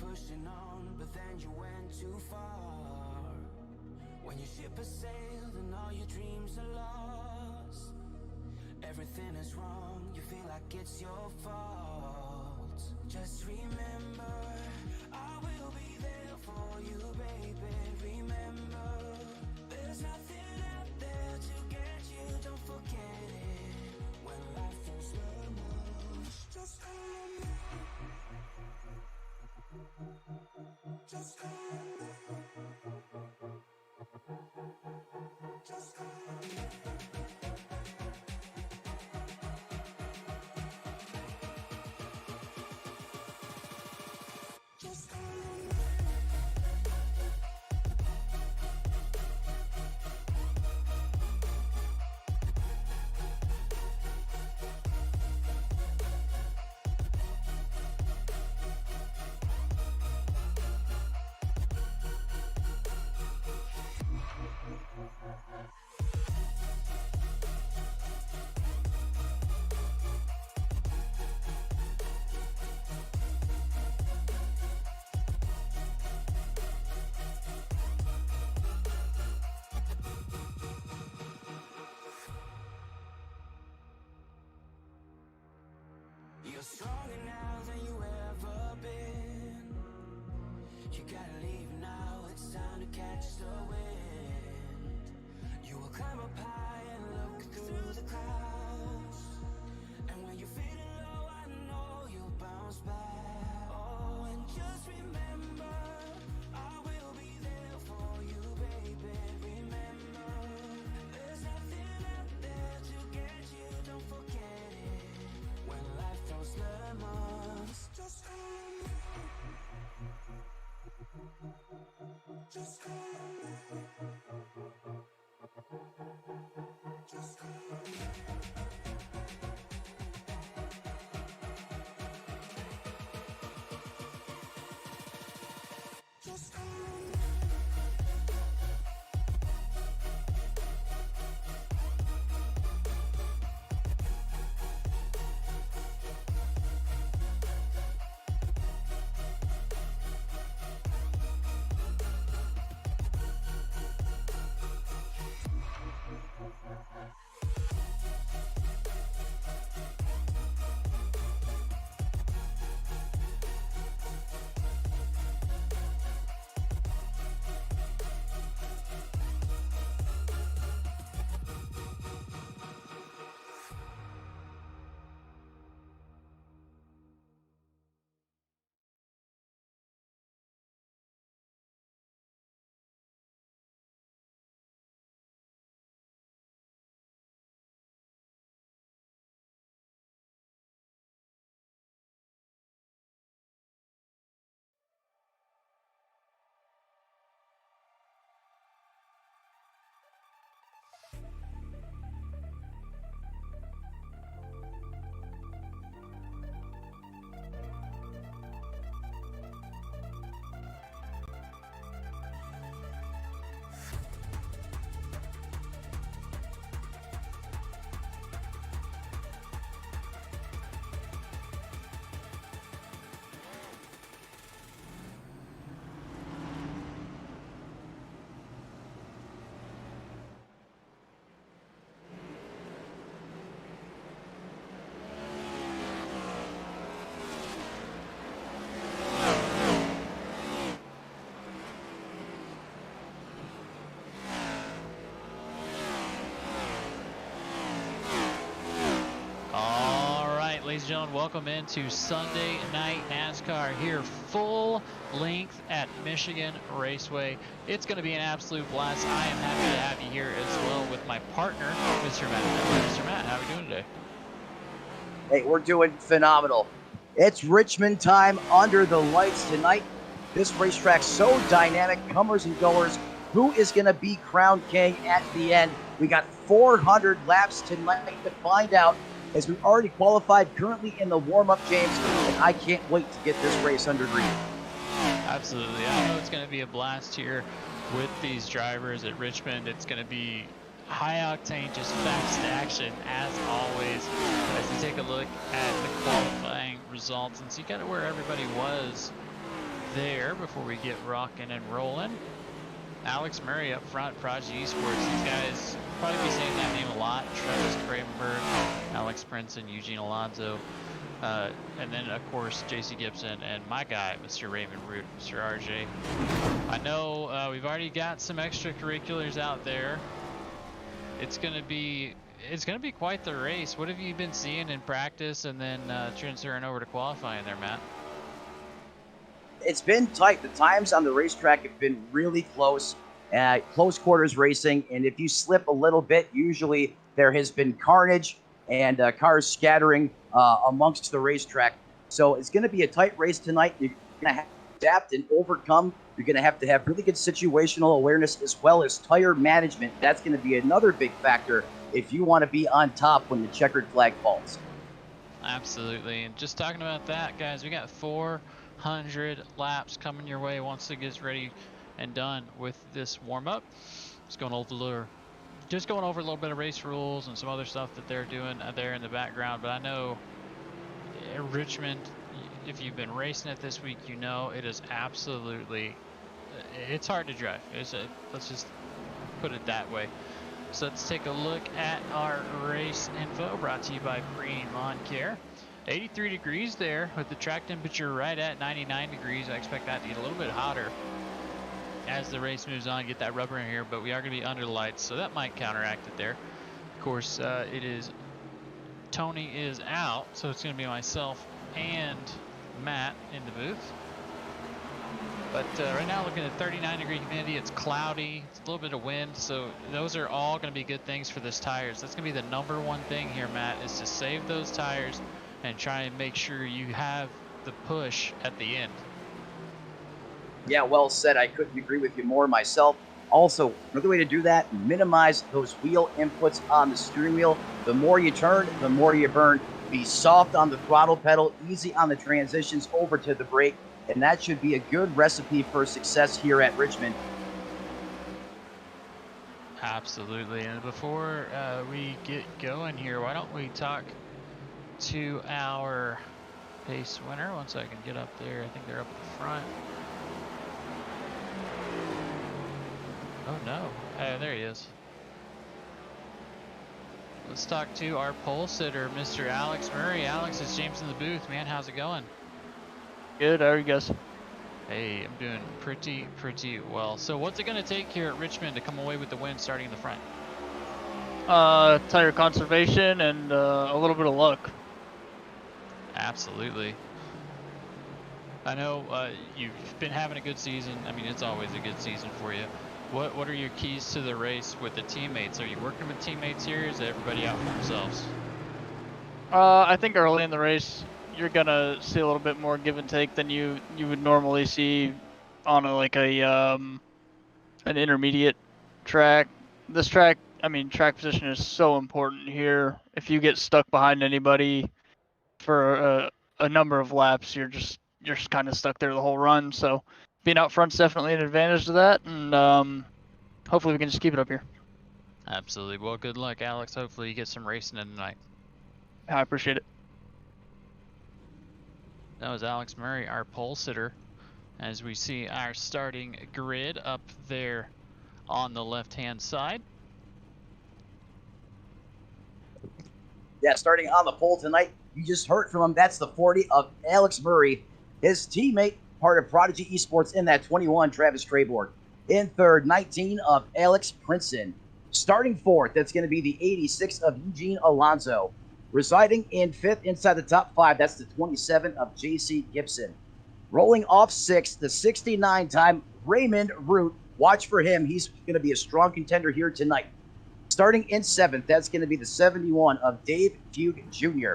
pushing on, but then you went too far. When your ship has sailed and all your dreams are lost, everything is wrong, you feel like it's your fault. Just remember, I will be there for you, baby. Remember, there's nothing out there to get you, don't forget it. When life feels lemons, just call me. Just call me. Just call me. Just call me. You're stronger now than you ever been. You gotta leave now, it's time to catch the wind. You will climb up high and look through the clouds, and when you're feeling low, I know you'll bounce back. Oh, and just remember, I will be there for you, baby. Remember, there's nothing out there to get you, don't forget it. When life throws lemons, just call me. Just call me. Just call me. Just call me. Ladies and gentlemen, welcome into Sunday Night NASCAR here, full length at Michigan Raceway. It's going to be an absolute blast. I am happy to have you here as well with my partner, Mr. Matt. Mr. Matt, how are we doing today? Hey, we're doing phenomenal. It's Richmond time under the lights tonight. This racetrack's so dynamic, comers and goers. Who is going to be crowned king at the end? We got 400 laps tonight to find out, as we've already qualified currently in the warm-up, James, and I can't wait to get this race under green. Absolutely. I know it's going to be a blast here with these drivers at Richmond. It's going to be high octane, just fast action as always. As you take a look at the qualifying results and see kind of where everybody was there before we get rocking and rolling. Alex Murray up front, Prodigy Esports. These guys probably be saying that name a lot. Travis Kravenberg, Alex Prince, and Eugene Alonso. And then, of course, JC Gibson and my guy, Mr. Raymond Root, Mr. RJ. I know we've already got some extracurriculars out there. It's gonna be quite the race. What have you been seeing in practice, and then transferring over to qualifying there, Matt? It's been tight. The times on the racetrack have been really close, close quarters racing. And if you slip a little bit, usually there has been carnage and cars scattering amongst the racetrack. So it's going to be a tight race tonight. You're going to have to adapt and overcome. You're going to have really good situational awareness as well as tire management. That's going to be another big factor if you want to be on top when the checkered flag falls. Absolutely. And just talking about that, guys, we got 400 laps coming your way once it gets ready and done with this warm-up. Just going over a little bit of race rules and some other stuff that they're doing there in the background. But I know Richmond, if you've been racing it this week, you know it is absolutely, it's hard to drive. Let's just put it that way. So let's take a look at our race info brought to you by Preen Lawn Care. 83 degrees there with the track temperature right at 99 degrees. I expect that to get a little bit hotter as the race moves on, get that rubber in here, but we are going to be under the lights, so that might counteract it there. Of course, Tony is out, so it's going to be myself and Matt in the booth. But right now, looking at 39-degree humidity, it's cloudy, it's a little bit of wind, so those are all going to be good things for this tires. That's going to be the number one thing here, Matt, is to save those tires and try and make sure you have the push at the end. Yeah, well said. I couldn't agree with you more myself. Also, another way to do that, minimize those wheel inputs on the steering wheel. The more you turn, the more you burn. Be soft on the throttle pedal, easy on the transitions over to the brake, and that should be a good recipe for success here at Richmond. Absolutely. And before we get going here, why don't we talk to our pace winner once I can get up there. I think they're up at the front. Oh no, there he is. Let's talk to our pole sitter, Mr. Alex Murray. Alex, it's James in the booth, man. How's it going? Good, how are you guys? Hey, I'm doing pretty well. So what's it going to take here at Richmond to come away with the win starting in the front? Tire conservation and a little bit of luck. Absolutely. I know you've been having a good season. I mean, it's always a good season for you. What are your keys to the race with the teammates? Are you working with teammates here, or is everybody out for themselves? I think early in the race, you're gonna see a little bit more give and take than you would normally see on an intermediate track. This track, I mean, track position is so important here. If you get stuck behind anybody for a number of laps, you're just kind of stuck there the whole run. So being out front's definitely an advantage to that, and hopefully we can just keep it up here. Absolutely. Well, good luck, Alex. Hopefully you get some racing in tonight. I appreciate it. That was Alex Murray, our pole sitter, as we see our starting grid up there on the left-hand side. Yeah, starting on the pole tonight, you just heard from him. That's the 40 of Alex Murray. His teammate, part of Prodigy Esports in that 21, Travis Kravenberg. In third, 19 of Alex Princeton. Starting fourth, that's going to be the 86 of Eugene Alonso. Residing in fifth inside the top five, that's the 27 of JC Gibson. Rolling off sixth, the 69-time Raymond Root. Watch for him. He's going to be a strong contender here tonight. Starting in seventh, that's going to be the 71 of Dave Fugue Jr.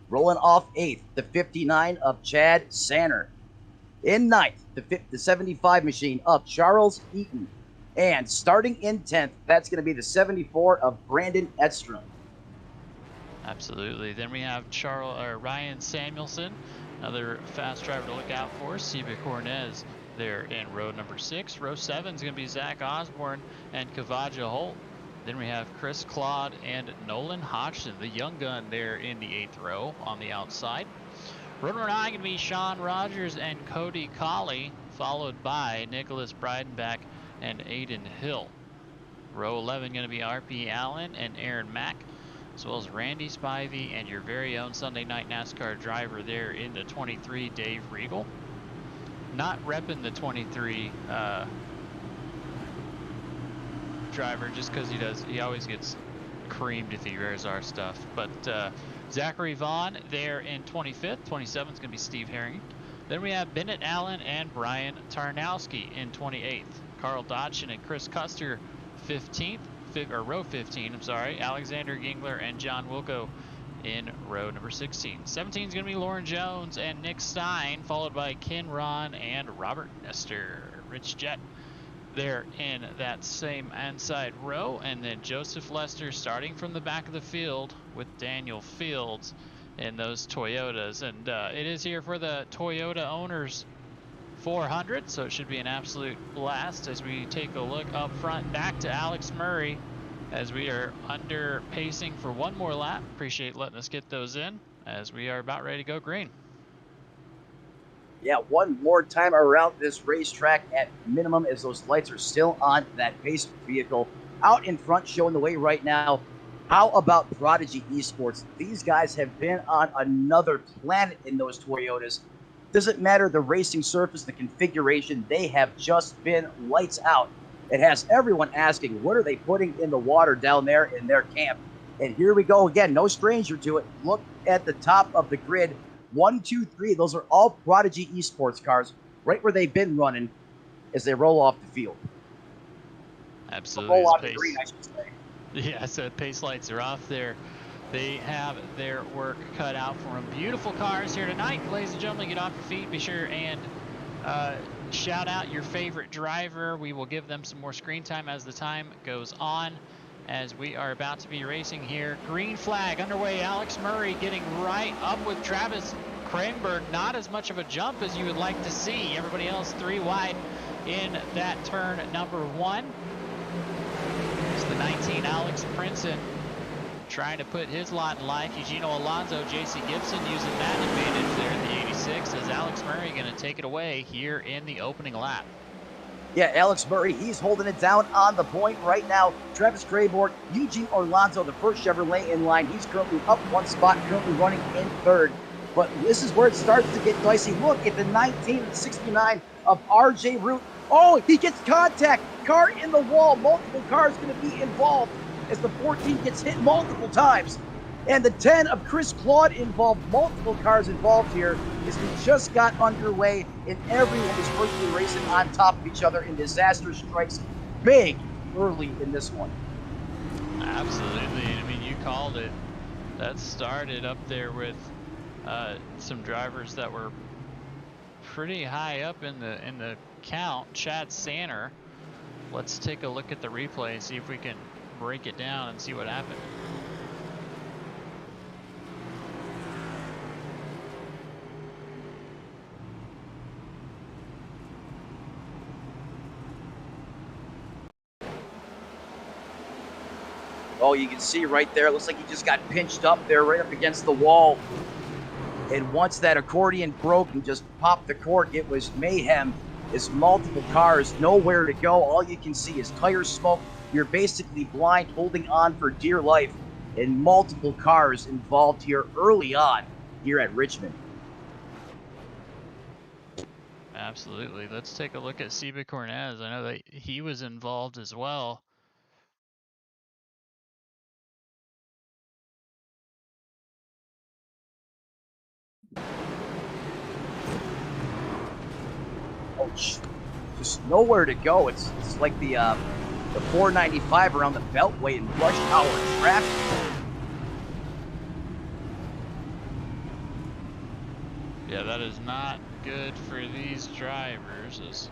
Rolling off eighth, the 59 of Chad Sanner. In ninth, the 75 machine of Charles Eaton. And starting in 10th, that's going to be the 74 of Brandon Edstrom. Absolutely. Then we have Ryan Samuelson, another fast driver to look out for. Siba Cornez there in row number 6. Row 7 is going to be Zach Osborne and Kavaja Holt. Then we have Chris Claude and Nolan Hodgson, the young gun there in the 8th row on the outside. Row number 9 going to be Sean Rogers and Cody Colley. followed by Nicholas Breidenbach and Aiden Hill. Row 11 going to be RP Allen and Aaron Mack, as well as Randy Spivey and your very own Sunday Night NASCAR driver there in the 23, Dave Regal. Not repping the 23 driver just because he always gets creamed if he wears our stuff. But Zachary Vaughn there in 25th. 27th is going to be Steve Herring. Then we have Bennett Allen and Brian Tarnowski in 28th. Carl Dodson and Chris Custer 15th, or row 15, I'm sorry. Alexander Gingler and John Wilco in row number 16. 17 is going to be Lauren Jones and Nick Stein, followed by Ken Ron and Robert Nestor. Rich Jett there in that same inside row, and then Joseph Lester starting from the back of the field with Daniel Fields in those Toyotas. And it is here for the Toyota Owners 400, so it should be an absolute blast as we take a look up front back to Alex Murray as we are under pacing for one more lap. Appreciate letting us get those in as we are about ready to go green. Yeah, one more time around this racetrack at minimum as those lights are still on that pace vehicle out in front showing the way right now. How about Prodigy Esports? These guys have been on another planet in those Toyotas. Doesn't matter the racing surface, the configuration, they have just been lights out. It has everyone asking, what are they putting in the water down there in their camp? And here we go again, no stranger to it. Look at the top of the grid. 1, 2, 3, those are all Prodigy Esports cars, right where they've been running as they roll off the field. Absolutely. Roll off the green, I should say. Yeah, so pace lights are off there. They have their work cut out for them. Beautiful cars here tonight. Ladies and gentlemen, get off your feet. Be sure and shout out your favorite driver. We will give them some more screen time as the time goes on, as we are about to be racing here. Green flag underway. Alex Murray getting right up with Travis Kranberg. Not as much of a jump as you would like to see. Everybody else 3 wide in that turn number 1. It's the 19, Alex Princeton, trying to put his lot in life. Eugenio Alonso, JC Gibson using that advantage there in the 86. Is Alex Murray going to take it away here in the opening lap? Yeah, Alex Murray, he's holding it down on the point right now. Travis Krayborg, Eugene Orlando, the first Chevrolet in line. He's currently up 1 spot, currently running in 3rd. But this is where it starts to get dicey. Look at the 19 and 69 of RJ Root. Oh, he gets contact. Car in the wall. Multiple cars going to be involved as the 14 gets hit multiple times. And the 10 of Chris Claude involved, multiple cars involved here as we just got underway and everyone is virtually racing on top of each other and disaster strikes big early in this one. Absolutely. I mean, you called it. That started up there with some drivers that were pretty high up in the count. Chad Sanner. Let's take a look at the replay and see if we can break it down and see what happened. Oh, you can see right there, it looks like he just got pinched up there right up against the wall. And once that accordion broke and just popped the cork, it was mayhem. It's multiple cars, nowhere to go. All you can see is tire smoke. You're basically blind, holding on for dear life. And multiple cars involved here early on here at Richmond. Absolutely. Let's take a look at Seba Cornez. I know that he was involved as well. Oh, just nowhere to go. It's like the 495 around the Beltway in rush hour traffic. Yeah, that is not good for these drivers. Let's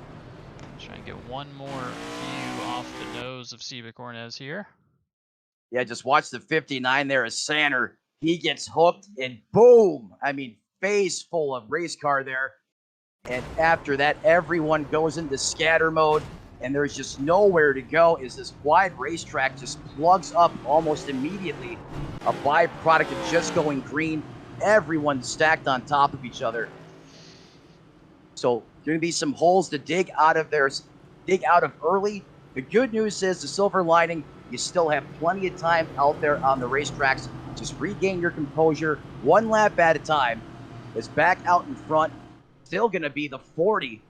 try and get one more view off the nose of Seba Cornez here. Yeah, just watch the 59 there as Sanner. He gets hooked and boom! I mean, face full of race car there. And after that, everyone goes into scatter mode, and there's just nowhere to go as this wide racetrack just plugs up almost immediately. A byproduct of just going green. Everyone stacked on top of each other. So Going to be some holes to dig out of early. The good news is the silver lining, you still have plenty of time out there on the racetracks. Just regain your composure one lap at a time. It's back out in front. Still going to be the 40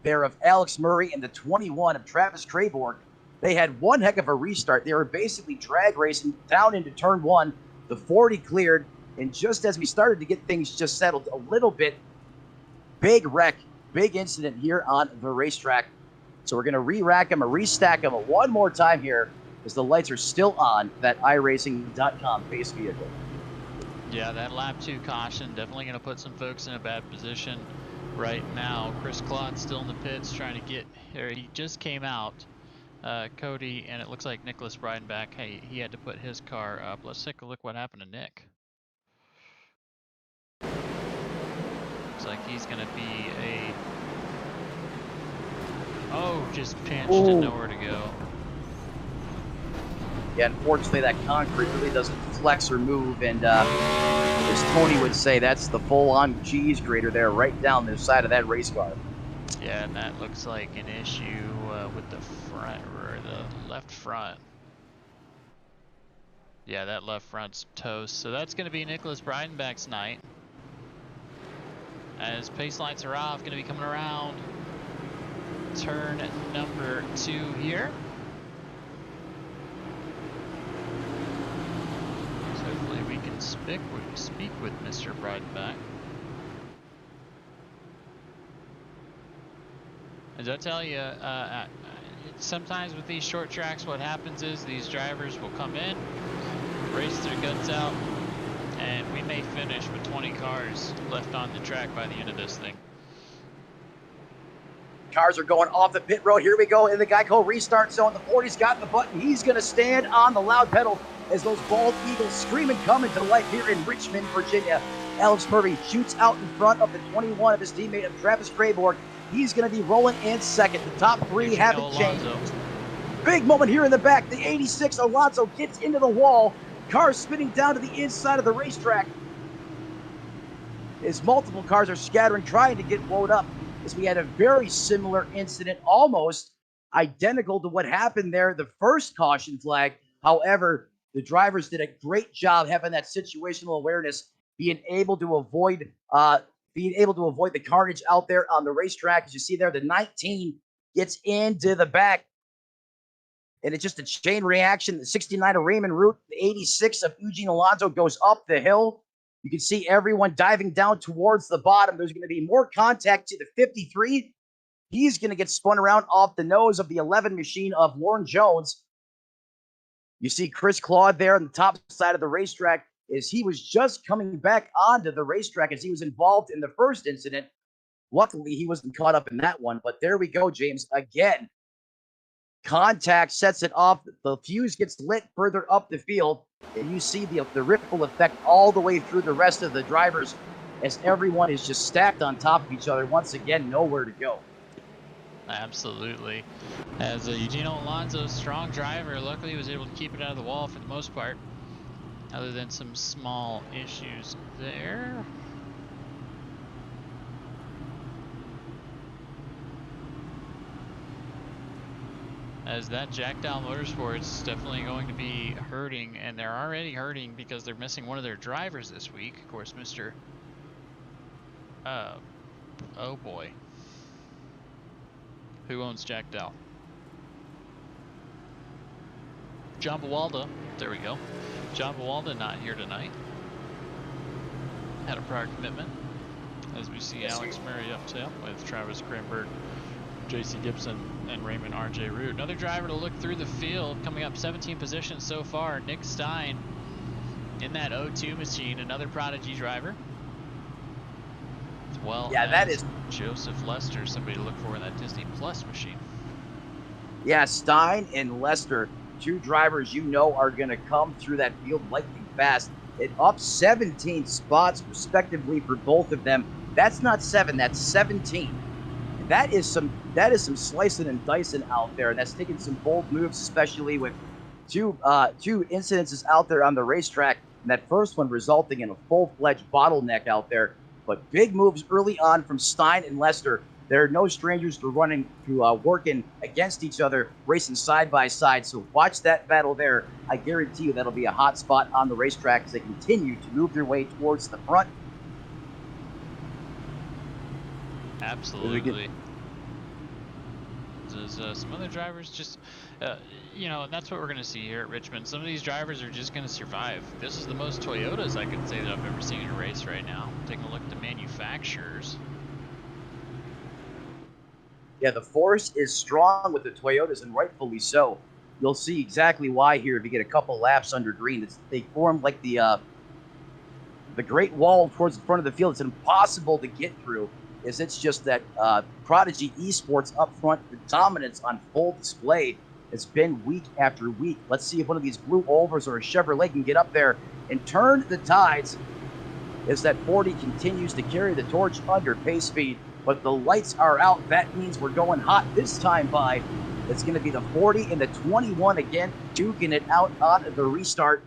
there of Alex Murray and the 21 of Travis Crayborg. They had one heck of a restart. They were basically drag racing down into turn one. The 40 cleared, and just as we started to get things just settled a little bit, big wreck, big incident here on the racetrack. So we're going to re-rack them or restack them one more time here as the lights are still on that iRacing.com base vehicle. Yeah, that lap 2 caution definitely going to put some folks in a bad position right now. Chris Claude's still in the pits trying to get here. He just came out. Cody, and it looks like Nicholas Breidenbach, hey, he had to put his car up. Let's take a look what happened to Nick. Looks like he's going to be just pinched and nowhere to go. Yeah, unfortunately, that concrete really doesn't flex or move, and as Tony would say, that's the full-on cheese grater there right down the side of that race car. Yeah, and that looks like an issue with the front or the left front. Yeah, that left front's toast. So that's going to be Nicholas Breidenbach's night. As pace lights are off, going to be coming around turn number 2 here. So hopefully we can speak with Mr. Breidenbach. As I tell you, sometimes with these short tracks, what happens is these drivers will come in, race their guts out, and we may finish with 20 cars left on the track by the end of this thing. Cars are going off the pit road. Here we go in the Geico restart zone. The 40's got the button. He's going to stand on the loud pedal as those bald eagles scream and come into life here in Richmond, Virginia. Alex Murray shoots out in front of the 21 of his teammate of Travis Crayborg. He's going to be rolling in second. The top 3 haven't changed. Big moment here in the back. The 86 Alonso gets into the wall. Cars spinning down to the inside of the racetrack as multiple cars are scattering, trying to get wound up. As we had a very similar incident, almost identical to what happened there, the first caution flag. However, the drivers did a great job having that situational awareness, being able to avoid the carnage out there on the racetrack. As you see there, the 19 gets into the back, and it's just a chain reaction. The 69 of Raymond Root, the 86 of Eugene Alonso goes up the hill. You can see everyone diving down towards the bottom. There's going to be more contact to the 53. He's going to get spun around off the nose of the 11 machine of Warren Jones. You see Chris Claude there on the top side of the racetrack as he was just coming back onto the racetrack as he was involved in the first incident. Luckily, he wasn't caught up in that one, but there we go, James. Again, contact sets it off. The fuse gets lit further up the field, and you see the ripple effect all the way through the rest of the drivers as everyone is just stacked on top of each other. Once again, nowhere to go. Absolutely. As Eugenio Alonso, strong driver, luckily he was able to keep it out of the wall for the most part, other than some small issues there. As that Jackdaw Motorsports definitely going to be hurting, and they're already hurting because they're missing one of their drivers this week. Of course, Mr. Oh boy. Who owns Jackdaw? John Bawalda. There we go. John Bawalda not here tonight. Had a prior commitment. As we see Alex Murray up tail with Travis Grimberg, JC Gibson, and Raymond R.J. Root. Another driver to look through the field, coming up 17 positions so far. Nick Stein in that O2 machine, another prodigy driver. As well that is Joseph Lester, somebody to look for in that Disney Plus machine. Yeah, Stein and Lester, 2 drivers you know are going to come through that field lightning fast. It up 17 spots respectively for both of them. That's not 7, that's 17. That is some slicing and dicing out there, and that's taking some bold moves, especially with two incidences out there on the racetrack, and that first one resulting in a full-fledged bottleneck out there. But big moves early on from Stein and Lester. They're no strangers to working against each other, racing side by side. So watch that battle there. I guarantee you that'll be a hot spot on the racetrack as they continue to move their way towards the front. Absolutely. Some other drivers just, you know, and that's what we're going to see here at Richmond. Some of these drivers are just going to survive. This is the most Toyotas I can say that I've ever seen in a race right now. Taking a look at the manufacturers. Yeah, the force is strong with the Toyotas, and rightfully so. You'll see exactly why here if you get a couple laps under green. They form like the Great Wall towards the front of the field. It's impossible to get through. It's just that Prodigy Esports up front, the dominance on full display has been week after week. Let's see if one of these blue overs or a Chevrolet can get up there and turn the tides as that 40 continues to carry the torch under pace speed. But the lights are out. That means we're going hot this time by. It's going to be the 40 and the 21 again, duking it out on the restart.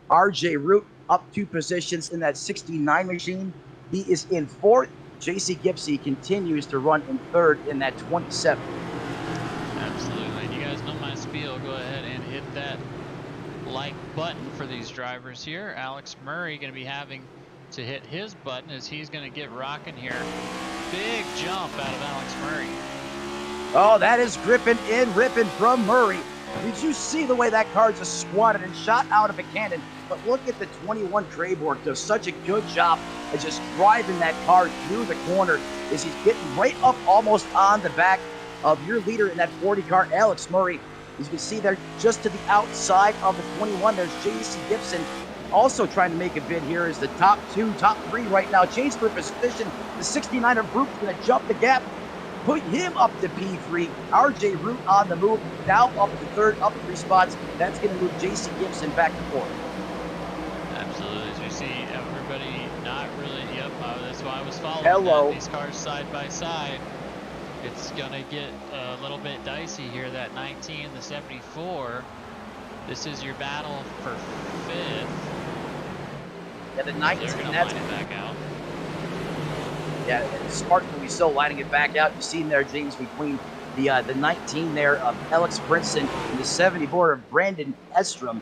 RJ Root up 2 positions in that 69 machine. He is in 4th. JC Gipsy continues to run in 3rd in that 27. Absolutely. You guys know my spiel. Go ahead and hit that like button for these drivers here. Alex Murray going to be having to hit his button as he's going to get rocking here. Big jump out of Alex Murray. Oh, that is gripping and ripping from Murray. Did you see the way that car just squatted and shot out of a cannon? But look at the 21 Treyborg, does such a good job of just driving that car through the corner as he's getting right up almost on the back of your leader in that 40 car, Alex Murray. As you can see there, just to the outside of the 21, there's J.C. Gibson also trying to make a bid here as the top 3 right now. Change for position. The 69er Group's going to jump the gap, put him up to P3. RJ Root on the move, now up to 3rd, up 3 spots. That's going to move J.C. Gibson back to 4th. Absolutely. As we see everybody not really, that's why I was following these cars side by side. It's going to get a little bit dicey here, that 19 and the 74. This is your battle for 5th. Yeah, the 19, they're going to line it back out. Yeah, and smartly so lining it back out. You see him there, James, between the 19 there of Alex Princeton and the 74 of Brandon Estrom.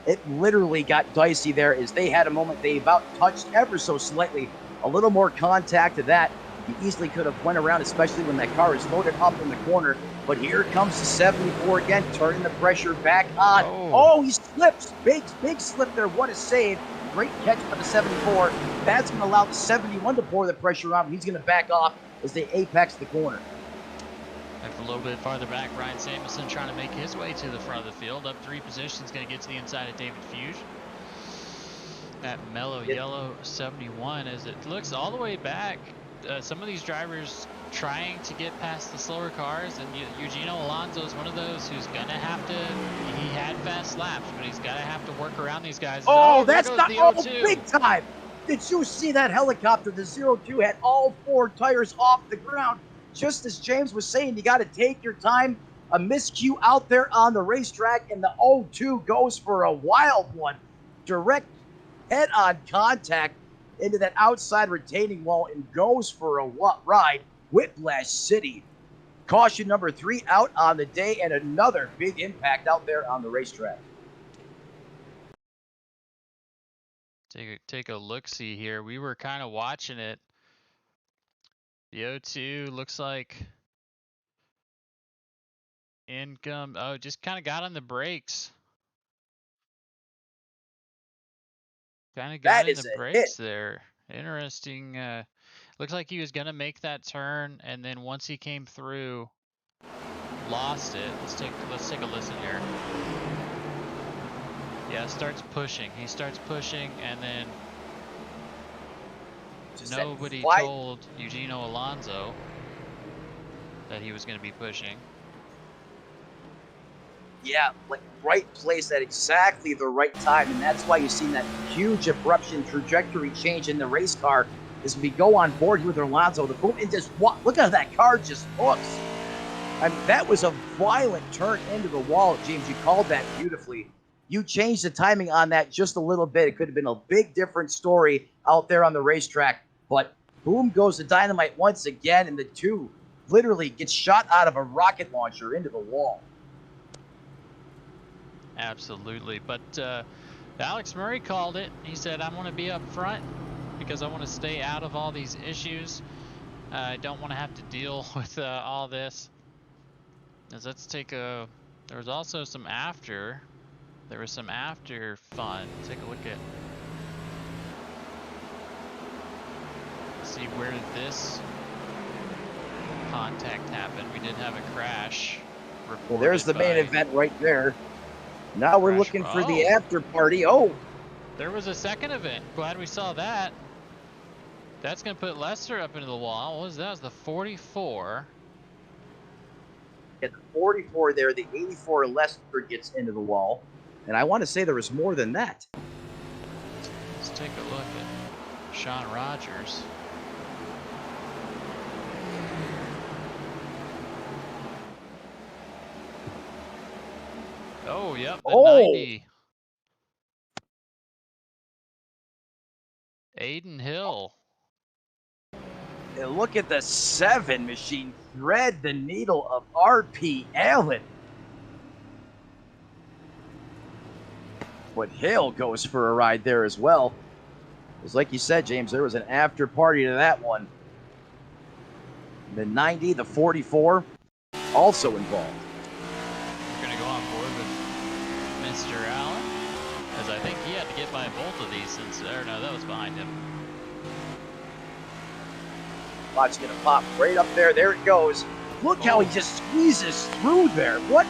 It literally got dicey there as they had a moment. They about touched ever so slightly. A little more contact to that. He easily could have went around, especially when that car is loaded up in the corner. But here comes the 74 again, turning the pressure back on. Oh, he slips. Big slip there. What a save. Great catch by the 74. That's going to allow the 71 to pour the pressure on. He's going to back off as they apex the corner. And a little bit farther back, Ryan Samuelson trying to make his way to the front of the field. Up 3 positions, going to get to the inside of David Fuge. That mellow yellow 71 as it looks all the way back. Some of these drivers trying to get past the slower cars, and Eugenio Alonso is one of those who's going to have to, he had fast laps, but he's going to have to work around these guys. Oh, that's not, oh, big time. Did you see that helicopter? The 02 had all 4 tires off the ground. Just as James was saying, you got to take your time. A miscue out there on the racetrack, and the 02 goes for a wild one. Direct head-on contact into that outside retaining wall and goes for a ride. Whiplash City. Caution number 3 out on the day, and another big impact out there on the racetrack. Take a look-see here. We were kind of watching it. The 02 looks like income. Oh, just kind of got on the brakes. Kind of got in the brakes there. Interesting. Looks like he was gonna make that turn, and then once he came through, lost it. Let's take a listen here. Yeah, starts pushing. He starts pushing, and then nobody told Eugenio Alonso that he was gonna be pushing. Yeah, like right place at exactly the right time, and that's why you've seen that huge abruption trajectory change in the race car as we go on board with Alonso. The boom, and just look at how that car just hooks. I mean, that was a violent turn into the wall, James. You called that beautifully. You changed the timing on that just a little bit. It could have been a big different story out there on the racetrack, but Boom goes the dynamite once again, and the 2 literally gets shot out of a rocket launcher into the wall. Absolutely. But Alex Murray called it. He said, I want to be up front because I want to stay out of all these issues. I don't want to have to deal with all this. Let's take a... There was also some after... There was some after fun. Take a look at... See where did this contact happen. We did have a crash. Well, there's the main event right there. Now we're looking for the after party. Oh! There was a second event. Glad we saw that. That's going to put Lester up into the wall. What was that? It was the 44. Yeah, the 44 there, the 84 Lester gets into the wall. And I want to say there was more than that. Let's take a look at Sean Rogers. Oh, yep, the 90. Aiden Hill. And look at the 7 machine thread the needle of RP Allen. But Hill goes for a ride there as well. It's like you said, James, there was an after party to that one. The 90, the 44, also involved. We're going to go on board with Mr. Allen, as I think he had to get by both of these since, or no, that was behind him. Watch going to pop right up there. There it goes. Look how he just squeezes through there. What?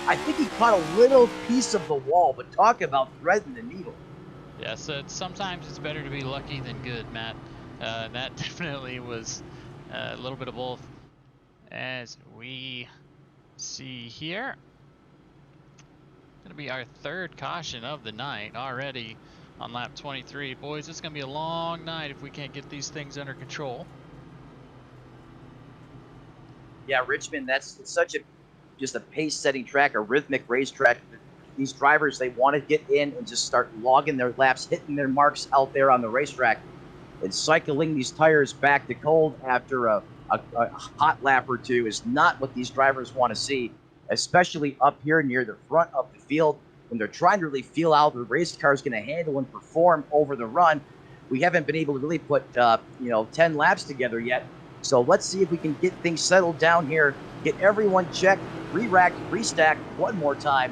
I think he caught a little piece of the wall, but talk about threading the needle. Yeah, so sometimes it's better to be lucky than good, Matt. That definitely was a little bit of both. As we see here, going to be our 3rd caution of the night already on lap 23. Boys, it's going to be a long night if we can't get these things under control. Yeah, Richmond, it's such just a pace-setting track, a rhythmic racetrack. These drivers, they want to get in and just start logging their laps, hitting their marks out there on the racetrack, and cycling these tires back to cold after a hot lap or two is not what these drivers want to see, especially up here near the front of the field when they're trying to really feel how the race car is going to handle and perform over the run. We haven't been able to really put 10 laps together yet. So let's see if we can get things settled down here, get everyone checked, re-racked, restacked one more time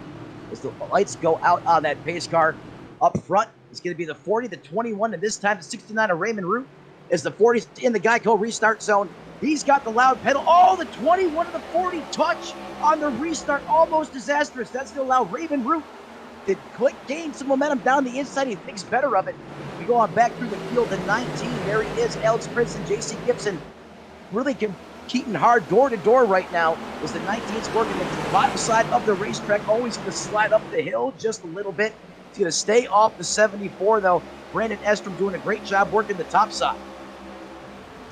as the lights go out on that pace car. Up front, it's going to be the 40, the 21, and this time the 69 of Raymond Root is the 40 in the Geico restart zone. He's got the loud pedal. Oh, the 21 of the 40 touch on the restart, almost disastrous. That's going to allow Raymond Root to gain some momentum down the inside. He thinks better of it. We go on back through the field to 19. There he is, Alex Prince and JC Gibson. Really competing hard door to door right now as the 19's working the bottom side of the racetrack, always going to slide up the hill just a little bit. He's going to stay off the 74 though. Brandon Estrom doing a great job working the top side.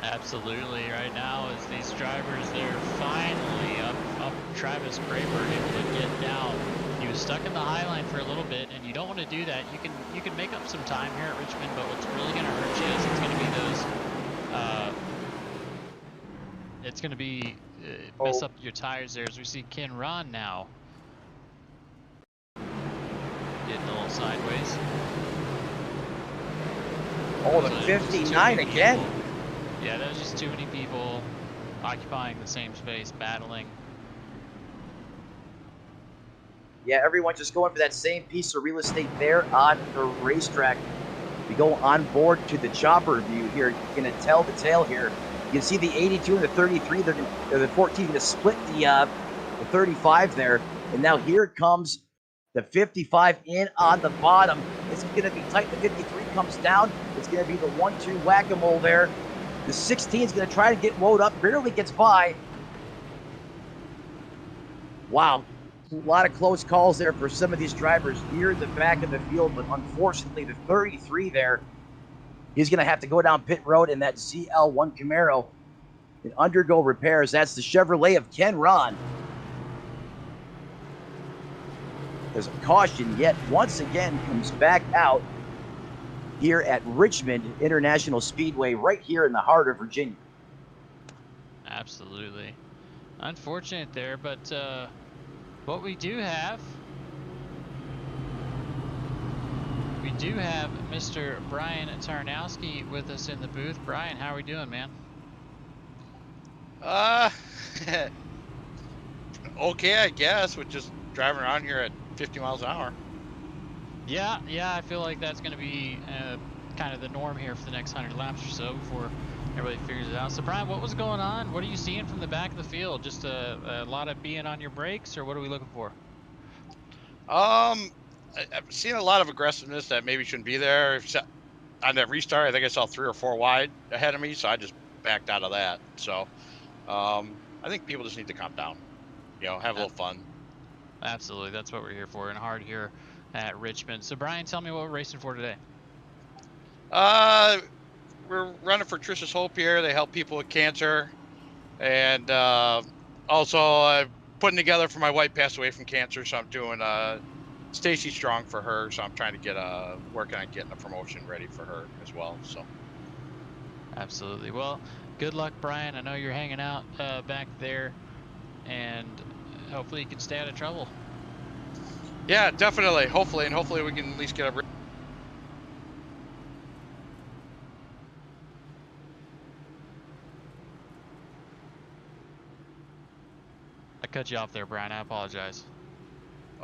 Absolutely. Right now, as these drivers, they're finally up Travis Kramer, able to get down. He was stuck in the high line for a little bit, and you don't want to do that. You can make up some time here at Richmond, but what's really going to hurt you is it's going to be those. It's going to be mess up your tires there as we see Ken Ron now getting a little sideways. Oh, the 59 again. People. Yeah, there's just too many people occupying the same space, battling. Yeah, everyone just going for that same piece of real estate there on the racetrack. We go on board to the chopper view here. You're going to tell the tale here. You can see the 82 and the 33. The 14 going to split the 35 there. And now here comes the 55 in on the bottom. It's going to be tight. The 53 comes down. It's going to be the 1-2 whack-a-mole there. The 16 is going to try to get woed up. Barely gets by. Wow. A lot of close calls there for some of these drivers near the back of the field. But unfortunately, the 33 there, he's going to have to go down pit road in that ZL1 Camaro and undergo repairs. That's the Chevrolet of Ken Ron. There's a caution yet once again comes back out. here at Richmond International Speedway, right here in the heart of Virginia. Absolutely. Unfortunate there, but what we do have Mr. Brian Tarnowski with us in the booth. Brian, how are we doing, man? Okay, I guess, with just driving around here at 50 miles an hour. Yeah, I feel like that's going to be kind of the norm here for the next 100 laps or so before everybody figures it out. So, Brian, what was going on? What are you seeing from the back of the field? Just a lot of being on your brakes, or what are we looking for? I've seen a lot of aggressiveness that maybe shouldn't be there. On that restart, I think I saw 3 or 4 wide ahead of me, so I just backed out of that. So, I think people just need to calm down, have a little fun. Absolutely, that's what we're here for, and hard here at Richmond. So, Brian, tell me what we're racing for today. We're running for Trish's Hope here. They help people with cancer, and also I'm putting together for my wife passed away from cancer, so I'm doing Stacy Strong for her. So I'm trying to get working on getting a promotion ready for her as well. So absolutely. Well, good luck, Brian. I know you're hanging out back there, and hopefully you can stay out of trouble. Yeah, definitely. Hopefully we can at least get a. I cut you off there, Brian. I apologize.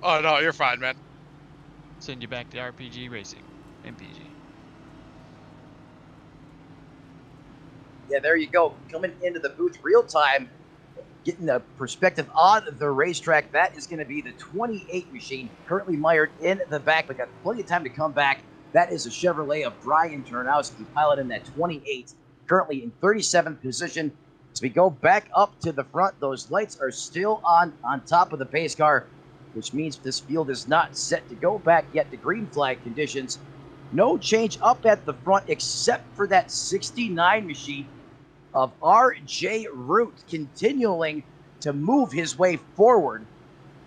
Oh no, you're fine, man. Send you back to RPG Racing, MPG. Yeah, there you go. Coming into the booth real time, getting the perspective on the racetrack. That is going to be the 28 machine, currently mired in the back, but got plenty of time to come back. That is a Chevrolet of Brian Tarnowski, piloting that 28, currently in 37th position. As we go back up to the front, those lights are still on top of the pace car, which means this field is not set to go back yet to green flag conditions. No change up at the front except for that 69 machine of R.J. Root, continuing to move his way forward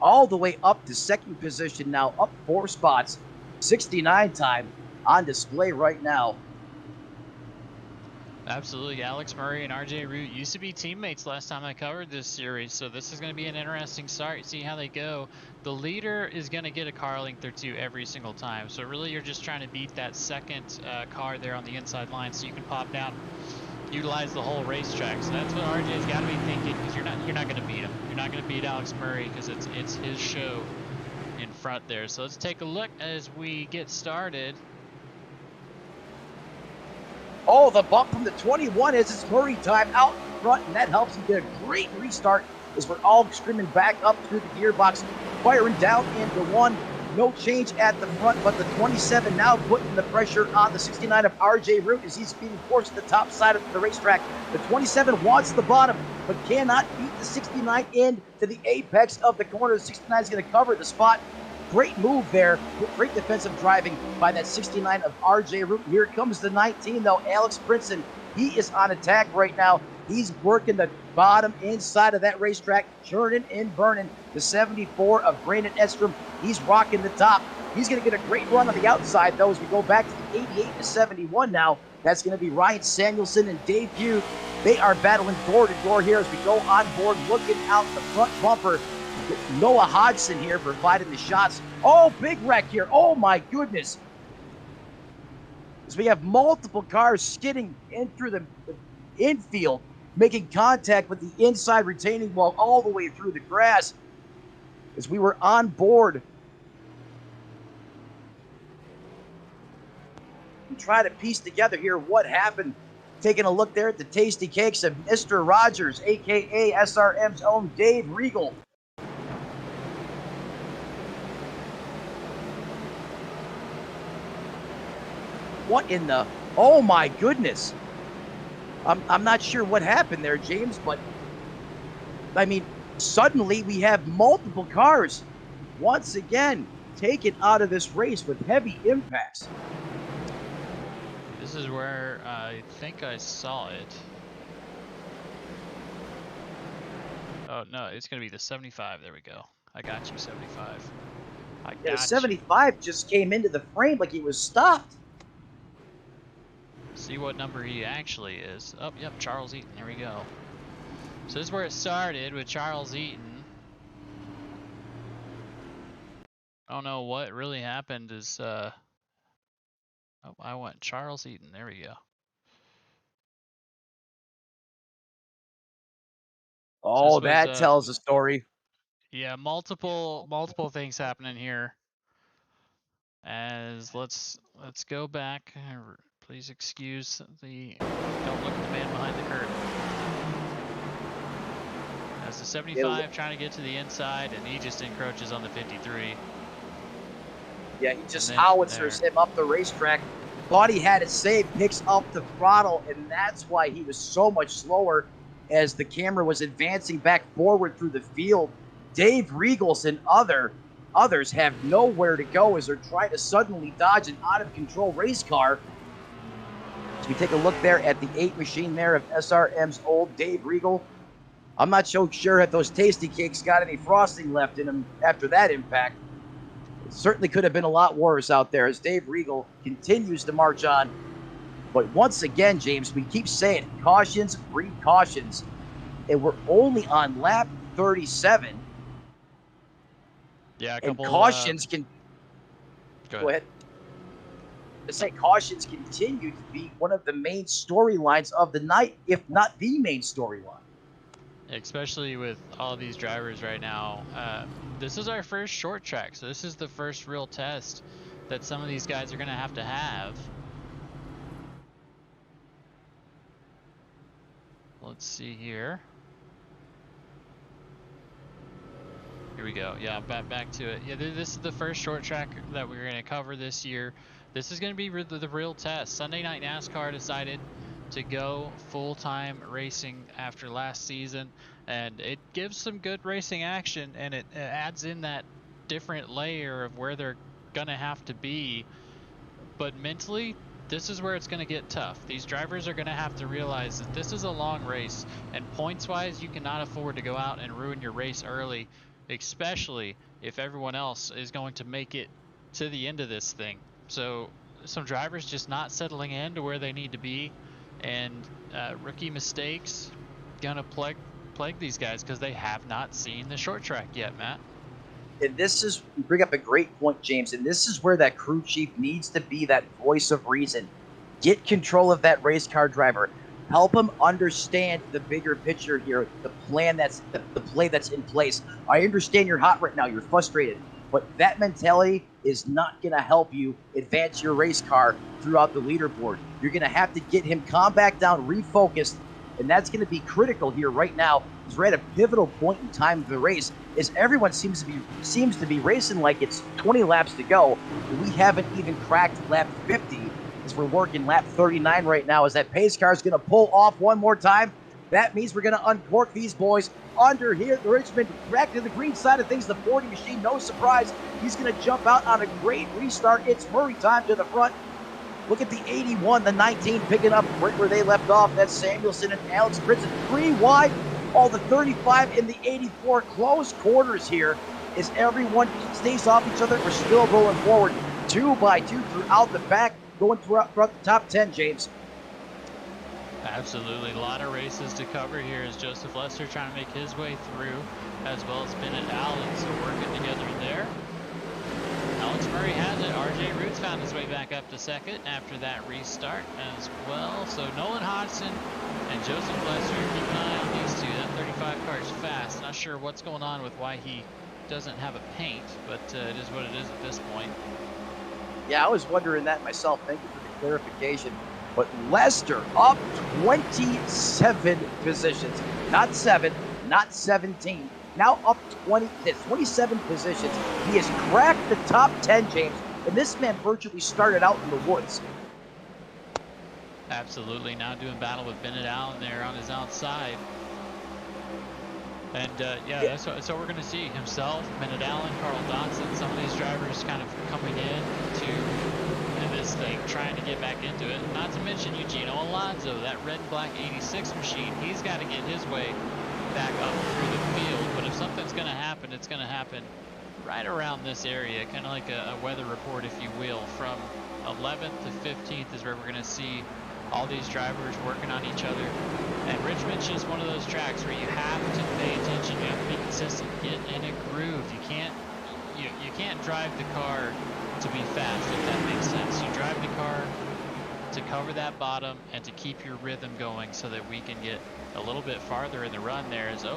all the way up to second position now, up 4 spots. 69 time on display right now. Absolutely. Alex Murray and RJ Root used to be teammates last time I covered this series, so this is going to be an interesting start. See how they go. The leader is going to get a car length or 2 every single time, so really you're just trying to beat that second car there on the inside line so you can pop down, utilize the whole racetrack. So that's what RJ's got to be thinking, because you're not going to beat him. You're not going to beat Alex Murray because it's his show in front there. So let's take a look as we get started. Oh, the bump from the 21 is it's Murray time out front, and that helps him get a great restart as we're all screaming back up through the gearbox, firing down into 1. No change at the front, but the 27 now putting the pressure on the 69 of RJ Root as he's being forced to the top side of the racetrack. The 27 wants the bottom, but cannot beat the 69 in to the apex of the corner. The 69 is going to cover the spot. Great move there. Great defensive driving by that 69 of RJ Root. Here comes the 19, though. Alex Princeton, he is on attack right now. He's working the bottom inside of that racetrack, churning and burning. The 74 of Brandon Edstrom, he's rocking the top. He's going to get a great run on the outside, though, as we go back to the 88 to 71 now. That's going to be Ryan Samuelson and Dave Hughes. They are battling door to door here as we go on board, looking out the front bumper. Noah Hodgson here providing the shots. Oh, big wreck here. Oh, my goodness. As we have multiple cars skidding in through the infield, making contact with the inside retaining wall all the way through the grass as we were on board. And try to piece together here what happened. Taking a look there at the tasty cakes of Mr. Rogers, a.k.a. SRM's own Dave Regal. What in the... Oh, my goodness. I'm not sure what happened there, James, but... I mean, suddenly we have multiple cars once again taken out of this race with heavy impacts. This is where I think I saw it. Oh, no, it's going to be the 75. There we go. I got you, 75. Yeah, the 75 just came into the frame like he was stopped. see what number he actually is. Oh, yep, Charles Eaton. There we go. So this is where it started with Charles Eaton. I don't know what really happened is, oh, I went Charles Eaton. There we go. Oh, So this was, that tells a story. yeah, multiple things happening here. As let's go back. Please excuse the, don't look at the man behind the curtain. As the 75 trying to get to the inside, and he just encroaches on the 53. Yeah, he just howitzers him up the racetrack. Thought he had it saved, picks up the throttle, and that's why he was so much slower as the camera was advancing back forward through the field. Dave Regals and others have nowhere to go as they're trying to suddenly dodge an out-of-control race car. As we take a look there at the 8 machine there of SRM's old Dave Regal. I'm not so sure if those tasty cakes got any frosting left in them after that impact. It certainly could have been a lot worse out there as Dave Regal continues to march on. But once again, James, we keep saying cautions breed cautions. And we're only on lap 37. Yeah, a and couple, cautions can... Go ahead. To say cautions continue to be one of the main storylines of the night, if not the main storyline. Especially with all these drivers right now. This is our first short track, so this is the first real test that some of these guys are going to have. Let's see here. Here we go. Yeah, back to it. Yeah, this is the first short track that we're going to cover this year. This is going to be the real test. Sunday Night NASCAR decided to go full-time racing after last season, and it gives some good racing action, and it adds in that different layer of where they're gonna have to be. But mentally, this is where it's gonna get tough. These drivers are gonna have to realize that this is a long race, and points-wise, you cannot afford to go out and ruin your race early, especially if everyone else is going to make it to the end of this thing. So some drivers just not settling in to where they need to be, and rookie mistakes gonna plague these guys because they have not seen the short track yet, Matt. And this is, you bring up a great point, James, and this is where that crew chief needs to be that voice of reason. Get control of that race car driver. Help him understand the bigger picture here, the plan the play that's in place. I understand you're hot right now, you're frustrated, but that mentality is not going to help you advance your race car throughout the leaderboard. You're going to have to get him calm back down, refocused, and that's going to be critical here right now. Because we're at a pivotal point in time of the race, as everyone seems to be racing like it's 20 laps to go. We haven't even cracked lap 50, as we're working lap 39 right now. As that pace car is going to pull off one more time, that means we're going to uncork these boys under here at the Richmond. Back to the green side of things, the 40 machine, no surprise. He's going to jump out on a great restart. It's Murray time to the front. Look at the 81, the 19 picking up right where they left off. That's Samuelson and Alex Britson, 3 wide. All the 35 and the 84 close quarters here as everyone stays off each other. We're still rolling forward 2 by 2 throughout the back, going throughout the top 10, James. Absolutely, a lot of races to cover here as Joseph Lester trying to make his way through, as well as Bennett Allen, so working together there. Alex Murray has it. RJ Roots found his way back up to second after that restart as well. So Nolan Hodgson and Joseph Lester, keep an eye on these two. That 35 car is fast. Not sure what's going on with why he doesn't have a paint, but it is what it is at this point. Yeah, I was wondering that myself. Thank you for the clarification. But Lester up 27 positions. Not 7, not 17. Now up 27 positions. He has cracked the top 10, James. And this man virtually started out in the woods. Absolutely. Now doing battle with Bennett Allen there on his outside. And yeah, that's what we're going to see. Himself, Bennett Allen, Carl Dodson, some of these drivers kind of coming in to this thing, trying to get back into it. Not to mention Eugenio Alonso, that red and black 86 machine. He's got to get his way back up through the field. But if something's going to happen, it's going to happen right around this area, kind of like a weather report, if you will. From 11th to 15th is where we're going to see all these drivers working on each other. And Richmond's just one of those tracks where you have to pay attention. You have to be consistent, get in a groove. You can't drive the car to be fast, if that makes sense. You drive the car to cover that bottom and to keep your rhythm going so that we can get a little bit farther in the run. There's a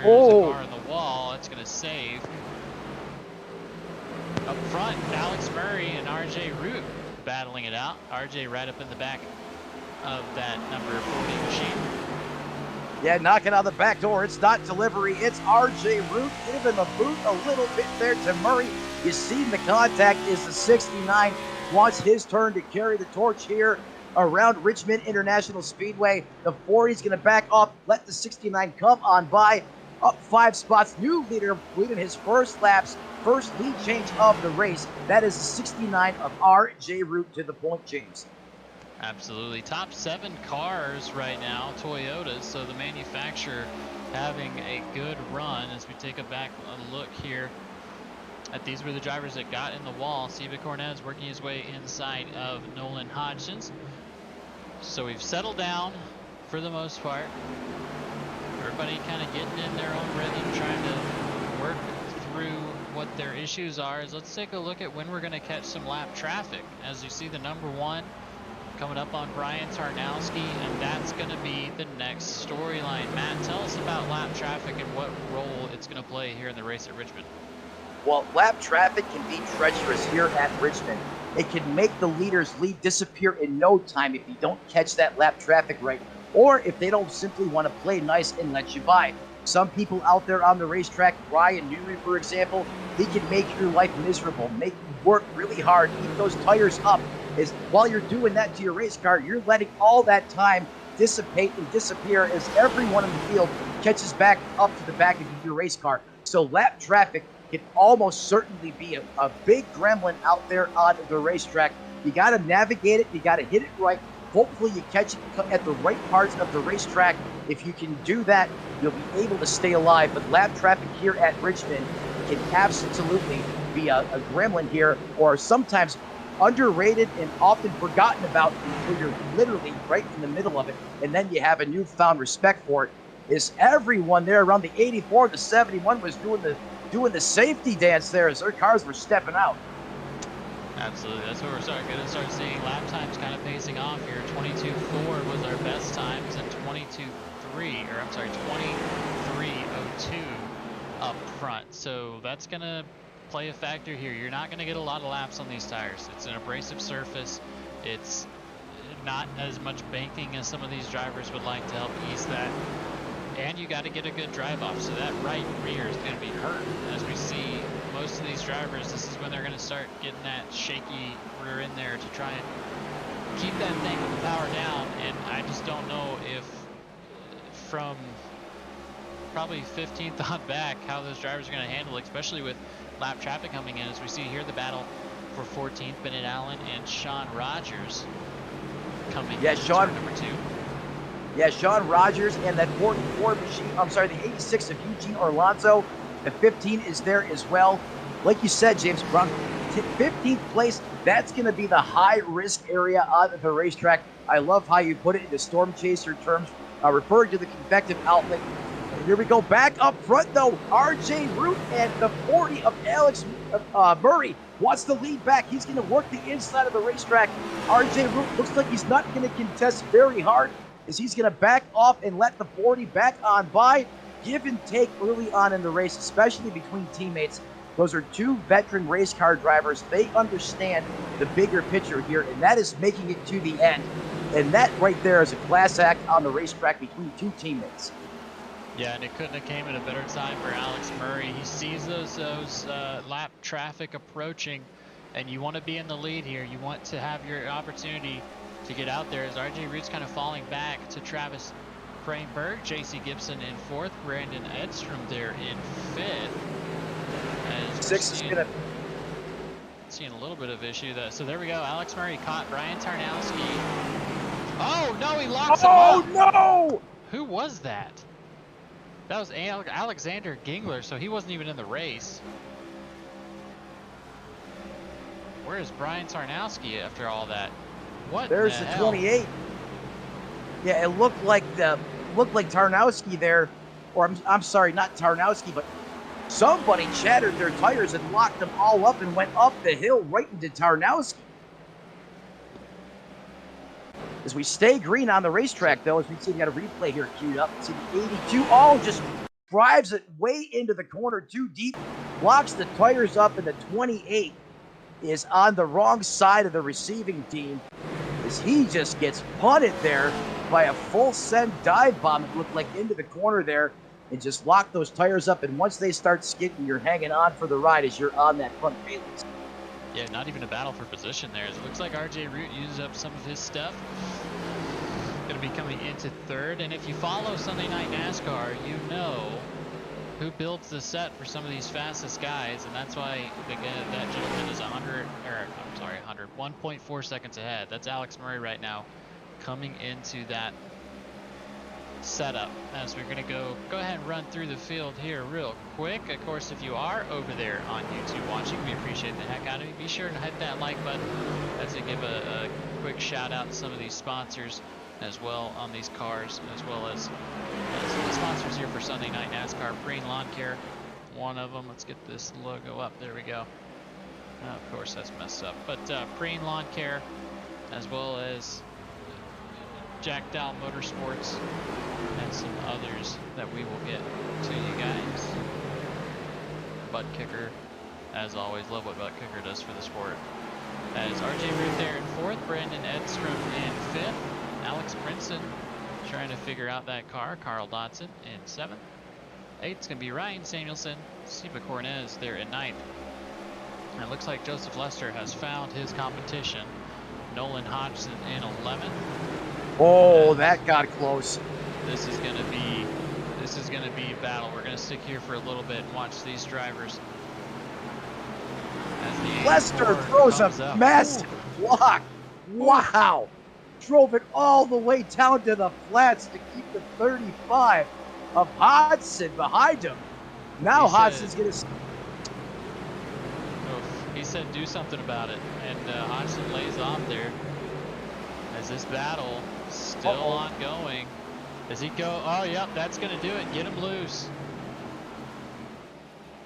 car in the wall. It's going to save. Up front, Alex Murray and RJ Root battling it out. RJ right up in the back of that number 40 machine. Yeah, knocking out the back door. It's not delivery. It's RJ Root giving the boot a little bit there to Murray. You see the contact is the 69. Wants his turn to carry the torch here around Richmond International Speedway. The 40 is going to back off, let the 69 come on by. Up 5 spots. New leader leading his first laps. First lead change of the race. That is the 69 of RJ Root to the point, James. Absolutely. Top 7 cars right now, Toyotas. So the manufacturer having a good run as we take a look here at these were the drivers that got in the wall. Siva Cornez working his way inside of Nolan Hodgins. So we've settled down for the most part. Everybody kind of getting in their own rhythm, trying to work through what their issues are. Let's take a look at when we're going to catch some lap traffic. As you see, the number 1 coming up on Brian Tarnowski, and that's going to be the next storyline. Matt, tell us about lap traffic and what role it's going to play here in the race at Richmond. Well, lap traffic can be treacherous here at Richmond. It can make the leader's lead disappear in no time if you don't catch that lap traffic right, or if they don't simply want to play nice and let you by. Some people out there on the racetrack, Ryan Newman, for example, he can make your life miserable, make you work really hard, keep those tires up. While you're doing that to your race car, you're letting all that time dissipate and disappear as everyone in the field catches back up to the back of your race car. So lap traffic can almost certainly be a big gremlin out there on the racetrack. You got to navigate it. You got to hit it right. Hopefully you catch it at the right parts of the racetrack. If you can do that, you'll be able to stay alive. But lap traffic here at Richmond can absolutely be a gremlin here, or sometimes underrated and often forgotten about until you're literally right in the middle of it. And then you have a newfound respect for it. Is everyone there around the 84, the 71 was doing the safety dance there as their cars were stepping out. Absolutely, that's what we're going to start seeing lap times kind of pacing off here. 22.4 was our best times, and 22.3 up front. So that's going to play a factor here. You're not going to get a lot of laps on these tires. It's an abrasive surface. It's not as much banking as some of these drivers would like to help ease that. And you got to get a good drive off, so that right rear is going to be hurt. As we see most of these drivers, this is when they're going to start getting that shaky rear in there to try and keep that thing with the power down. And I just don't know if from probably 15th on back how those drivers are going to handle it, especially with lap traffic coming in. As we see here, the battle for 14th, Bennett Allen and Sean Rogers coming in turn number 2. Yeah, Sean Rogers and that 44 machine, the 86 of Eugene Orlando. The 15 is there as well. Like you said, James Brown, 15th place, that's going to be the high-risk area on the racetrack. I love how you put it into storm chaser terms, referring to the convective outlet. And here we go, back up front, though. RJ Root and the 40 of Alex Murray wants the lead back. He's going to work the inside of the racetrack. RJ Root looks like he's not going to contest very hard, as he's going to back off and let the 40 back on by. Give and take early on in the race, especially between teammates. Those are 2 veteran race car drivers. They understand the bigger picture here, and that is making it to the end. And that right there is a class act on the racetrack between 2 teammates. Yeah, and it couldn't have came at a better time for Alex Murray. He sees those lap traffic approaching, and you want to be in the lead here. You want to have your opportunity to get out there, as RJ Root's kind of falling back to Travis Cranberg, JC Gibson in 4th, Brandon Edstrom there in 5th. As 6 is gonna seeing a little bit of issue there. So there we go. Alex Murray caught Brian Tarnowski. Oh no, he locks him up. Oh no! Who was that? That was Alexander Gingler, so he wasn't even in the race. Where is Brian Tarnowski after all that? What? There's the 28. Yeah, it looked like Tarnowski there, or I'm sorry, not Tarnowski, but somebody shattered their tires and locked them all up and went up the hill right into Tarnowski. As we stay green on the racetrack, though, as we see, we got a replay here queued up. See the 82, just drives it way into the corner too deep, blocks the tires up, and the 28 is on the wrong side of the receiving team as he just gets punted there by a full send dive bomb. It looked like into the corner there and just locked those tires up. And once they start skidding, you're hanging on for the ride as you're on that front payload. Yeah, not even a battle for position there. It looks like RJ Root uses up some of his stuff. Going to be coming into third. And if you follow Sunday Night NASCAR, you know who builds the set for some of these fastest guys, and that's why that gentleman is 1.4 seconds ahead. That's Alex Murray right now coming into that setup. As we're gonna go ahead and run through the field here real quick. Of course, if you are over there on YouTube watching, we appreciate the heck out of you. Be sure to hit that like button as we give a quick shout out to some of these sponsors as well on these cars, as well as some of the sponsors here for Sunday Night NASCAR. Preen Lawn Care, one of them. Let's get this logo up. There we go. Of course, that's messed up. But Preen Lawn Care, as well as Jack Dow Motorsports, and some others that we will get to you guys. Butt Kicker, as always, love what Butt Kicker does for the sport. As RJ Root there in fourth, Brandon Edstrom in fifth, Alex Brinson trying to figure out that car, Carl Dodson in seventh. Eight's going to be Ryan Samuelson, Steve Cornez there in ninth. And it looks like Joseph Lester has found his competition, Nolan Hodgson in 11th. Oh, that got close. This is going to be a battle. We're going to stick here for a little bit and watch these drivers. Lester throws a massive block. Wow. Drove it all the way down to the flats to keep the 35 of Hodgson behind him. Now Hodgson's going to... He said do something about it. And Hodgson lays off there as this battle still ongoing. Does he go? Oh, yep, that's going to do it. Get him loose.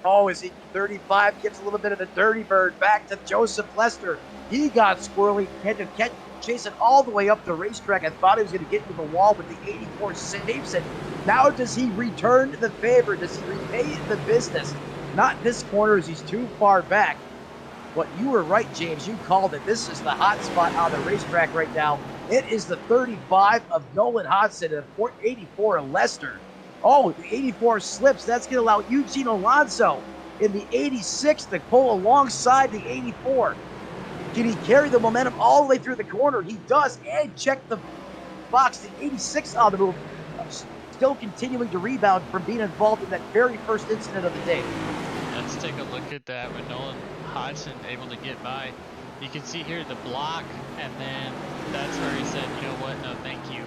Oh, as he 35 gives a little bit of the dirty bird back to Joseph Lester. He got squirrely, had to chase it all the way up the racetrack. I thought he was going to get into the wall, but the 84 saves it. Now does he return the favor? Does he repay the business? Not this corner as he's too far back. But you were right, James. You called it. This is the hot spot on the racetrack right now. It is the 35 of Nolan Hodgson and the 84 of Lester. Oh, the 84 slips. That's going to allow Eugene Alonso in the 86 to pull alongside the 84. Can he carry the momentum all the way through the corner? He does. And check the box. The 86 on the move. Still continuing to rebound from being involved in that very first incident of the day. Let's take a look at that with Nolan Hodgson able to get by. You can see here the block, and then that's where he said, you know what, no thank you,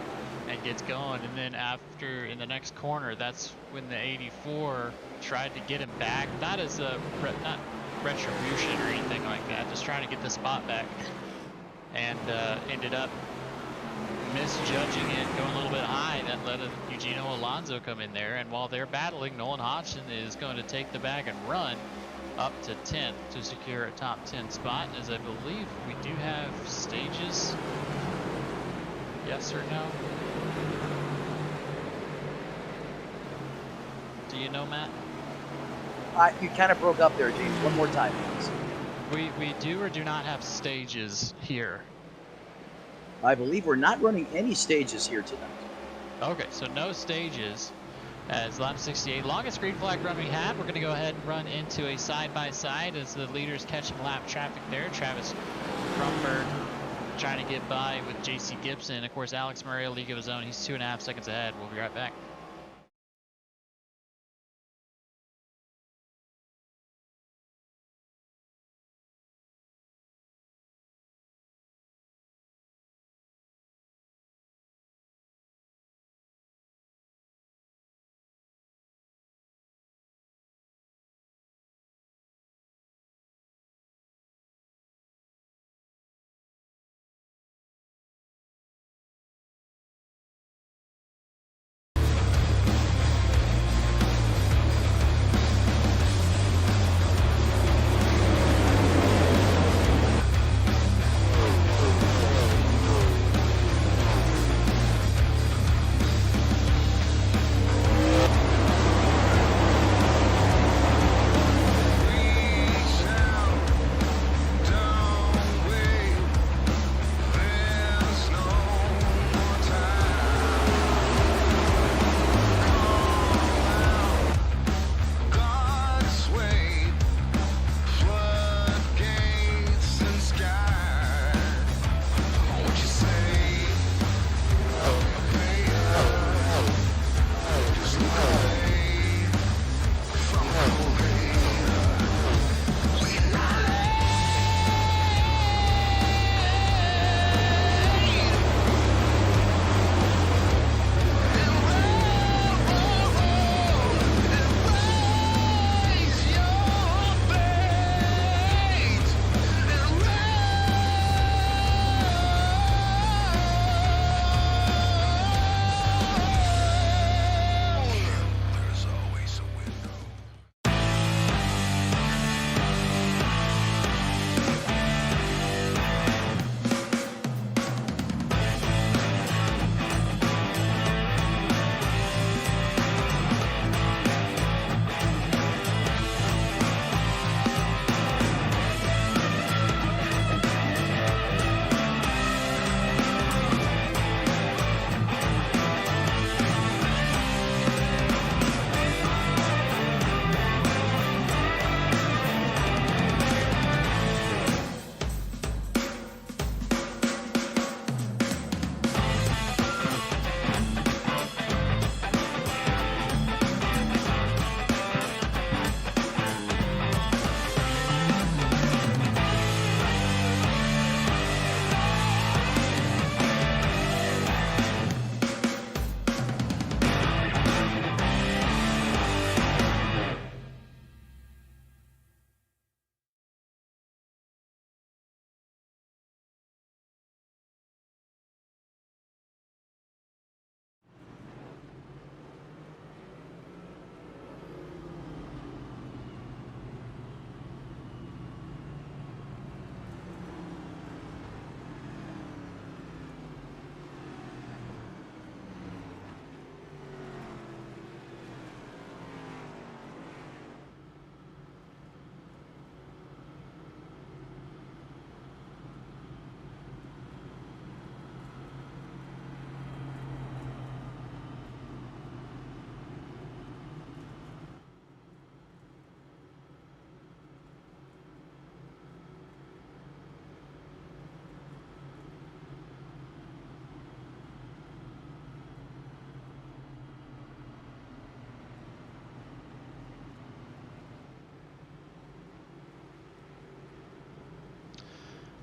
and gets going. And then after, in the next corner, that's when the 84 tried to get him back. Not as a, not retribution or anything like that, just trying to get the spot back. And ended up misjudging it, going a little bit high. That let Eugenio Alonso come in there, and while they're battling, Nolan Hodgson is going to take the bag and run up to 10th to secure a top 10 spot, as I believe we do have stages. Yes or no? Do you know, Matt? You kind of broke up there, James. One more time, please. We do or do not have stages here? I believe we're not running any stages here tonight. Okay, so no stages. As lap 68, longest green flag run we had. We're going to go ahead and run into a side-by-side as the leaders catching lap traffic there. Travis Crumberg trying to get by with JC Gibson. Of course, Alex Murray, a league of his own. He's 2.5 seconds ahead. We'll be right back.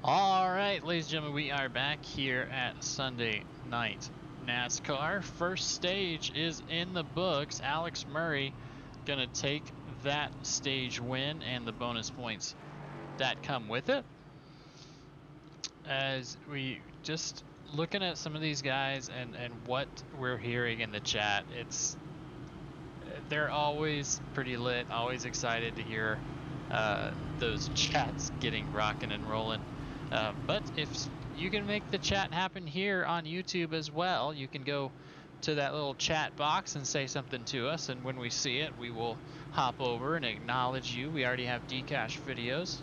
All right, ladies and gentlemen, we are back here at Sunday Night NASCAR. First stage is in the books. Alex Murray gonna take that stage win and the bonus points that come with it. As we just looking at some of these guys and what we're hearing in the chat, they're always pretty lit, always excited to hear those chats getting rocking and rolling. But if you can make the chat happen here on YouTube as well, you can go to that little chat box and say something to us, and when we see it, we will hop over and acknowledge you. We already have Dcash videos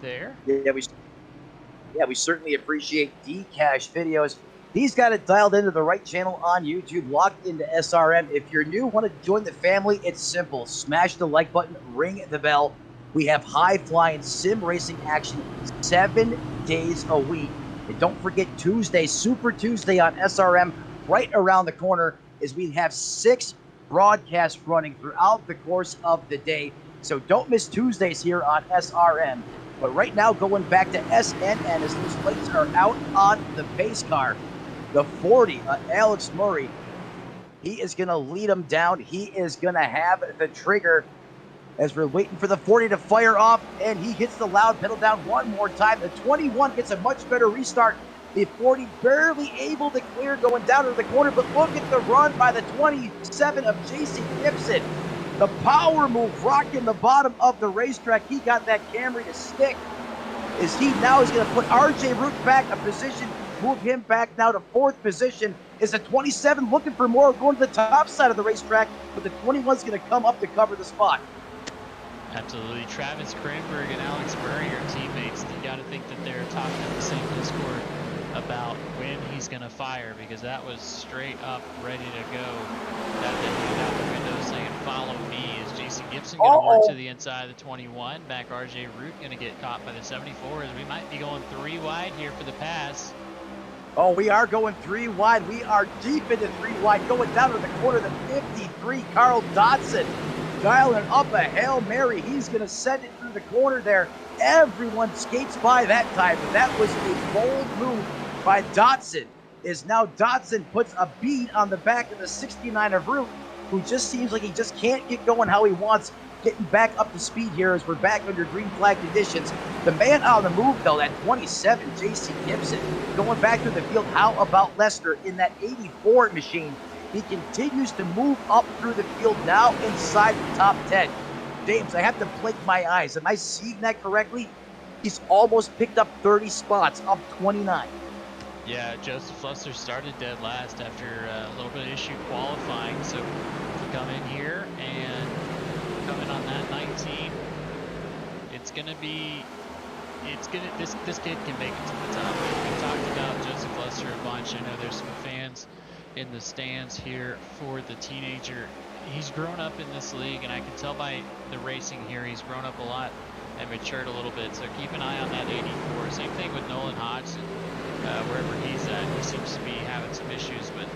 there. Yeah, we certainly appreciate Dcash videos. He's got it dialed into the right channel on YouTube, locked into SRM. If you're new, want to join the family, it's simple. Smash the like button, ring the bell. We have high-flying sim racing action 7 days a week. And don't forget Tuesday, Super Tuesday on SRM, right around the corner, as we have 6 broadcasts running throughout the course of the day. So don't miss Tuesdays here on SRM. But right now, going back to SNN as those plates are out on the pace car. The 40, Alex Murray, he is going to lead him down. He is going to have the trigger as we're waiting for the 40 to fire off, and he hits the loud pedal down one more time. The 21 gets a much better restart. The 40 barely able to clear going down to the corner, but look at the run by the 27 of JC Gibson. The power move rocking the bottom of the racetrack. He got that Camry to stick. Is he now is going to put RJ Root back a position, move him back now to 4th position. Is the 27 looking for more, going to the top side of the racetrack, but the 21's going to come up to cover the spot. Absolutely. Travis Kranberg and Alex Murray are teammates. You got to think that they're talking in the same Discord about when he's going to fire, because that was straight up ready to go. That didn't out the window saying, "Follow me." Is Jason Gibson going to work to the inside of the 21? Back RJ Root going to get caught by the 74, as we might be going 3 wide here for the pass. Oh, we are going 3 wide. We are deep into 3 wide. Going down to the corner, the 53, Carl Dodson. Dialing up a Hail Mary. He's going to send it through the corner there. Everyone skates by that time. But that was a bold move by Dodson. Now Dodson puts a bead on the back of the 69 of Root, who just seems like he just can't get going how he wants. Getting back up to speed here as we're back under green flag conditions. The man on the move, though, that 27, JC Gibson, going back through the field. How about Lester in that 84 machine? He continues to move up through the field, now inside the top 10. James, I have to blink my eyes. Am I seeing that correctly? He's almost picked up 30 spots, up 29. Yeah, Joseph Lester started dead last after a little bit of issue qualifying, so to come in here and come in on that 19, this kid can make it to the top. We talked about Joseph Lester a bunch. I know there's some fans in the stands here for the teenager. He's grown up in this league, and I can tell by the racing here, he's grown up a lot and matured a little bit. So keep an eye on that 84. Same thing with Nolan Hodgson. Wherever he's at, he seems to be having some issues, but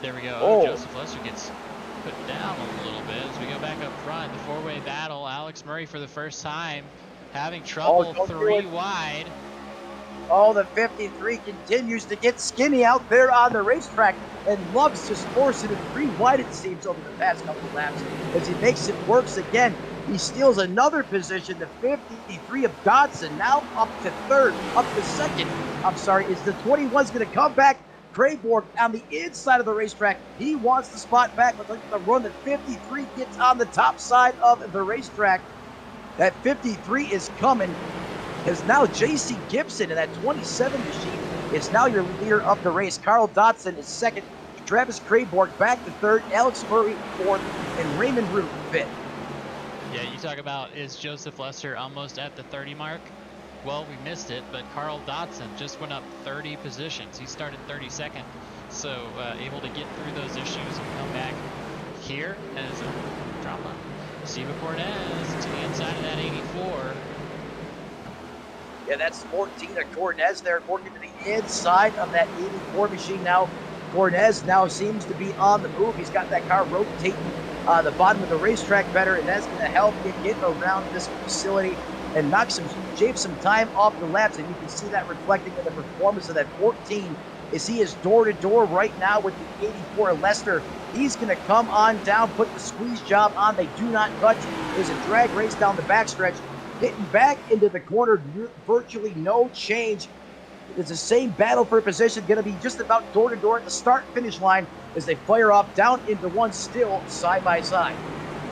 there we go. Oh, Joseph Lester gets put down a little bit as we go back up front. The 4-way battle. Alex Murray for the first time having trouble 3 wide. Oh, the 53 continues to get skinny out there on the racetrack and loves just forcing it 3 wide, it seems, over the past couple of laps as he makes it worse again. He steals another position. The 53 of Dodson now up to 3rd, up to 2nd. I'm sorry, is the 21's going to come back. Crayborg on the inside of the racetrack. He wants the spot back, but look at the run that 53 gets on the top side of the racetrack. That 53 is coming. Is now JC Gibson, and that 27 machine is now your leader of the race. Carl Dodson is 2nd. Travis Crayborg back to 3rd. Alex Murray 4th, and Raymond Root 5th. Yeah, you talk about, is Joseph Lester almost at the 30 mark? Well, we missed it, but Carl Dodson just went up 30 positions. He started 32nd, so able to get through those issues and come back here as a drop-up. Steve Cortez to the inside of that 84. Yeah, that's 14 of Cortez there, working to the inside of that 84 machine now. Cortez now seems to be on the move. He's got that car rotating the bottom of the racetrack better, and that's going to help him get around this facility and shave some time off the laps, and you can see that reflecting in the performance of that 14 as he is door-to-door right now with the 84 Lester. He's going to come on down, put the squeeze job on. They do not touch. There's a drag race down the backstretch. Getting back into the corner, virtually no change. It's the same battle for position, going to be just about door-to-door at the start-finish line as they fire off down into one, still side by side.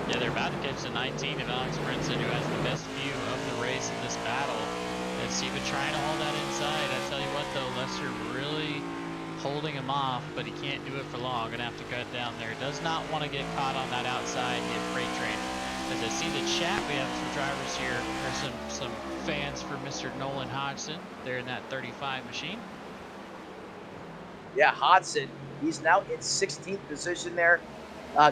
Yeah, they're about to catch the 19 of Alex Brinson, who has the best view of the race in this battle. And Steven trying to hold that inside. I tell you what, though, Lester really holding him off, but he can't do it for long. Gonna have to cut down there. Does not want to get caught on that outside and get freight train. As I see the chat, we have some drivers here, or some fans for Mr. Nolan Hodgson. They're in that 35 machine. Yeah, Hodgson, he's now in 16th position there.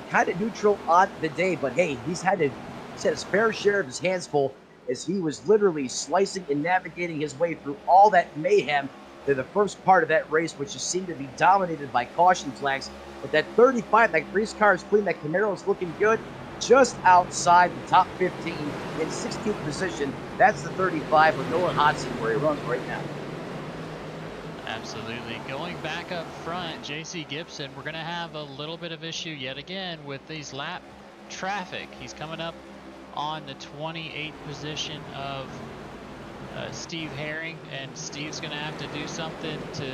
Kind of neutral on the day, but hey, he's had his fair share of his hands full as he was literally slicing and navigating his way through all that mayhem to the first part of that race, which just seemed to be dominated by caution flags. But that 35, that race car is clean, that Camaro is looking good. Just outside the top 15 in 16th position. That's the 35 with Nolan Hodgson where he runs right now. Absolutely. Going back up front, JC Gibson, we're going to have a little bit of issue yet again with these lap traffic. He's coming up on the 28th position of Steve Herring, and Steve's going to have to do something to,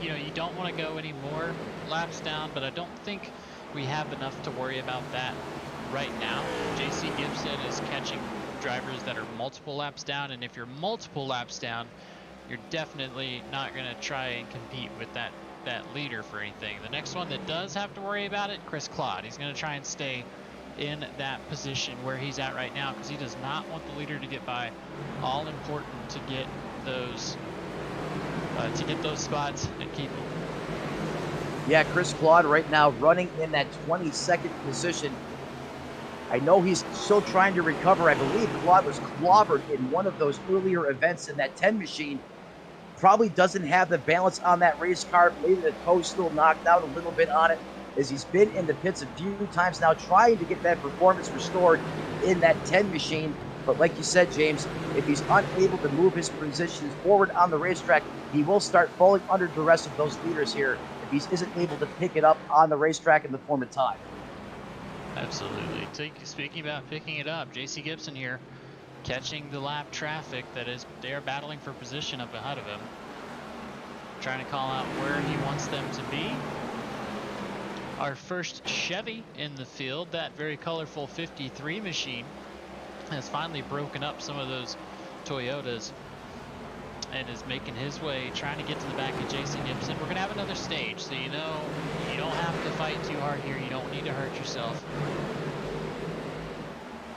you know, you don't want to go any more laps down, but I don't think we have enough to worry about that right now. JC Gibson is catching drivers that are multiple laps down, and if you're multiple laps down, you're definitely not going to try and compete with that leader for anything. The next one that does have to worry about it, Chris Claude. He's going to try and stay in that position where he's at right now because he does not want the leader to get by. All important to get those spots and keep them. Yeah, Chris Claude right now running in that 22nd position. I know he's still trying to recover. I believe Claude was clobbered in one of those earlier events in that 10 machine. Probably doesn't have the balance on that race car. Maybe the toe's still knocked out a little bit on it, as he's been in the pits a few times now trying to get that performance restored in that 10 machine. But like you said, James, if he's unable to move his positions forward on the racetrack, he will start falling under duress of those leaders here if he isn't able to pick it up on the racetrack in the form of time. Absolutely. Speaking about picking it up, JC Gibson here catching the lap traffic that is, they are battling for position up ahead of him. Trying to call out where he wants them to be. Our first Chevy in the field, that very colorful 53 machine, has finally broken up some of those Toyotas and is making his way, trying to get to the back of Jason Gibson. We're going to have another stage, so you know you don't have to fight too hard here. You don't need to hurt yourself.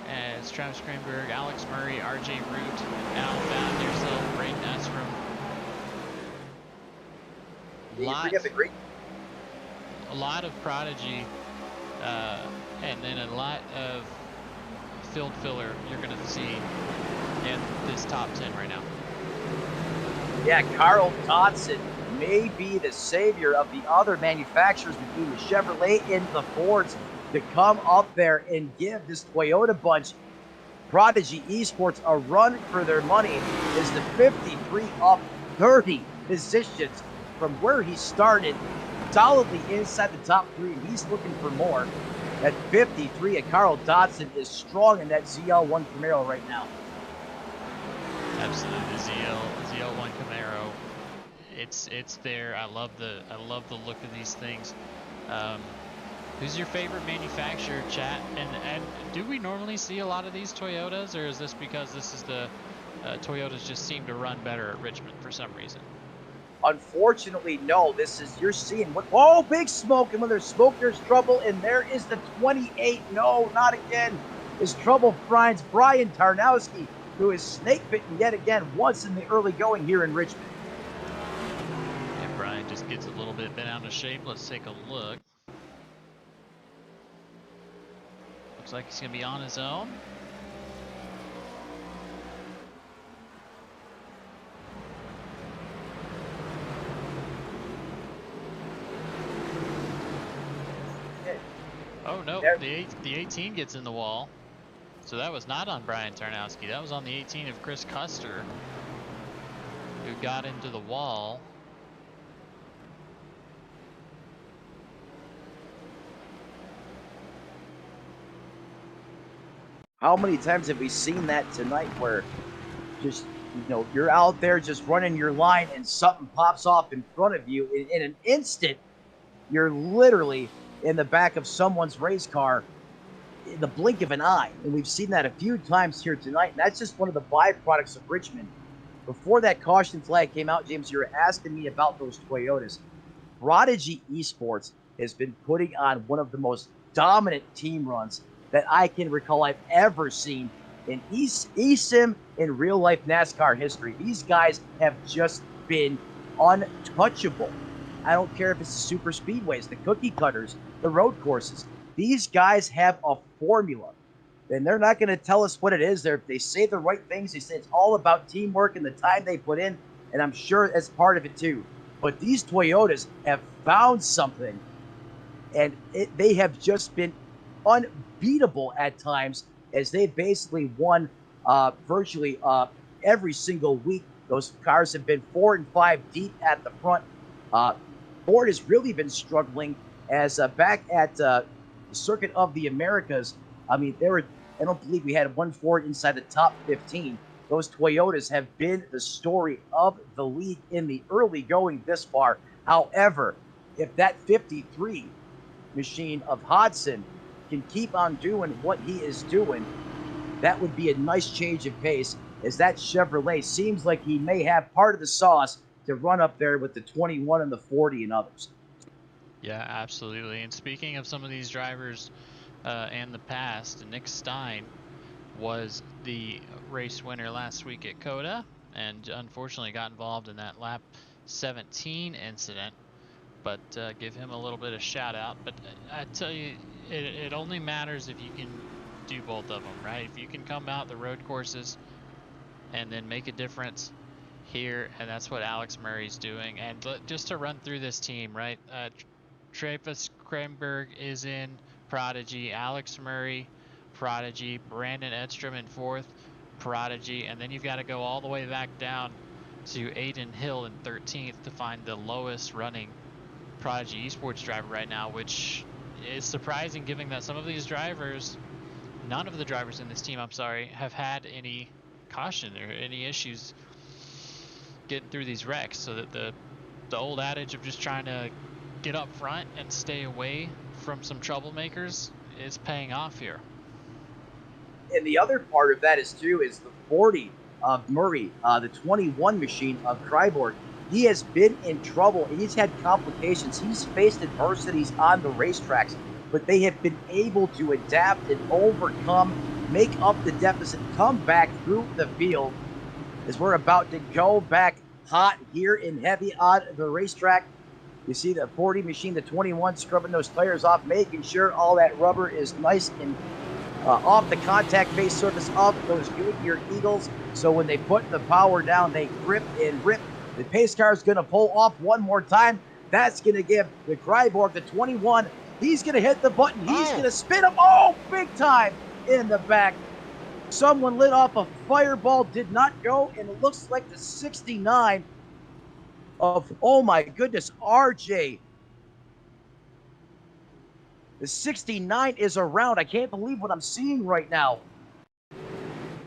As Travis Greenberg, Alex Murray, RJ Root now found their celebrating us from a lot of prodigy and then a lot of field filler you're going to see in this top 10 right now. Yeah, Carl Dodson may be the savior of the other manufacturers between the Chevrolet and the Fords to come up there and give this Toyota bunch, Prodigy Esports, a run for their money. Is the 53 up 30 positions from where he started, solidly inside the top 3, and he's looking for more. At 53, and Carl Dodson is strong in that ZL1 Camaro right now. Absolutely, ZL1 Camaro. It's there. I love the look of these things. Who's your favorite manufacturer, chat? And do we normally see a lot of these Toyotas, or is this because this is the Toyotas just seem to run better at Richmond for some reason? Unfortunately, no. This is, you're seeing what? Oh, big smoke, and when there's smoke, there's trouble, and there is the 28. No, not again. Is trouble finds Brian Tarnowski, who is snake bitten yet again once in the early going here in Richmond. And Brian just gets a little bit bent out of shape. Let's take a look. Looks like he's gonna be on his own. Oh no, the 18 gets in the wall. So that was not on Brian Tarnowski. That was on the 18 of Chris Custer, who got into the wall. How many times have we seen that tonight where just, you're out there just running your line and something pops off in front of you in an instant, you're literally in the back of someone's race car in the blink of an eye. And we've seen that a few times here tonight. And that's just one of the byproducts of Richmond. Before that caution flag came out, James, you were asking me about those Toyotas. Prodigy Esports has been putting on one of the most dominant team runs that I can recall I've ever seen in eSIM in real life NASCAR history. These guys have just been untouchable. I don't care if it's the super speedways, the cookie cutters, the road courses. These guys have a formula, and they're not going to tell us what it is. They say the right things. They say it's all about teamwork and the time they put in, and I'm sure that's part of it too. But these Toyotas have found something, and they have just been unbeatable at times, as they basically won virtually every single week. Those cars have been 4 and 5 deep at the front. Ford has really been struggling, as back at the Circuit of the Americas, I mean, I don't believe we had one Ford inside the top 15. Those Toyotas have been the story of the league in the early going this far. However, if that 53 machine of Hodson can keep on doing what he is doing, that would be a nice change of pace, as that Chevrolet seems like he may have part of the sauce to run up there with the 21 and the 40 and others. Yeah, absolutely. And speaking of some of these drivers and the past, Nick Stein was the race winner last week at COTA, and unfortunately got involved in that lap 17 incident. But give him a little bit of shout out. But I tell you, it only matters if you can do both of them, right? If you can come out the road courses and then make a difference here, and that's what Alex Murray's doing. And just to run through this team, right? Travis Krenberg is in Prodigy, Alex Murray, Prodigy, Brandon Edstrom in 4th, Prodigy, and then you've got to go all the way back down to Aiden Hill in 13th to find the lowest running Prodigy Esports driver right now, which is surprising given that some of these drivers, none of the drivers in this team, I'm sorry, have had any caution or any issues getting through these wrecks. So that the old adage of just trying to get up front and stay away from some troublemakers is paying off here. And the other part of that is the 40 of Murray, the 21 machine of Kryborg. He has been in trouble. He's had complications. He's faced adversities on the racetracks, but they have been able to adapt and overcome, make up the deficit, come back through the field, as we're about to go back hot here in heavy on the racetrack. You see the 40 machine, the 21, scrubbing those tires off, making sure all that rubber is nice and off the contact base surface of those Goodyear Eagles. So when they put the power down, they grip and rip. The pace car is going to pull off one more time. That's going to give the Kryborg, the 21. He's going to hit the button. He's going to spin him. Oh, big time in the back. Someone lit off a fireball, did not go, and it looks like the 69 of, oh my goodness, RJ. The 69 is around. I can't believe what I'm seeing right now.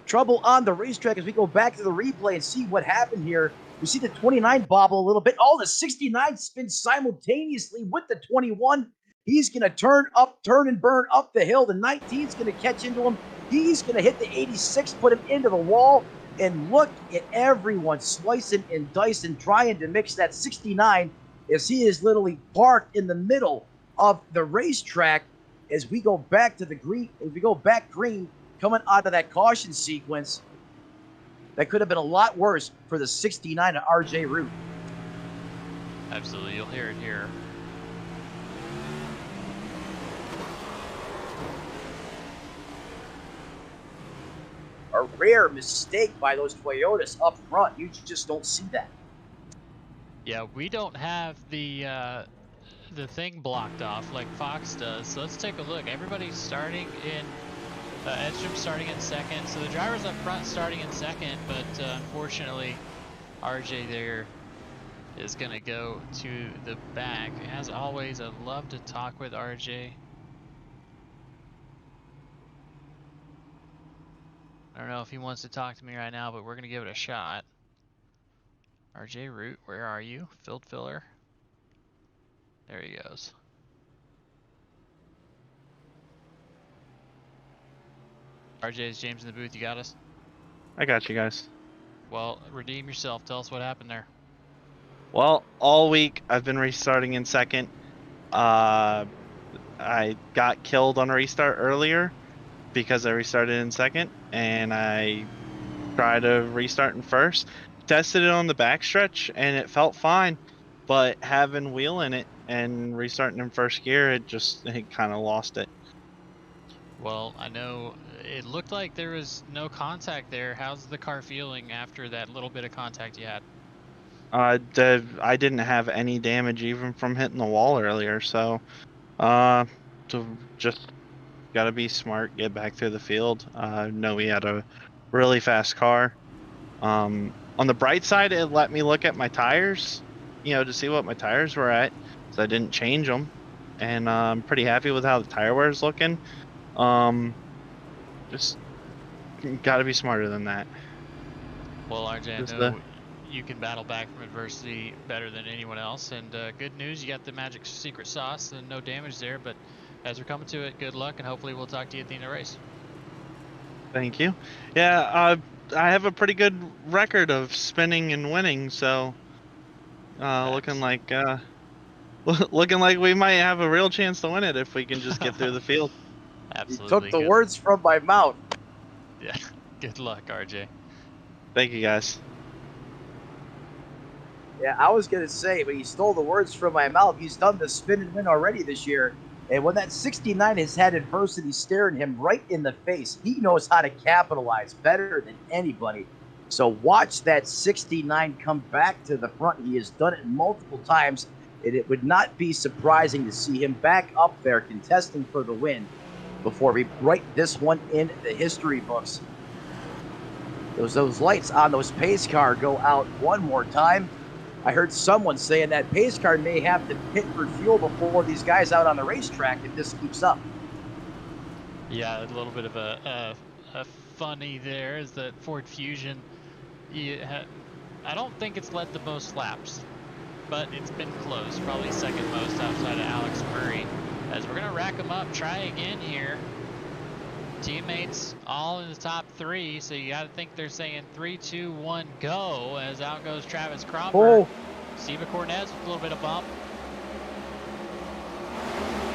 Trouble on the racetrack as we go back to the replay and see what happened here. We see the 29 bobble a little bit. Oh, the 69 spins simultaneously with the 21. He's going to turn and burn up the hill. The 19's going to catch into him. He's going to hit the 86, put him into the wall. And look at everyone slicing and dicing, trying to mix that 69 as he is literally parked in the middle of the racetrack as we go back to the green. As we go back green, coming out of that caution sequence, that could have been a lot worse for the 69 at RJ Root. Absolutely, you'll hear it here. A rare mistake by those Toyotas up front. You just don't see that. Yeah, we don't have the thing blocked off like Fox does. So let's take a look. Everybody's starting in Edstrom starting in second. So the drivers up front starting in second, but unfortunately, RJ there is going to go to the back. As always, I love to talk with RJ. I don't know if he wants to talk to me right now, but we're going to give it a shot. RJ Root, where are you? Field filler. There he goes. RJ, is James in the booth? You got us? I got you guys. Well, redeem yourself. Tell us what happened there. Well, all week I've been restarting in second. I got killed on a restart earlier because I restarted in second, and I tried to restart in first. Tested it on the backstretch, and it felt fine. But having wheel in it and restarting in first gear, it kind of lost it. Well, I know it looked like there was no contact there. How's the car feeling after that little bit of contact you had? I didn't have any damage even from hitting the wall earlier, so just gotta be smart, get back through the field. Know we had a really fast car. On the bright side, it let me look at my tires, to see what my tires were at, so I didn't change them, and I'm pretty happy with how the tire wear is looking. Just gotta be smarter than that. Well, RJ, I know you can battle back from adversity better than anyone else, and good news, you got the magic secret sauce and no damage there, but as we're coming to it, good luck, and hopefully we'll talk to you at the end of the race. Thank you. Yeah, I have a pretty good record of spinning and winning, so looking like we might have a real chance to win it if we can just get through the field. Absolutely. You took the words from my mouth. Yeah. Good luck, RJ. Thank you, guys. Yeah, I was going to say, but he stole the words from my mouth. He's done the spin and win already this year. And when that 69 has had adversity staring him right in the face, he knows how to capitalize better than anybody. So watch that 69 come back to the front. He has done it multiple times, and it would not be surprising to see him back up there contesting for the win before we write this one in the history books. Those lights on those pace car go out one more time. I heard someone saying that pace car may have to pit for fuel before these guys out on the racetrack if this keeps up. Yeah, a little bit of a funny there is that Ford Fusion, I don't think it's led the most laps, but it's been close, probably second most outside of Alex Murray. As we're going to rack them up, try again here. Teammates all in the top three, so you got to think they're saying 3, 2, 1, go, as out goes Travis Cropper. Oh. Steve Cornez with a little bit of bump.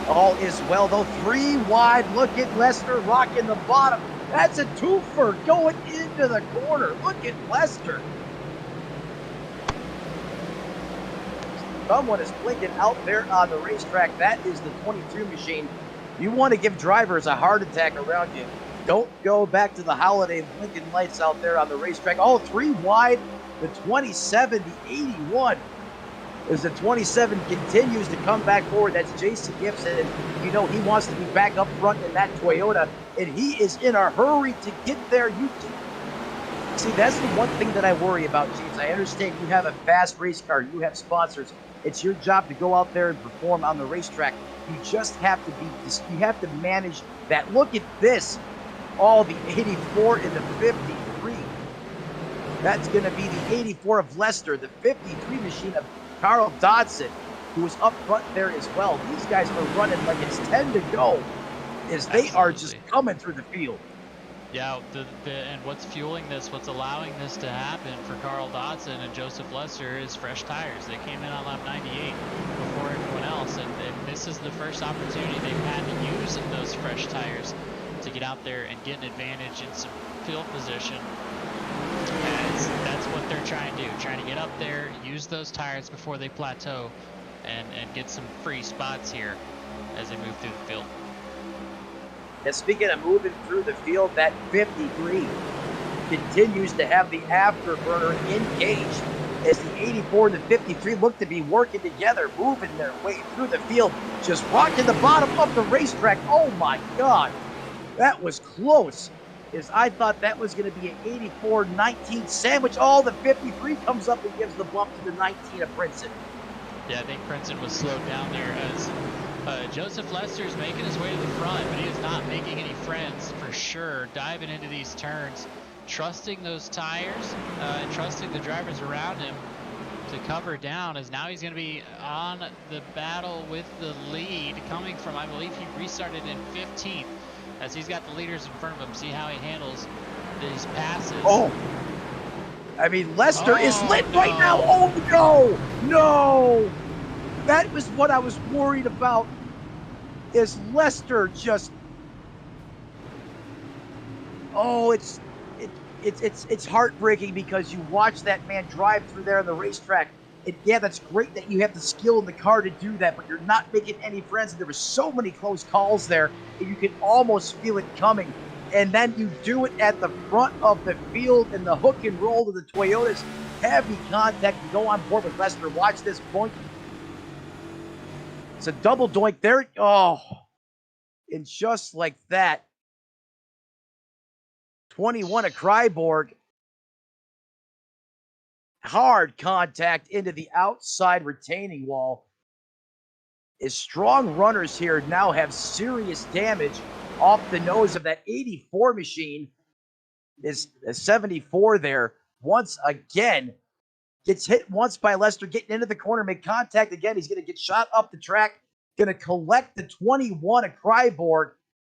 All is well, though. 3 wide. Look at Lester rocking the bottom. That's a twofer going into the corner. Look at Lester. Someone is blinking out there on the racetrack. That is the 22 machine. You want to give drivers a heart attack around you. Don't go back to the holiday blinking lights out there on the racetrack. Oh, 3 wide. The 27, the 81. As the 27 continues to come back forward, that's Jason Gibson. And he wants to be back up front in that Toyota, and he is in a hurry to get there. See, that's the one thing that I worry about, James. I understand you have a fast race car, you have sponsors. It's your job to go out there and perform on the racetrack. You just have to manage that. Look at this. All the 84 and the 53. That's going to be the 84 of Lester, the 53 machine of Carl Dodson, who is up front there as well. These guys are running like it's 10 to go as they are just coming through the field. Yeah, and what's fueling this, what's allowing this to happen for Carl Dodson and Joseph Lester is fresh tires. They came in on lap 98 before everyone else, and this is the first opportunity they've had to use those fresh tires to get out there and get an advantage in some field position. And that's what they're trying to do, trying to get up there, use those tires before they plateau, and get some free spots here as they move through the field. And speaking of moving through the field, that 53 continues to have the afterburner engaged as the 84 and the 53 look to be working together, moving their way through the field, just rocking the bottom of the racetrack. Oh my God. That was close, as I thought that was going to be an 84-19 sandwich. Oh, the 53 comes up and gives the bump to the 19 of Princeton. Yeah, I think Princeton was slowed down there as Joseph Lester is making his way to the front, but he is not making any friends for sure. Diving into these turns, trusting those tires and trusting the drivers around him to cover down, as now he's going to be on the battle with the lead coming from, I believe he restarted in 15th, as he's got the leaders in front of him. See how he handles these passes. Oh, I mean, Lester is lit right now. Oh, no, no. That was what I was worried about, is Lester just, oh, it's heartbreaking, because you watch that man drive through there on the racetrack. Yeah, that's great that you have the skill in the car to do that, but you're not making any friends. And there were so many close calls there, and you can almost feel it coming. And then you do it at the front of the field, and the hook and roll of the Toyotas. Heavy contact. You go on board with Lester. Watch this point. It's a double doink there. Oh, and just like that, 21 of Kryborg. Hard contact into the outside retaining wall. His strong runners here now have serious damage off the nose of that 84 machine. Is 74 there. Once again, gets hit once by Lester, getting into the corner, make contact again. He's going to get shot up the track, going to collect the 21 of Kryborg,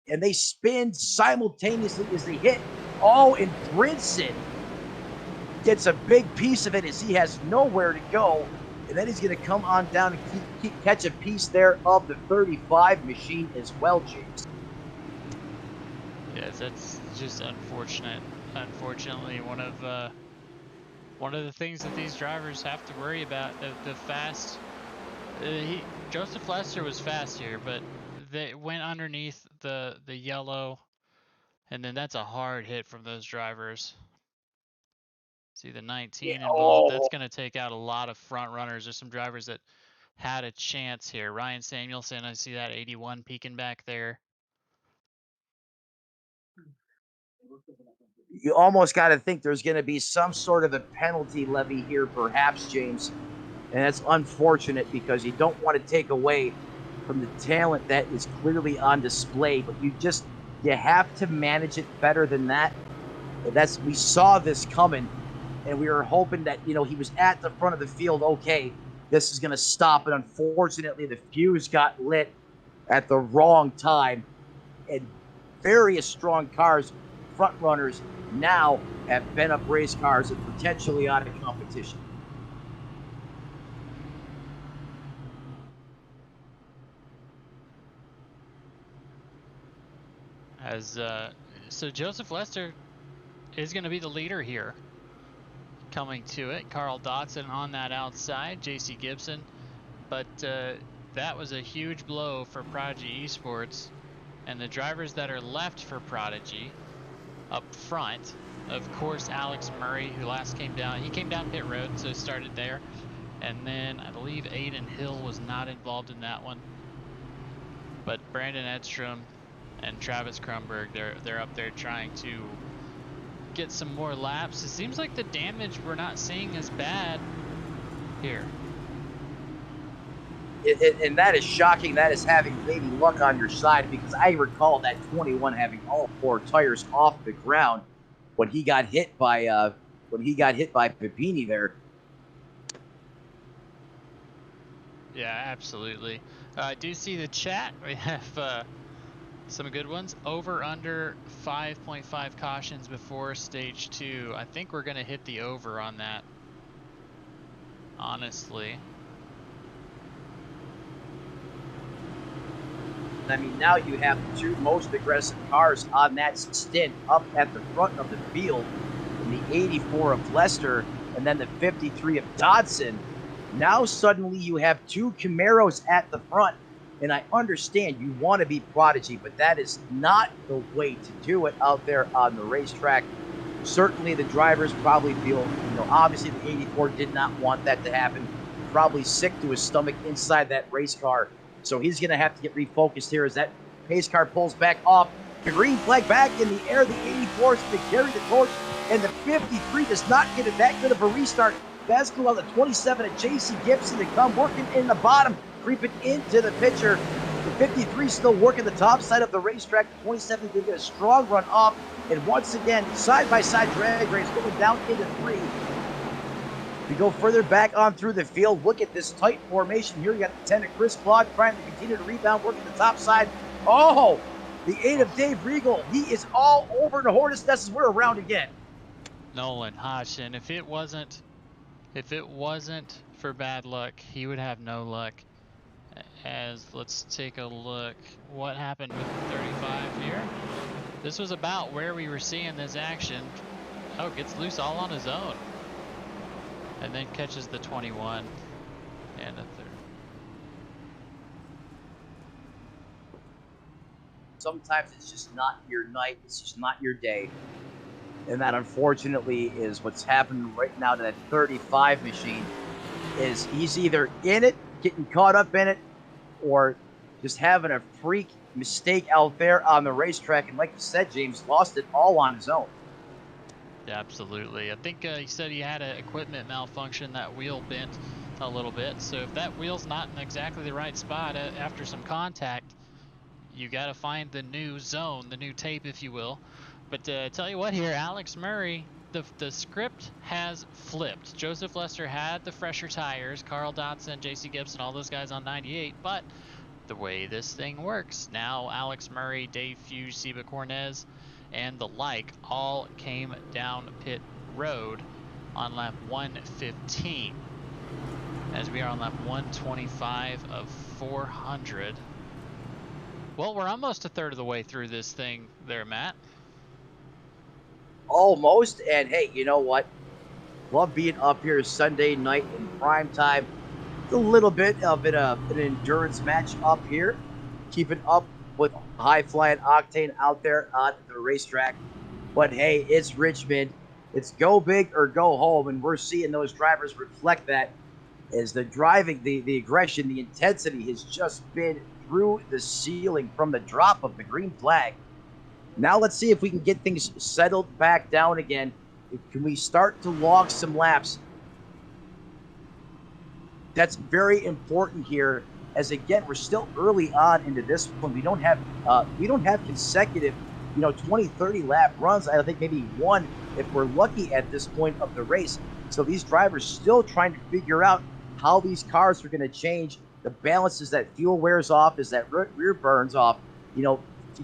and they spin simultaneously as they hit. Oh, and Brinson gets a big piece of it as he has nowhere to go. And then he's going to come on down and catch a piece there of the 35 machine as well, James. Yes, that's just unfortunate. Unfortunately, one of the things that these drivers have to worry about, the fast. Joseph Lester was fast here, but they went underneath the yellow, and then that's a hard hit from those drivers. See the 19 involved. That's going to take out a lot of front runners. There's some drivers that had a chance here. Ryan Samuelson, I see that 81 peeking back there. You almost got to think there's going to be some sort of a penalty levy here, perhaps, James. And that's unfortunate, because you don't want to take away from the talent that is clearly on display, but you have to manage it better than that. We saw this coming, and we were hoping that, he was at the front of the field. Okay, this is going to stop. And unfortunately, the fuse got lit at the wrong time, and various strong cars, front runners, now have bent up race cars and potentially out of competition. So Joseph Lester is going to be the leader here. Coming to it, Carl Dotson on that outside, JC Gibson. But that was a huge blow for Prodigy Esports. And the drivers that are left for Prodigy up front, of course, Alex Murray, who last came down. He came down pit road, so started there. And then I believe Aiden Hill was not involved in that one. But Brandon Edstrom and Travis Krumberg, they're up there trying to get some more laps. It seems like the damage we're not seeing is bad here. And that is shocking. That is having maybe luck on your side, because I recall that 21 having all four tires off the ground when he got hit by Pepini there. Yeah, absolutely. I do see the chat. We have some good ones. Over under 5.5 cautions before stage 2. I think we're going to hit the over on that, honestly. I mean, now you have the two most aggressive cars on that stint up at the front of the field, in the 84 of Lester and then the 53 of Dodson. Now suddenly you have two Camaros at the front, and I understand you want to be Prodigy, but that is not the way to do it out there on the racetrack. Certainly the drivers probably feel, obviously the 84 did not want that to happen. Probably sick to his stomach inside that race car. So he's going to have to get refocused here as that pace car pulls back off. The green flag back in the air. The 84 is going to carry the torch, and the 53 does not get it that good of a restart. That's going on the 27 at J.C. Gibson to come working in the bottom, creeping into the picture. The 53 still working the top side of the racetrack. The 27 did get a strong run off, and once again, side-by-side drag race going down into 3. We go further back on through the field. Look at this tight formation here. You got the 10 of Chris Claude trying to continue to rebound, working the top side. Oh, the 8 of Dave Regal. He is all over the Hornets' Nest. We're around again. Nolan Hodgson, if it wasn't for bad luck, he would have no luck. As let's take a look. What happened with the 35 here? This was about where we were seeing this action. Oh, gets loose all on his own. And then catches the 21 and a 30. Sometimes it's just not your night. It's just not your day. And that, unfortunately, is what's happening right now to that 35 machine. Is he's either in it, getting caught up in it, or just having a freak mistake out there on the racetrack. And like you said, James, lost it all on his own. Absolutely. I think he said he had an equipment malfunction. That wheel bent a little bit. So if that wheel's not in exactly the right spot after some contact, you got to find the new zone, the new tape, if you will. But tell you what here, Alex Murray, the script has flipped. Joseph Lester had the fresher tires, Carl Dotson, JC Gibson, all those guys on 98. But the way this thing works, now Alex Murray, Dave Fuge, Seba Cornez, and the like all came down pit road on lap 115, as we are on lap 125 of 400. Well, we're almost a third of the way through this thing there, Matt. Almost. And hey, you know what? Love being up here Sunday night in prime time. A little bit of an endurance match up here, keeping up with high-flying octane out there on the racetrack. But hey, it's Richmond. It's go big or go home, and we're seeing those drivers reflect that as the driving, the aggression, the intensity has just been through the ceiling from the drop of the green flag. Now let's see if we can get things settled back down again. Can we start to log some laps? That's very important here, as again, we're still early on into this one. We don't have consecutive, 20, 30 lap runs. I think maybe one if we're lucky at this point of the race. So these drivers still trying to figure out how these cars are going to change. The balance as that fuel wears off, as that rear burns off.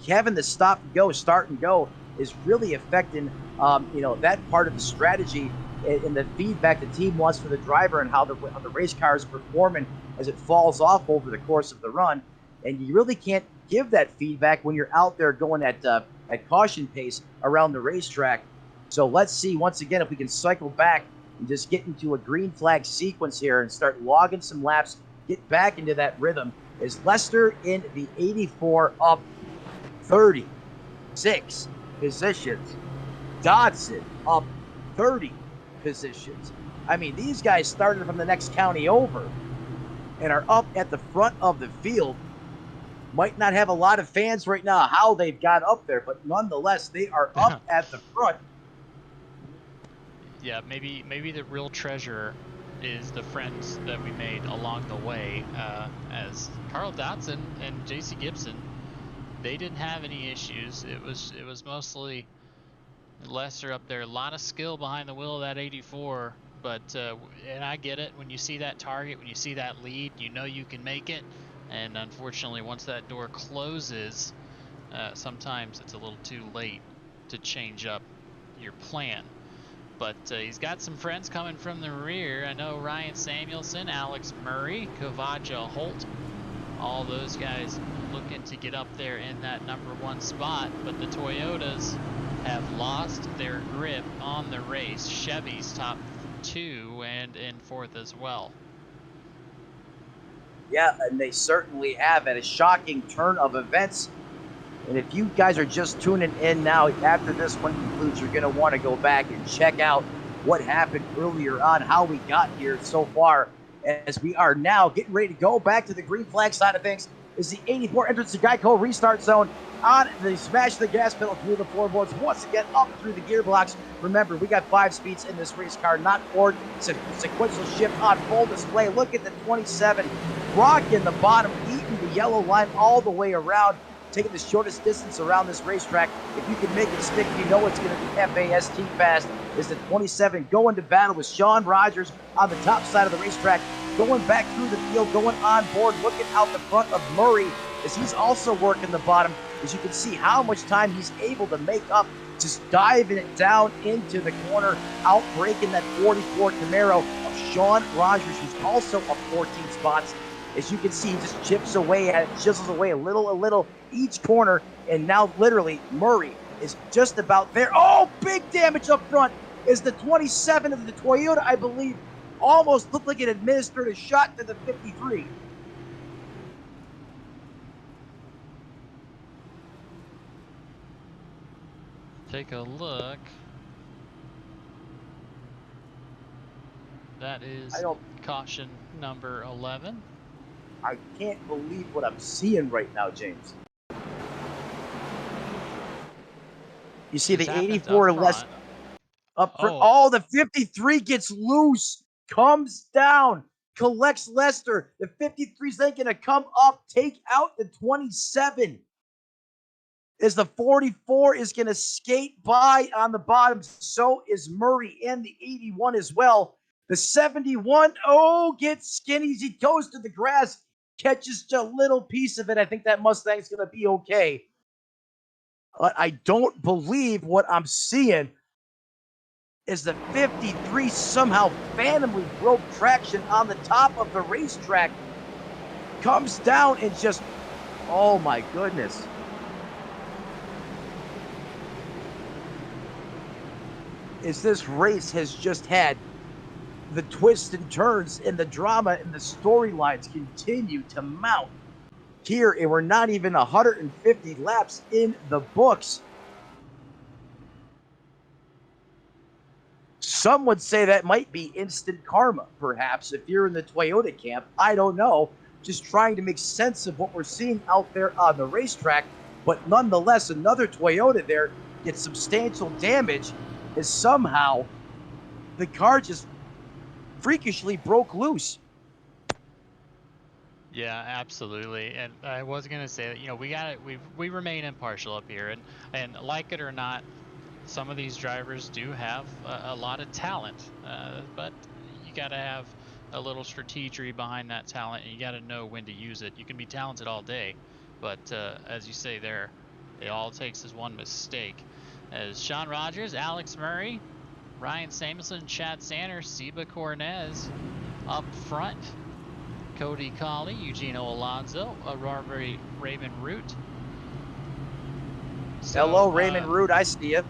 Having the stop and go, start and go is really affecting, that part of the strategy and the feedback the team wants for the driver and how the race car is performing as it falls off over the course of the run. And you really can't give that feedback when you're out there going at caution pace around the racetrack. So let's see once again if we can cycle back and just get into a green flag sequence here and start logging some laps, get back into that rhythm. As Lester in the 84 up 36 positions. Dodson up 30 positions. I mean, these guys started from the next county over and are up at the front of the field. Might not have a lot of fans right now how they've got up there, but nonetheless, they are up at the front. Yeah, maybe the real treasure is the friends that we made along the way, as Carl Dotson and JC Gibson, they didn't have any issues. It was mostly Lester up there. A lot of skill behind the wheel of that 84, but and I get it. When you see that target, when you see that lead, you know you can make it. And unfortunately, once that door closes, sometimes it's a little too late to change up your plan. But he's got some friends coming from the rear. I know Ryan Samuelson, Alex Murray, Kavaja Holt, all those guys looking to get up there in that #1 spot. But the Toyotas have lost their grip on the race. Chevy's top 2 and in 4th as well. Yeah, and they certainly have at a shocking turn of events. And if you guys are just tuning in now, after this one concludes, you're going to want to go back and check out what happened earlier on, how we got here so far, as we are now getting ready to go back to the green flag side of things. as the 84 enters the Geico restart zone on the smash the gas pedal through the floorboards. Once again, up through the gearbox. Remember, we got 5 speeds in this race car, not 4. It's a sequential shift on full display. Look at the 27 rocking the bottom, eating the yellow line all the way around, taking the shortest distance around this racetrack. If you can make it stick, you know it's going to be FAST fast. Is the 27 going to battle with Sean Rogers on the top side of the racetrack, going back through the field, going on board, looking out the front of Murray as he's also working the bottom. As you can see how much time he's able to make up, just diving it down into the corner, out breaking that 44 Camaro of Sean Rogers, who's also up 14 spots. As you can see, he just chips away at it, chisels away a little each corner, and now literally Murray is just about there. Oh, big damage up front is the 27 of the Toyota, I believe, almost looked like it administered a shot to the 53. Take a look. That is caution number 11. I can't believe what I'm seeing right now, James. You see the 84 less up front. Oh, the 53 gets loose, comes down, collects Lester. The 53's then going to come up, take out the 27. As the 44 is going to skate by on the bottom, so is Murray and the 81 as well. The 71, gets skinny. He goes to the grass, catches just a little piece of it. I think that Mustang's going to be okay. But I don't believe what I'm seeing is the 53 somehow phantomly broke traction on the top of the racetrack, comes down and just, oh my goodness. Is this race has just had the twists and turns and the drama and the storylines continue to mount here, and we're not even 150 laps in the books. Some would say that might be instant karma, perhaps, if you're in the Toyota camp. I don't know. Just trying to make sense of what we're seeing out there on the racetrack. But nonetheless, another Toyota there gets substantial damage as somehow the car just freakishly broke loose. Yeah, absolutely. And I was gonna say that, you know, we remain impartial up here, and like it or not, some of these drivers do have a lot of talent, but you gotta have a little strategery behind that talent, and you gotta know when to use it. You can be talented all day, but as you say there, it all takes is one mistake. As Sean Rogers, Alex Murray, Ryan Samuelson, Chad Sanders, Seba Cornez up front. Cody Colley, Eugenio Alonso, Raymond Root. So, hello, Raymond Root. I see you.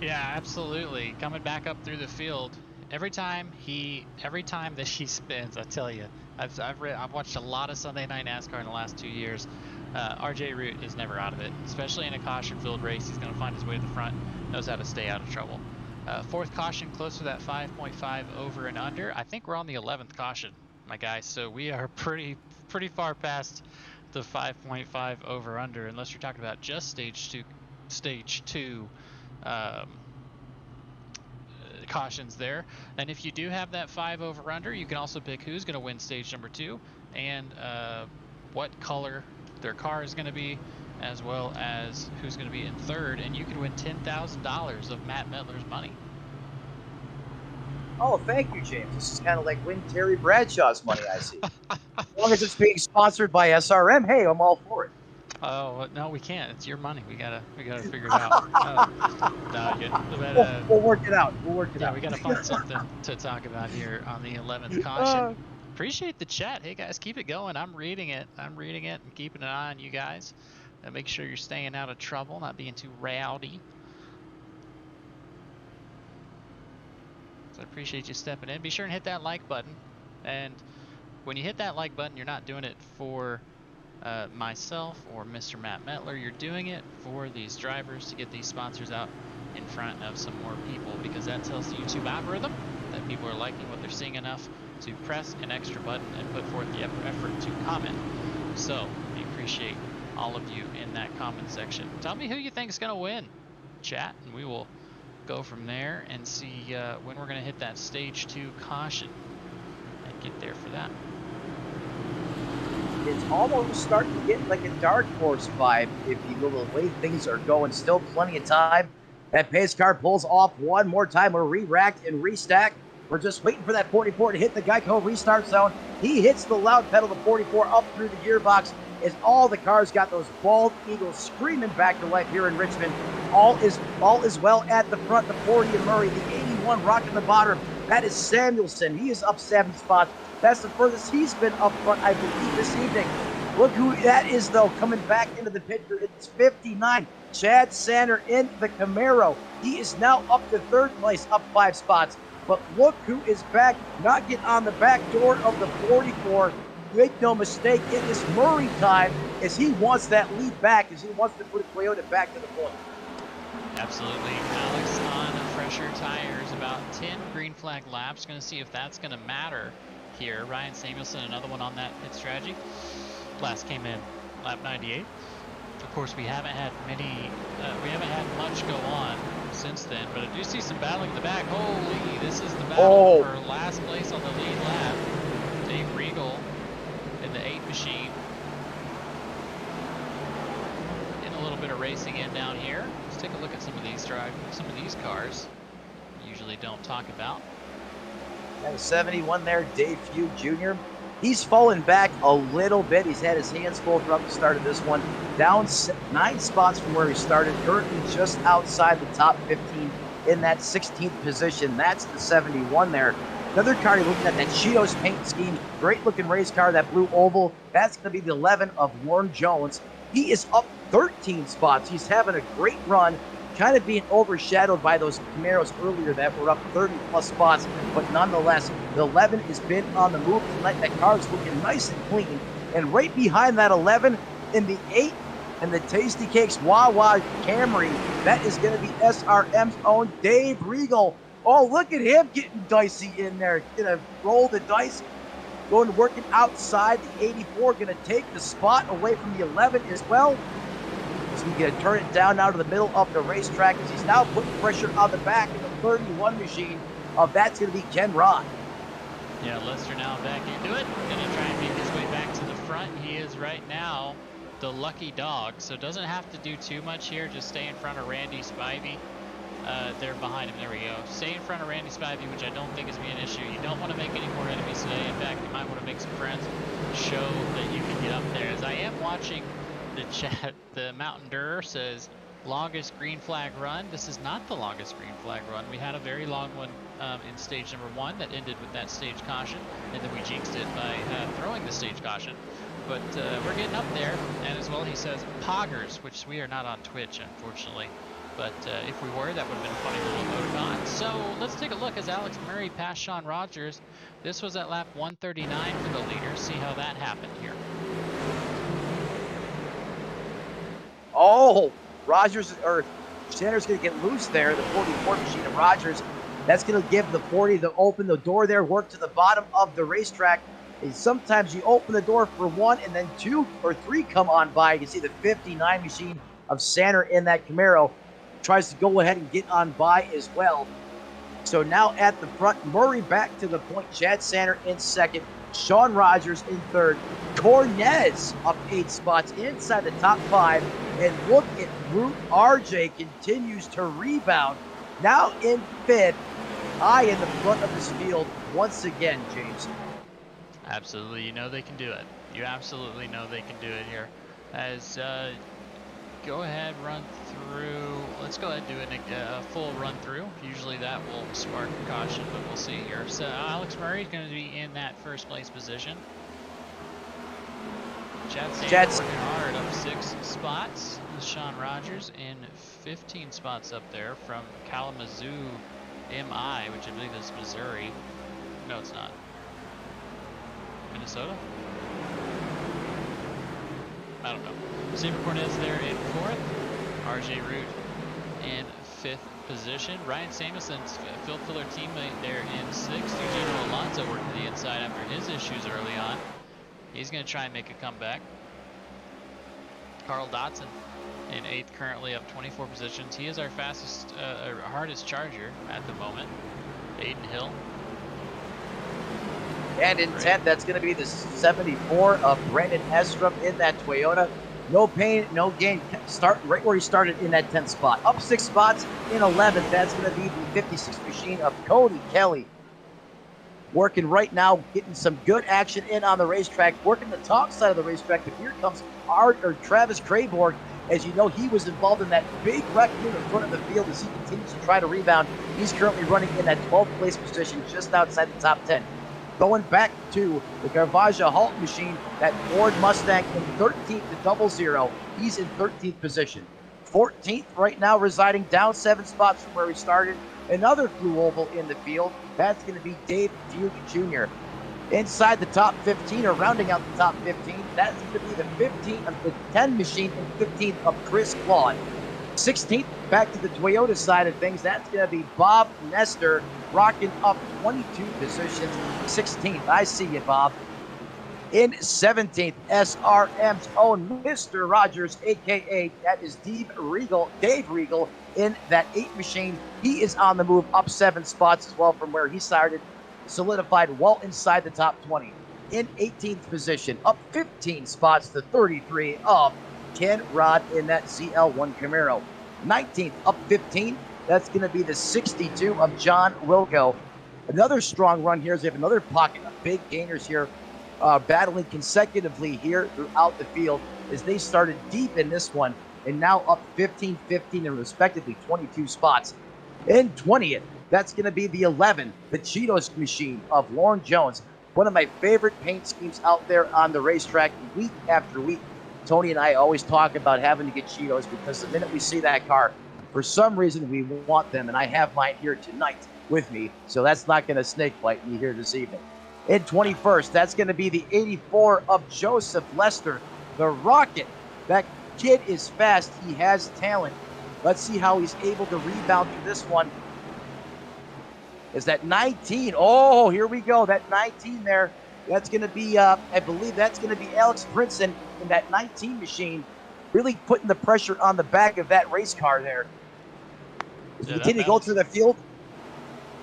Yeah, absolutely. Coming back up through the field. Every time that he spins, I tell you, I've watched a lot of Sunday Night NASCAR in the last 2 years. RJ Root is never out of it, especially in a caution-filled race. He's going to find his way to the front, knows how to stay out of trouble. Fourth caution, close to that 5.5 over and under. I think we're on the 11th caution, my guys, so we are pretty far past the 5.5 over under, unless you're talking about just stage two cautions there. And if you do have that 5 over under, you can also pick who's going to win stage number 2 and what color their car is going to be, as well as who's going to be in third, and you can win $10,000 of Matt Medler's money. Oh, thank you, James. This is kind of like win Terry Bradshaw's money, I see. As long as it's being sponsored by SRM, hey, I'm all for it. Oh no, we can't. It's your money. We gotta figure it out. We'll work it out. We'll work it out. We gotta find something to talk about here on the 11th caution. Appreciate the chat. Hey guys, keep it going. I'm reading it and keeping an eye on you guys. And make sure you're staying out of trouble, not being too rowdy. So I appreciate you stepping in. Be sure and hit that like button. And when you hit that like button, you're not doing it for myself or Mr. Matt Metler. You're doing it for these drivers to get these sponsors out in front of some more people, because that tells the YouTube algorithm that people are liking what they're seeing enough to press an extra button and put forth the effort to comment. So we appreciate appreciate all of you in that comment section. Tell me who you think is going to win, chat, and we will go from there and see when we're going to hit that stage 2 caution and get there for that. It's almost starting to get like a dark horse vibe, if you go the way things are going. Still plenty of time. That pace car pulls off one more time. We're re-racked and restacked. We're just waiting for that 44 to hit the Geico restart zone. He hits the loud pedal, the 44 up through the gearbox, as all the cars got those bald eagles screaming back to life here in Richmond. All is well at the front. The 40 and Murray, the 81 rocking the bottom. That is Samuelson. He is up 7 spots. That's the furthest he's been up front, I believe, this evening. Look who that is, though, coming back into the picture. It's 59. Chad Sander in the Camaro. He is now up to 3rd place, up 5 spots. But look who is back, not getting on the back door of the 44. Make no mistake, it is Murray time, as he wants that lead back, as he wants to put Toyota back to the point. Absolutely. Alex on fresher tires, about 10 green flag laps. Going to see if that's going to matter here. Ryan Samuelson, another one on that pit strategy. Last came in lap 98. Of course, we haven't had much go on since then, but I do see some battling in the back. Holy, this is the battle for last place on the lead lap. Dave Regal in the 8 machine. In a little bit of racing in down here. Let's take a look at some of these cars. Usually don't talk about. And 71 there, Dave Few Jr. He's fallen back a little bit. He's had his hands full throughout the start of this one. Down 9 spots from where he started. Currently just outside the top 15 in that 16th position. That's the 71 there. Another car you're looking at, that Cheetos paint scheme. Great looking race car, that blue oval. That's going to be the 11 of Warren Jones. He is up 13 spots. He's having a great run. Kind of being overshadowed by those Camaros earlier that were up 30 plus spots, but nonetheless, the 11 has been on the move tonight. That car is looking nice and clean, and right behind that 11 in the 8 and the Tasty Cakes Wawa Camry, that is going to be SRM's own Dave Regal. Oh, look at him getting dicey in there. Gonna roll the dice, going working outside the 84, gonna take the spot away from the 11 as well. So he's going to turn it down now to the middle of the racetrack, as he's now putting pressure on the back of the 31 machine. That's going to be Ken Rod. Yeah, Lester now back into it. Going to try and make his way back to the front. He is right now the lucky dog, so doesn't have to do too much here. Just stay in front of Randy Spivey. They're behind him. There we go. Stay in front of Randy Spivey, which I don't think is be an issue. You don't want to make any more enemies today. In fact, you might want to make some friends. Show that you can get up there. As I am watching the chat, the Mountain Durr says longest green flag run. This is not the longest green flag run. We had a very long one in stage number 1 that ended with that stage caution, and then we jinxed it by throwing the stage caution. But we're getting up there, and as well he says poggers, which we are not on Twitch, unfortunately. But if we were, that would have been a funny little emoticon. So let's take a look as Alex Murray passed Sean Rogers. This was at lap 139 for the leader. See how that happened here. Oh, Sanders going to get loose there, the 44 machine of Rogers. That's going to give the 40 to open the door there, work to the bottom of the racetrack. And sometimes you open the door for 1 and then 2 or 3 come on by. You can see the 59 machine of Sander in that Camaro tries to go ahead and get on by as well. So now at the front, Murray back to the point. Chad Sander in second. Sean Rogers in third. Cornez up 8 spots inside the top 5. And look at Root RJ continues to rebound. Now in 5th, high in the front of this field once again, James. Absolutely, you know they can do it. You absolutely know they can do it here. As go ahead, run through. Let's go ahead and do a full run through. Usually that will spark caution, but we'll see here. So Alex Murray is going to be in that first place position. Chad Sander working hard, up 6 spots. Sean Rogers in 15 spots up there from Kalamazoo, MI, which I believe is Missouri. No, it's not. Minnesota? I don't know. Xavier Cornez there in 4th. RJ Root in 5th position. Ryan Samuelson's Phil Filler teammate there in 6th. Eugenio Alonso working the inside after his issues early on. He's going to try and make a comeback. Carl Dotson in 8th, currently up 24 positions. He is our fastest, hardest charger at the moment. Aiden Hill. And in 10th, that's going to be the 74 of Brandon Estrom in that Toyota. No pain, no gain. Start right where he started in that 10th spot. Up 6 spots in 11th. That's going to be the 56 machine of Cody Kelly. Working right now, getting some good action in on the racetrack. Working the top side of the racetrack. But here comes Travis Crayborg. As you know, he was involved in that big wreck in the front of the field as he continues to try to rebound. He's currently running in that 12th place position just outside the top 10. Going back to the Garvaja Halt machine, that Ford Mustang in 13th to 00. He's in 13th position. 14th right now, residing down 7 spots from where he started. Another Blue Oval in the field. That's going to be Dave Duke Jr. Inside the top 15, or rounding out the top 15, that's going to be the 10 machine and 15th of Chris Claude. 16th, back to the Toyota side of things, that's going to be Bob Nestor, rocking up 22 positions. 16th, I see you, Bob. In 17th, SRM's own Mr. Rogers, a.k.a. that is Dave Regal, in that 8 machine. He is on the move, up 7 spots as well from where he started, solidified well inside the top 20. In 18th position, up 15 spots to 33 of Ken Rod in that ZL1 Camaro. 19th, up 15. That's going to be the 62 of John Wilco. Another strong run here as they have another pocket of big gainers here, battling consecutively here throughout the field as they started deep in this one and now up 15, 15, and respectively 22 spots. In 20th, that's going to be the 11, the Cheetos machine of Lauren Jones. One of my favorite paint schemes out there on the racetrack week after week. Tony and I always talk about having to get Cheetos because the minute we see that car, for some reason we want them, and I have mine here tonight with me, so that's not going to snake bite me here this evening. In 21st, that's going to be the 84 of Joseph Lester, the Rocket. That kid is fast. He has talent. Let's see how he's able to rebound through this one. Is that 19? Oh, here we go. That 19 there. That's going to be, I believe that's going to be Alex Princeton in that 19 machine, really putting the pressure on the back of that race car there. As we continue to go through the field.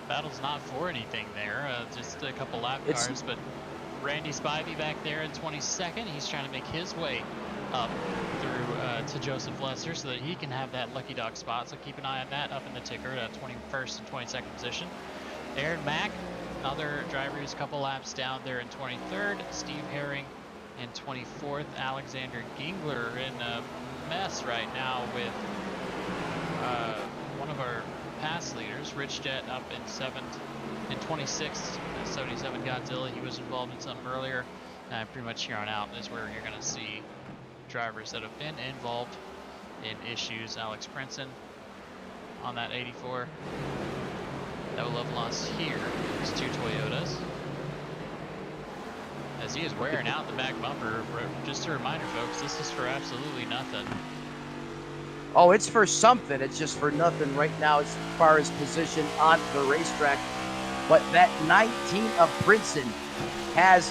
Battle's not for anything there, just a couple lap cars, but Randy Spivey back there in 22nd. He's trying to make his way up through to Joseph Lester so that he can have that lucky dog spot. So keep an eye on that up in the ticker at 21st and 22nd position. Aaron Mack, another driver who's a couple laps down there in 23rd. Steve Herring in 24th. Alexander Gingler in a mess right now with one of our pass leaders, Rich Jet, up in 7th. In 26th, 77 Godzilla, he was involved in something earlier. Pretty much here on out is where you're going to see drivers that have been involved in issues. Alex Princeton on that 84. No love loss here. There's 2 Toyotas. As he is wearing out the back bumper. Just a reminder, folks, this is for absolutely nothing. Oh, it's for something. It's just for nothing right now as far as position on the racetrack. But that 19 of Princeton has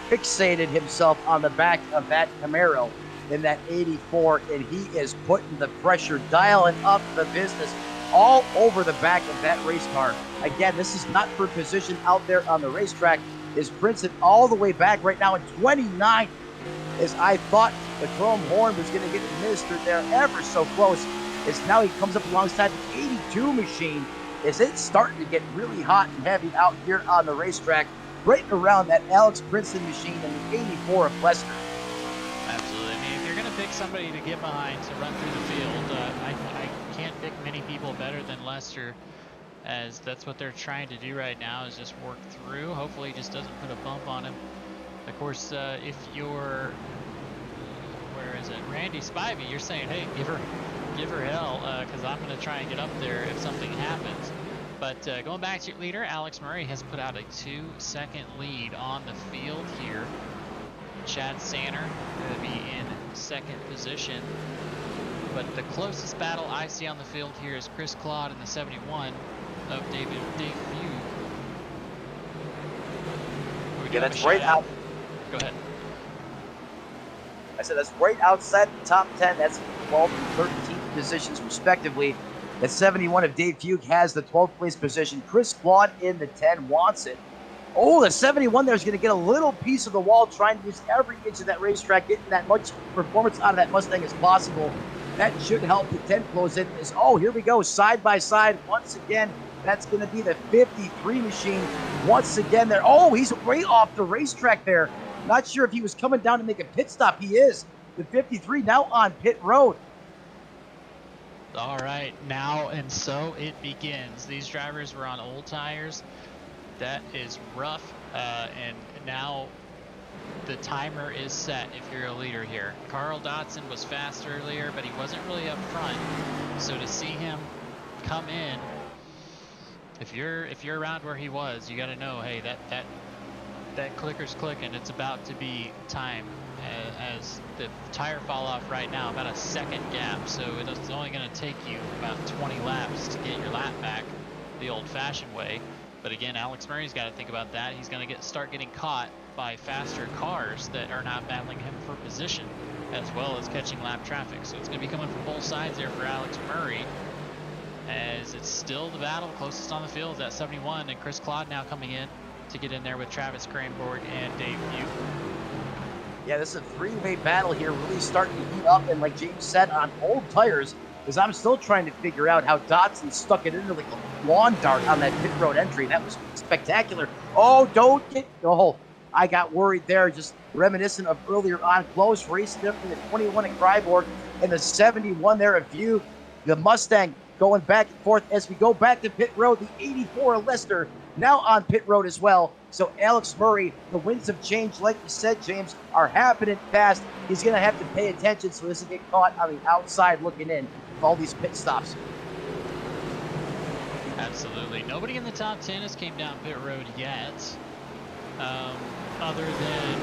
fixated himself on the back of that Camaro in that 84, and he is putting the pressure, dialing up the business all over the back of that race car. Again, this is not for position out there on the racetrack. Is Princeton all the way back right now in 29th, as I thought the chrome horn was going to get administered there ever so close, as now he comes up alongside the 82 machine. Is it starting to get really hot and heavy out here on the racetrack, right around that Alex Princeton machine and the 84 of Lester. Absolutely. I mean, if you're going to pick somebody to get behind to run through the field, I can't pick many people better than Lester, as that's what they're trying to do right now, is just work through. Hopefully he just doesn't put a bump on him. Of course, if you're, where is it, Randy Spivey, you're saying, hey, give her hell, because I'm going to try and get up there if something happens. But going back to your leader, Alex Murray has put out a 2-second lead on the field here. Chad Sanner going to be in 2nd position. But the closest battle I see on the field here is Chris Claude in the 71 of Dave Few. Yeah, that's right out. Go ahead. I said, that's right outside the top 10. That's 12th and 13th positions, respectively. At 71, if Dave Fugue has the 12th place position, Chris Claude in the 10 wants it. Oh, the 71 there is going to get a little piece of the wall, trying to use every inch of that racetrack, getting that much performance out of that Mustang as possible. That should help the 10 close in. Oh, here we go, side by side once again. That's going to be the 53 machine once again there. Oh, he's way off the racetrack there. Not sure if he was coming down to make a pit stop. He is. The 53 now on pit road. All right, now and so it begins. These drivers were on old tires. That is rough, and now the timer is set if you're a leader here. Carl Dotson was fast earlier, but he wasn't really up front. So to see him come in, if you're around where he was, you got to know, hey, that clicker's clicking. It's about to be time. As the tire fall off right now, about a second gap, so it's only going to take you about 20 laps to get your lap back the old-fashioned way. But again, Alex Murray's got to think about that. He's going to start getting caught by faster cars that are not battling him for position, as well as catching lap traffic. So it's going to be coming from both sides there for Alex Murray, as it's still the battle. Closest on the field is at 71, and Chris Claude now coming in to get in there with Travis Cranborg and Dave Fugue. Yeah, this is a three-way battle here, really starting to heat up, and like James said, on old tires, because I'm still trying to figure out how Dotson stuck it into like a lawn dart on that pit road entry. That was spectacular. Oh, don't get... Oh, I got worried there, just reminiscent of earlier on close, racing up in the 21 at Cryborg and the 71 there at View. The Mustang going back and forth as we go back to pit road. The 84 Lester now on pit road as well. So Alex Murray, the winds of change, like you said, James, are happening fast. He's going to have to pay attention so he doesn't get caught on the outside looking in with all these pit stops. Absolutely. Nobody in the top 10 has came down pit road yet, other than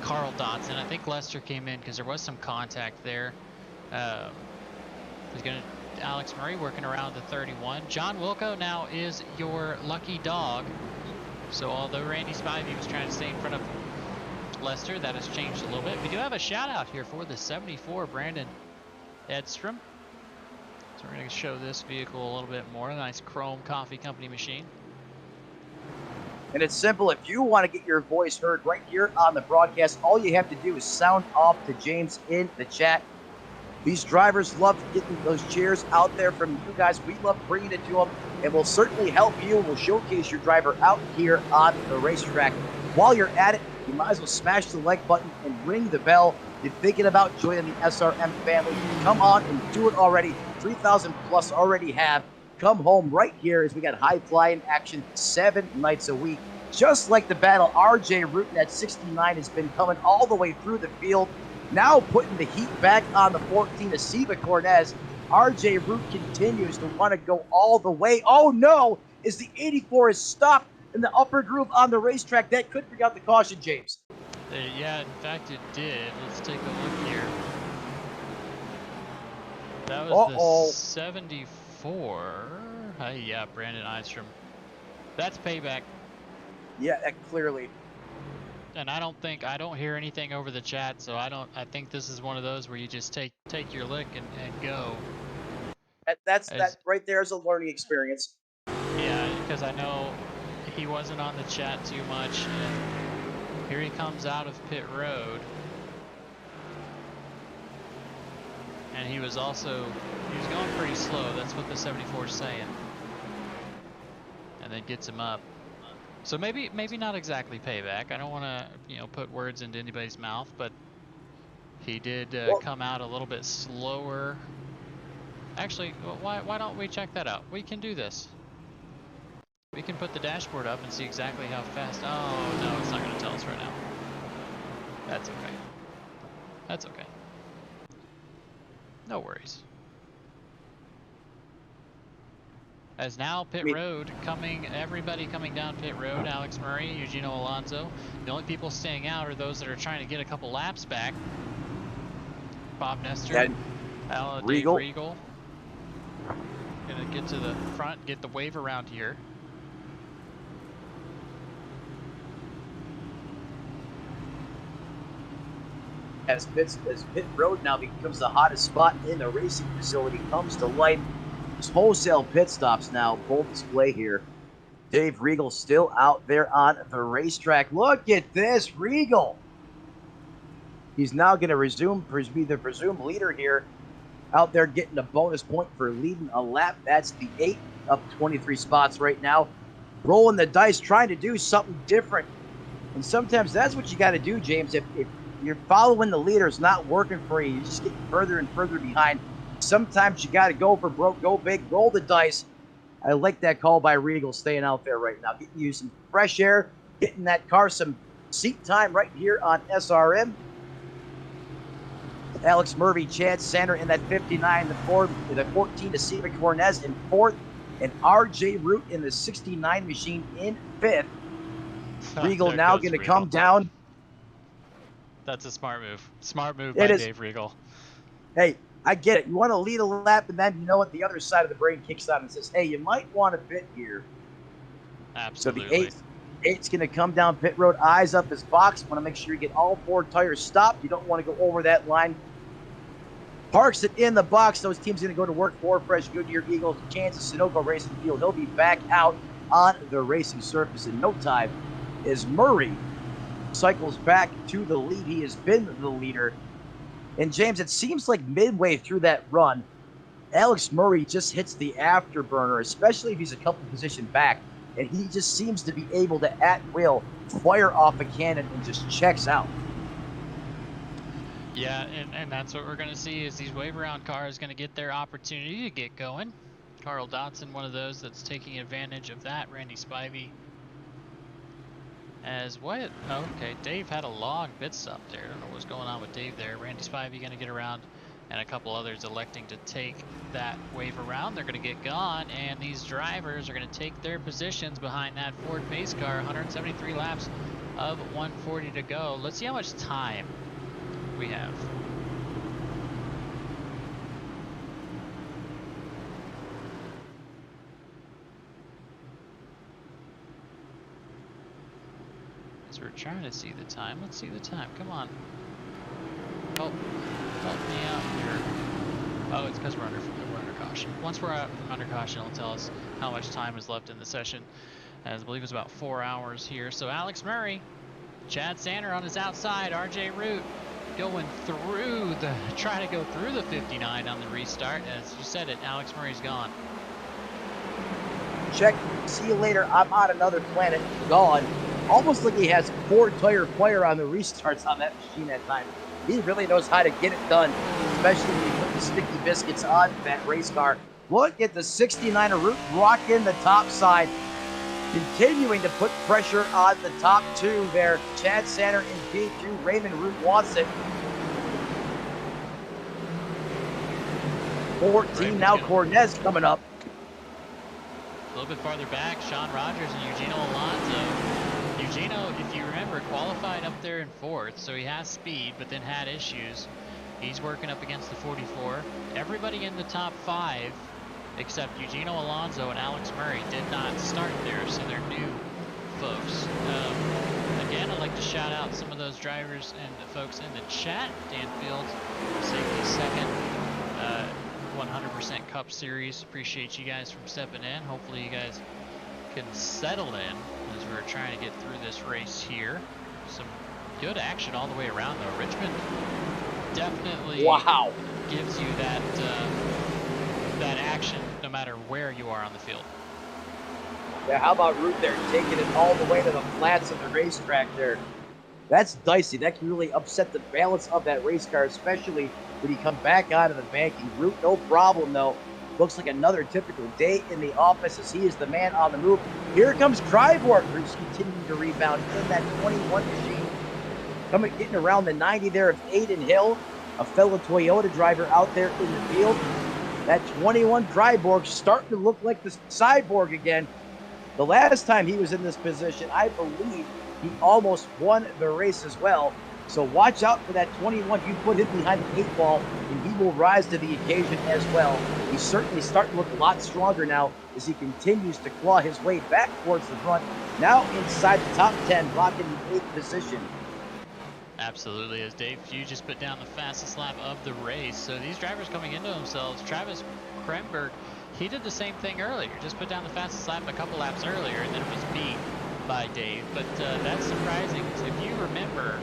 Carl Dotson. I think Lester came in because there was some contact there. He's going to... Alex Murray working around the 31. John Wilco now is your lucky dog. So although Randy Spivey was trying to stay in front of Lester, that has changed a little bit. We do have a shout out here for the 74 Brandon Edstrom. So we're going to show this vehicle a little bit more. Nice chrome coffee company machine. And it's simple. If you want to get your voice heard right here on the broadcast, all you have to do is sound off to James in the chat. These drivers love getting those cheers out there from you guys. We love bringing it to them, and we'll certainly help you. We'll showcase your driver out here on the racetrack. While you're at it, you might as well smash the like button and ring the bell. If you're thinking about joining the SRM family, come on and do it already. 3,000 plus already have. Come home right here as we got high-flying action 7 nights a week. Just like the battle, RJ Rutan at 69 has been coming all the way through the field. Now putting the heat back on the 14, Aceva Cornez. RJ Root continues to want to go all the way. Oh no! As the 84 is stopped in the upper groove on the racetrack. That could bring out the caution, James. Yeah, in fact it did. Let's take a look here. That was the 74. Yeah, Brandon Eidstrom. That's payback. Yeah, that clearly. And I don't hear anything over the chat, so I think this is one of those where you just take your lick and go. That right there is a learning experience. Yeah, because I know he wasn't on the chat too much, and here he comes out of pit road. And he was going pretty slow. That's what the 74 is saying. And then gets him up. So maybe not exactly payback. I don't want to put words into anybody's mouth, but he did come out a little bit slower. Actually, why don't we check that out? We can do this. We can put the dashboard up and see exactly how fast. Oh no, it's not going to tell us right now. That's okay. That's okay. No worries. As now pit road everybody coming down pit road. Alex Murray, Eugenio Alonso. The only people staying out are those that are trying to get a couple laps back. Bob Nestor, Dave Regal. Gonna get to the front, get the wave around here. as pit road now becomes the hottest spot in the racing facility comes to life. There's wholesale pit stops now, full display here. Dave Regal still out there on the racetrack. Look at this, Regal. He's now going to be the presumed leader here. Out there getting a bonus point for leading a lap. That's the 8, up 23 spots right now. Rolling the dice, trying to do something different. And sometimes that's what you got to do, James. If you're following the leader, it's not working for you. You're just getting further and further behind. Sometimes you got to go for broke, go big, roll the dice. I like that call by Regal staying out there right now. Getting you some fresh air, getting that car some seat time right here on SRM. Alex Murphy, Chad Sander in that 59, the 14 to Stephen Cornez in 4th, and RJ Root in the 69 machine in 5th. Regal now going to come down. That's a smart move. Smart move by Dave Regal. Hey, I get it. You want to lead a lap, and then you know what? The other side of the brain kicks on and says, hey, you might want to pit here. Absolutely. So the 8's going to come down pit road, eyes up his box. Want to make sure you get all 4 tires stopped. You don't want to go over that line. Parks it in the box. Those teams going to go to work for Fresh Goodyear Eagles, Kansas Sunoco Racing Field. He'll be back out on the racing surface in no time as Murray cycles back to the lead. He has been the leader. And James, it seems like midway through that run, Alex Murray just hits the afterburner, especially if he's a couple position back. And he just seems to be able to, at will, fire off a cannon and just checks out. Yeah, and that's what we're going to see is these wave around cars going to get their opportunity to get going. Carl Dotson, one of those that's taking advantage of that. Randy Spivey as what? Oh, okay, Dave had a long pit stop there. I don't know what's going on with Dave there. Randy Spivey going to get around, and a couple others electing to take that wave around. They're going to get gone, and these drivers are going to take their positions behind that Ford pace car. 173 laps of 140 to go. Let's see how much time we have. As we're trying to see the time, let's see the time. Come on. Help me out here. Oh, it's because we're under caution. Once we're under caution, it'll tell us how much time is left in the session. As I believe it's about 4 hours here. So Alex Murray, Chad Sander on his outside, RJ Root going through trying to go through the 59 on the restart. As you said it, Alex Murray's gone. Check, see you later, I'm on another planet, gone. Almost like he has 4 tire fire on the restarts on that machine at time. He really knows how to get it done, especially when you put the sticky biscuits on that race car. Look at the 69er Root rock in the top side. Continuing to put pressure on the top 2 there. Chad Sander in P2. Raymond Root wants it. 14 now, Cornez coming up. A little bit farther back, Sean Rogers and Eugenio Alonso. Eugenio, if you remember, qualified up there in 4th, so he has speed, but then had issues. He's working up against the 44. Everybody in the top 5 except Eugenio Alonso and Alex Murray did not start there, so they're new folks. Again, I'd like to shout out some of those drivers and the folks in the chat. Dan Fields, safety second, 100% Cup Series. Appreciate you guys from stepping in. Hopefully you guys can settle in as we're trying to get through this race here. Some good action all the way around though. Richmond definitely gives you that that action no matter where you are on the field. Yeah, how about Root there taking it all the way to the flats of the racetrack there? That's dicey. That can really upset the balance of that race car, especially when you come back out of the banking. Root, no problem though. Looks like another typical day in the office as he is the man on the move. Here comes Kryborg, who's continuing to rebound in that 21 machine. Getting around the 90 there of Aiden Hill, a fellow Toyota driver out there in the field. That 21 Kryborg starting to look like the cyborg again. The last time he was in this position, I believe he almost won the race as well. So watch out for that 21. You put him behind the 8 ball, and he will rise to the occasion as well. He's certainly starting to look a lot stronger now as he continues to claw his way back towards the front. Now inside the top 10, rocking the 8th position. Absolutely, as Dave Few just put down the fastest lap of the race. So these drivers coming into themselves, Travis Kremberg, he did the same thing earlier, just put down the fastest lap a couple laps earlier, and then was beat by Dave. But that's surprising, because if you remember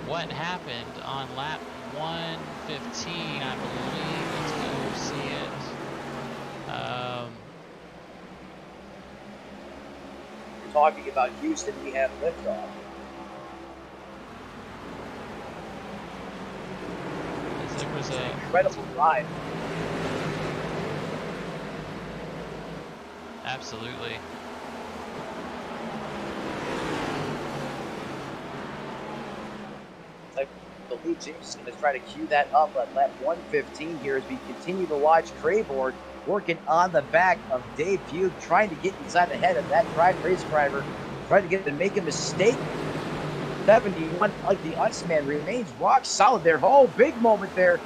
what happened on lap 115, I believe, let's go see it. You're talking about Houston, we have liftoff. There was a Incredible drive. absolutely. I believe James is going to try to cue that up at lap 115 here as we continue to watch Crayborn working on the back of Dave Feud, trying to get inside the head of that race driver, trying to get to make a mistake. 71, like the Iceman, remains rock solid there. Oh, big moment there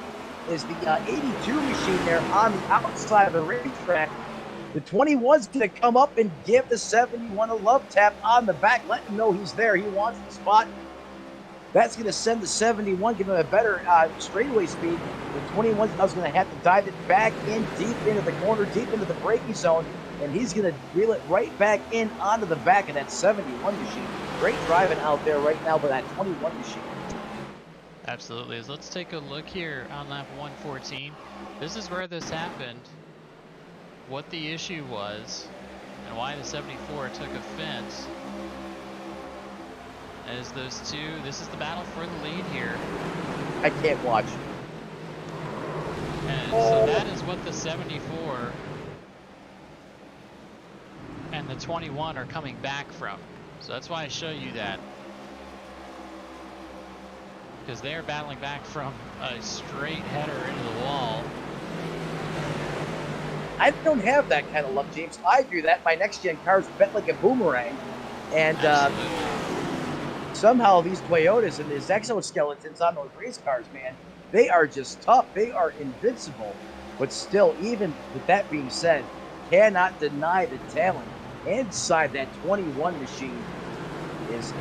is the 82 machine there on the outside of the racetrack. The 21's going to come up and give the 71 a love tap on the back, let him know he's there. He wants the spot. That's going to send the 71, give him a better straightaway speed. The 21 is going to have to dive it back in deep into the corner, deep into the braking zone, and he's going to reel it right back in onto the back of that 71 machine. Great driving out there right now by that 21 machine. Absolutely. Let's take a look here on lap 114. This is where this happened, what the issue was, and why the 74 took offense. As those two, this is the battle for the lead here. I can't watch. And so that is what the 74 and the 21 are coming back from. So that's why I show you that. Because they are battling back from a straight header into the wall. I don't have that kind of luck, James. I do that. My next-gen cars bent like a boomerang. And somehow these Toyotas and these exoskeletons on those race cars, man, they are just tough. They are invincible. But still, even with that being said, cannot deny the talent inside that 21 machine. Is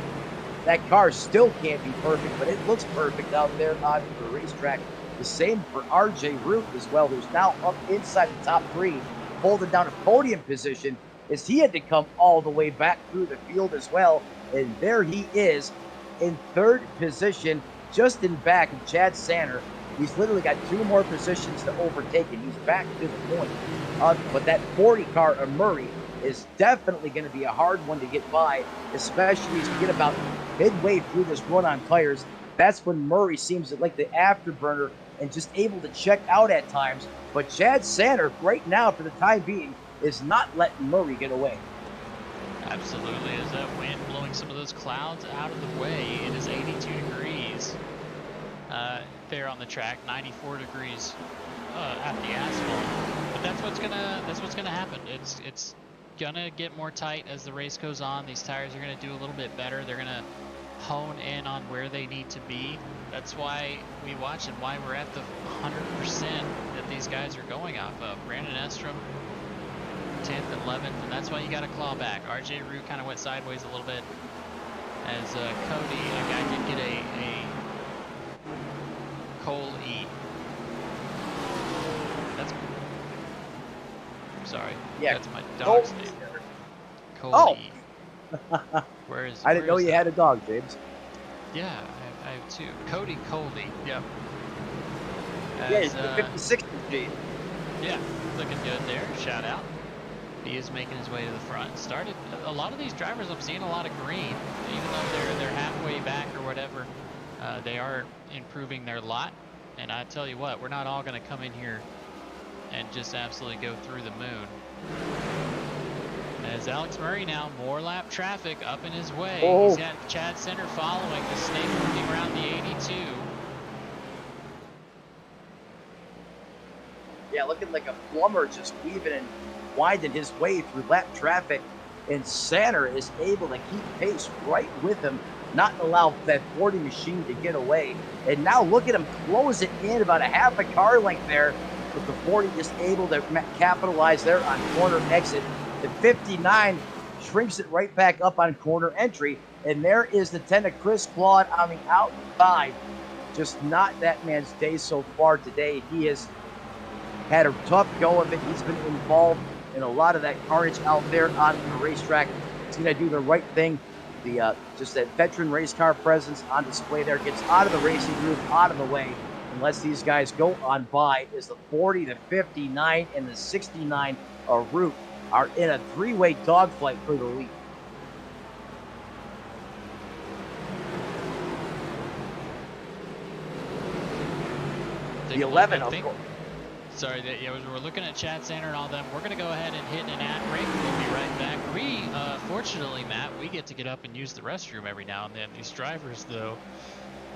that car still can't be perfect, but it looks perfect out there on the racetrack. The same for RJ Root as well, who's now up inside the top three, holding down a podium position, as he had to come all the way back through the field as well. And there he is in third position, just in back of Chad Sanner. He's literally got 2 more positions to overtake, and he's back to the point. But that 40 car of Murray is definitely going to be a hard one to get by, especially as we get about midway through this run on tires. That's when Murray seems like the afterburner and just able to check out at times. But Chad Sanner, right now, for the time being, is not letting Murray get away. Absolutely, as that wind blowing some of those clouds out of the way. It is 82 degrees there on the track, 94 degrees at the asphalt. But that's what's gonna happen. It's gonna get more tight as the race goes on. These tires are gonna do a little bit better. They're gonna hone in on where they need to be. That's why we watch and why we're at the 100% that these guys are going off of. Brandon Estrom, 10th and 11th, and that's why you got to claw back. RJ Root kind of went sideways a little bit as Cody, a guy did get a Cole E. That's, sorry, Yeah, that's my dog's name. Cole Oh. E. Where is? I didn't know you had a dog, James. Yeah, I have 2. Cody Coley. Yep. Yeah, As, it's the 56 machine. yeah, looking good there. Shout out. He is making his way to the front. Started a lot of these drivers. I'm seeing a lot of green, even though they're halfway back or whatever. They are improving their lot. And I tell you what, we're not all going to come in here and just absolutely go through the moon. As Alex Murray now, more lap traffic up in his way. Oh. He's got Chad Center following, the snake moving around the 82. Yeah, looking like a plumber, just weaving and winding his way through lap traffic. And Sanner is able to keep pace right with him, not allow that 40 machine to get away. And now look at him close it in about a half a car length there, with the 40 just able to capitalize there on corner exit. The 59 shrinks it right back up on corner entry. And there is the 10 of Chris Claude on the outside. Just not that man's day so far today. He has had a tough go of it. He's been involved in a lot of that carnage out there on the racetrack. He's going to do the right thing. Just that veteran race car presence on display there. Gets out of the racing groove, out of the way, and lets these guys go on by as the 40, the 59, and the 69 route are in a three-way dogfight for the lead. The 11 of course. Sorry, we're looking at Chad Sander and all them. We're going to go ahead and hit an ad break. We'll be right back. Fortunately, Matt, we get to get up and use the restroom every now and then. These drivers, though,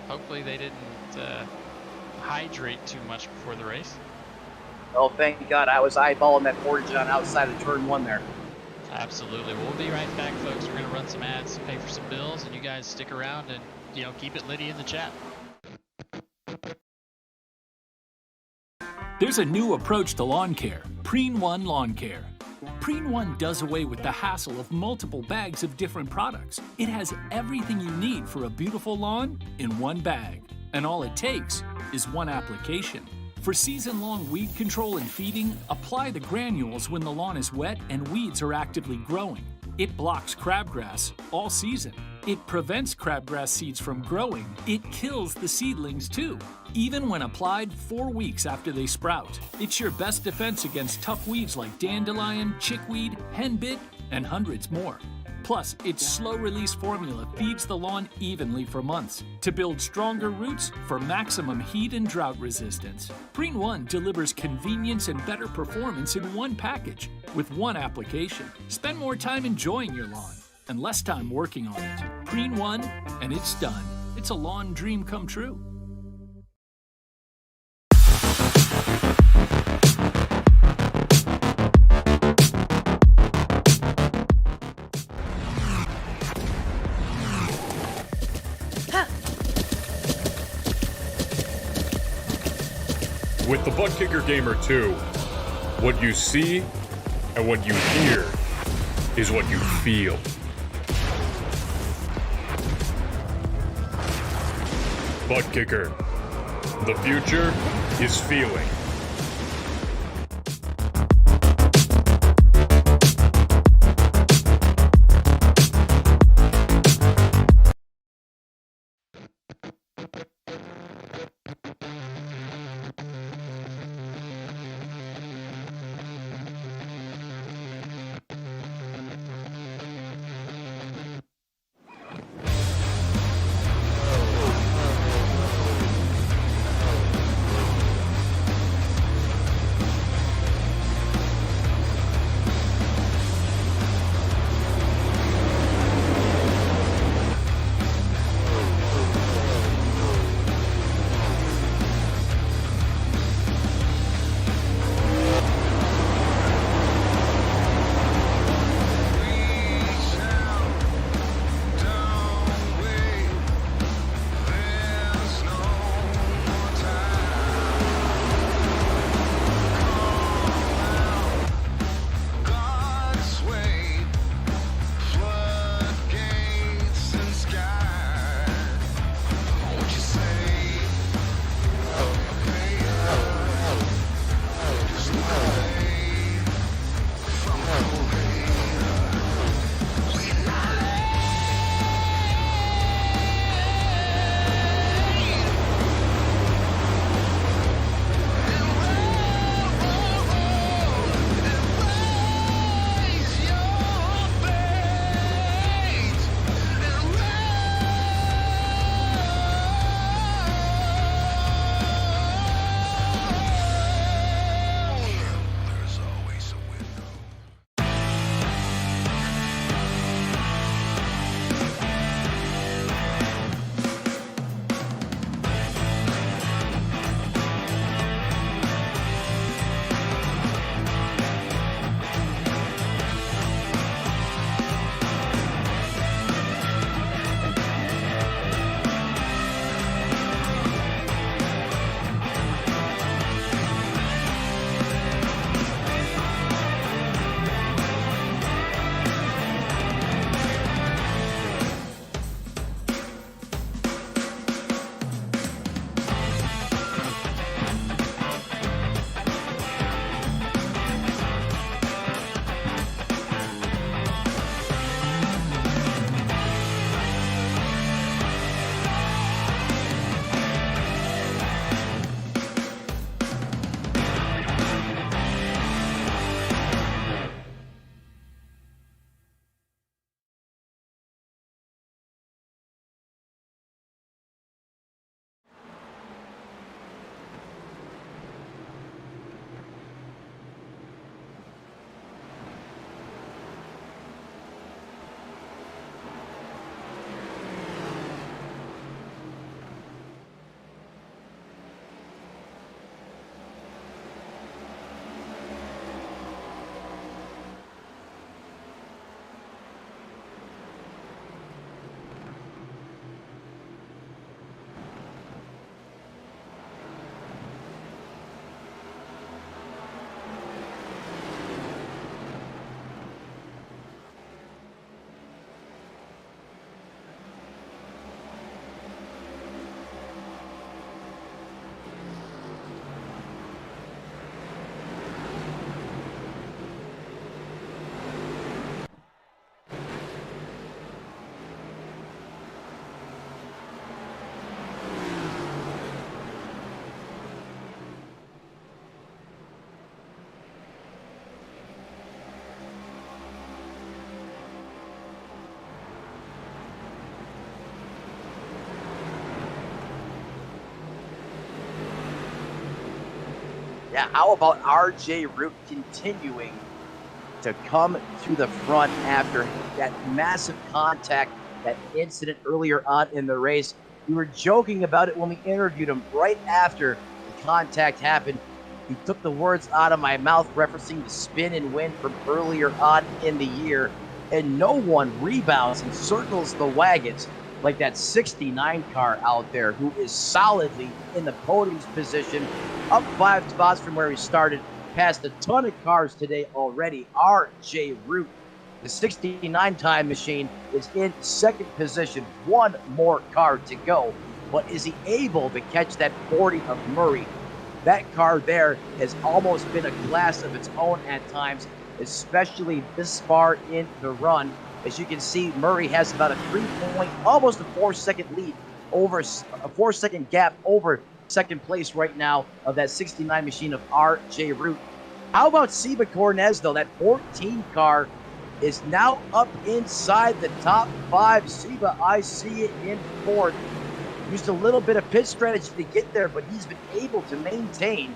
hopefully they didn't hydrate too much before the race. Oh, thank God. I was eyeballing that portage on outside of turn 1 there. Absolutely. We'll be right back, folks. We're going to run some ads, pay for some bills, and you guys stick around and, keep it litty in the chat. There's a new approach to lawn care, Preen One Lawn Care. Preen One does away with the hassle of multiple bags of different products. It has everything you need for a beautiful lawn in one bag. And all it takes is one application. For season-long weed control and feeding, apply the granules when the lawn is wet and weeds are actively growing. It blocks crabgrass all season. It prevents crabgrass seeds from growing. It kills the seedlings too, even when applied 4 weeks after they sprout. It's your best defense against tough weeds like dandelion, chickweed, henbit, and hundreds more. Plus, its slow-release formula feeds the lawn evenly for months to build stronger roots for maximum heat and drought resistance. Preen One delivers convenience and better performance in one package with one application. Spend more time enjoying your lawn and less time working on it. Preen One, and it's done. It's a lawn dream come true. With the Butt Kicker Gamer 2, what you see and what you hear is what you feel. Butt Kicker. The future is feeling. Now, how about RJ Root continuing to come to the front after that massive contact, that incident earlier on in the race? We were joking about it when we interviewed him right after the contact happened. He took the words out of my mouth referencing the spin and win from earlier on in the year, and no one rebounds and circles the wagons like that 69 car out there, who is solidly in the podium's position, up 5 spots from where he started, passed a ton of cars today already. RJ Root, the 69 time machine, is in second position, one more car to go. But is he able to catch that 40 of Murray? That car there has almost been a class of its own at times, especially this far in the run. As you can see, Murray has about a 3-point, almost a 4-second lead, over a 4-second gap over second place right now of that 69 machine of RJ Root. How about Seba Cornez, though? That 14 car is now up inside the top 5. Seba, I see it in fourth. Used a little bit of pit strategy to get there, but he's been able to maintain,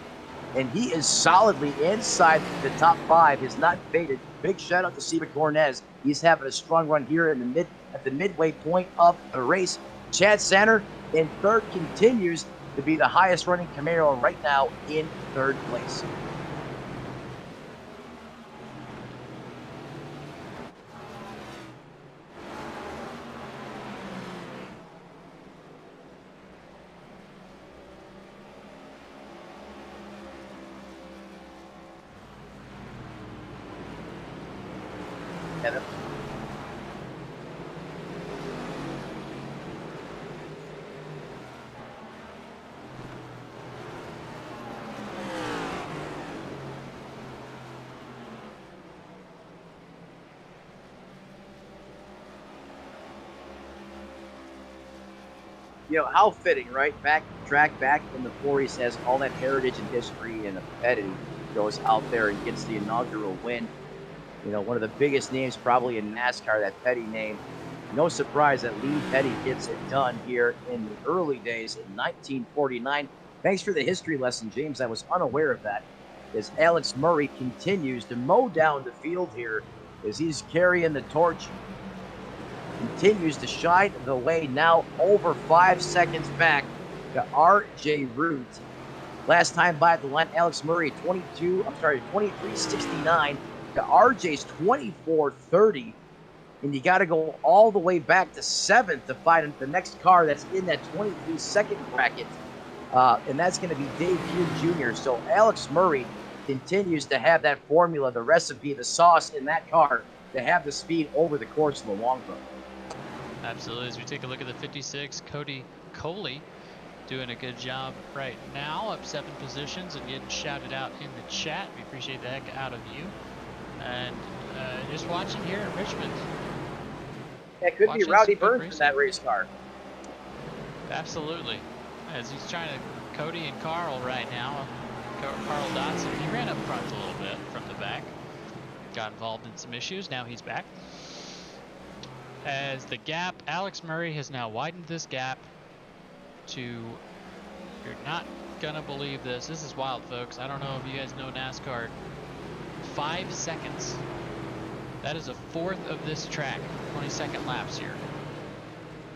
and he is solidly inside the top 5. Has not faded. Big shout out to Seba Cornez. He's having a strong run here in the at the midway point of the race. Chad Sanner in third continues to be the highest running Camaro right now in third place. Kevin. You know, how fitting, right? Back in the 40s, has all that heritage and history, and Petty goes out there and gets the inaugural win. You know, one of the biggest names probably in NASCAR, that Petty name. No surprise that Lee Petty gets it done here in the early days in 1949. Thanks for the history lesson, James. I was unaware of that. As Alex Murray continues to mow down the field here, as he's carrying the torch, continues to shine the way, now over 5 seconds back to RJ Root. Last time by the line, Alex Murray 23.69 to RJ's 24.30. And you got to go all the way back to 7th to find the next car that's in that 23-second bracket. And that's going to be Dave Hugh Jr. So Alex Murray continues to have that formula, the recipe, the sauce in that car to have the speed over the course of the long run. Absolutely. As we take a look at the 56, Cody Coley doing a good job right now, up 7 positions and getting shouted out in the chat. We appreciate the heck out of you. And just watching here in Richmond. That could be Rowdy Burns in that race car. Absolutely. As he's trying to, Cody and Carl right now. Carl Dotson, he ran up front a little bit from the back. Got involved in some issues. Now he's back. As the gap, Alex Murray has now widened this gap to, you're not going to believe this. This is wild, folks. I don't know if you guys know NASCAR. 5 seconds. That is a fourth of this track. 20-second laps here.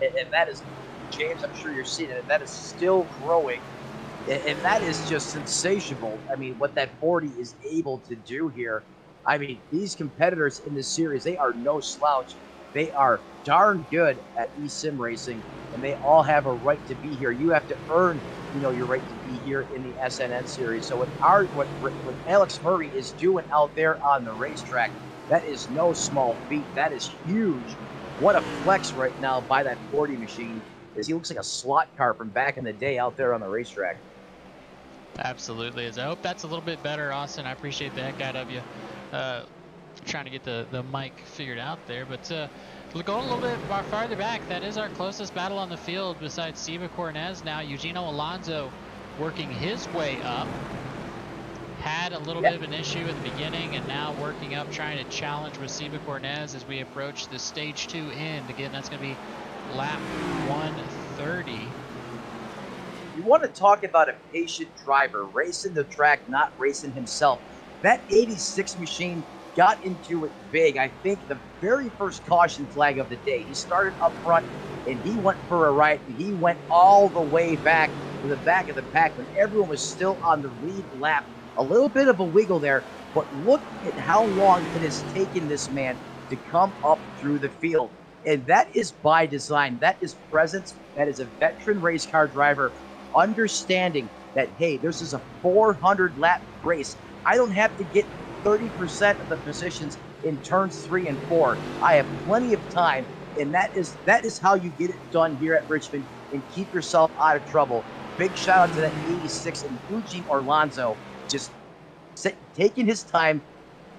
And that is, James, I'm sure you're seeing it. That is still growing. And that is just sensational. I mean, what that 40 is able to do here. I mean, these competitors in this series, they are no slouch. They are darn good at eSim racing, and they all have a right to be here. You have to earn, your right to be here in the SNN series. So what Alex Murray is doing out there on the racetrack, that is no small feat. That is huge. What a flex right now by that 40 machine, as he looks like a slot car from back in the day out there on the racetrack. Absolutely. As I hope that's a little bit better, Austin. I appreciate the heck out of you. Trying to get the mic figured out there, but going a little bit farther back, that is our closest battle on the field besides Seba Cornez. Now Eugenio Alonso working his way up. Had a little bit of an issue at the beginning, and now working up, trying to challenge with Seba Cornez as we approach the stage 2 end. Again, that's going to be lap 130. you want to talk about a patient driver, racing the track, not racing himself. That 86 machine got into it big. I think the very first caution flag of the day, he started up front and he went for a right. And he went all the way back to the back of the pack when everyone was still on the lead lap. A little bit of a wiggle there, but look at how long it has taken this man to come up through the field. And that is by design. That is presence. That is a veteran race car driver understanding that, hey, this is a 400 lap race. I don't have to get 30% of the positions in turns 3 and 4. I have plenty of time, and that is how you get it done here at Richmond and keep yourself out of trouble. Big shout out to that 86 and Eugene Orlando, just taking his time,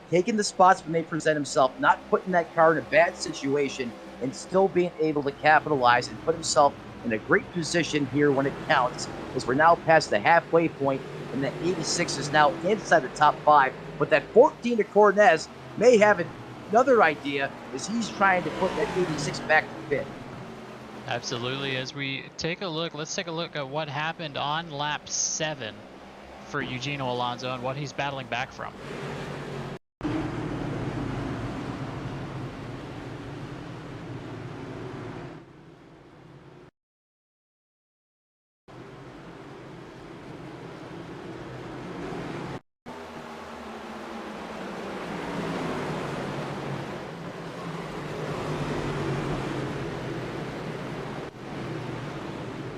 taking the spots when they present himself, not putting that car in a bad situation, and still being able to capitalize and put himself in a great position here when it counts, as we're now past the halfway point, and that 86 is now inside the top 5. But that 14 to Cornez may have another idea as he's trying to put that 86 back to pit. Absolutely. As we take a look, let's take a look at what happened on lap 7 for Eugenio Alonso and what he's battling back from.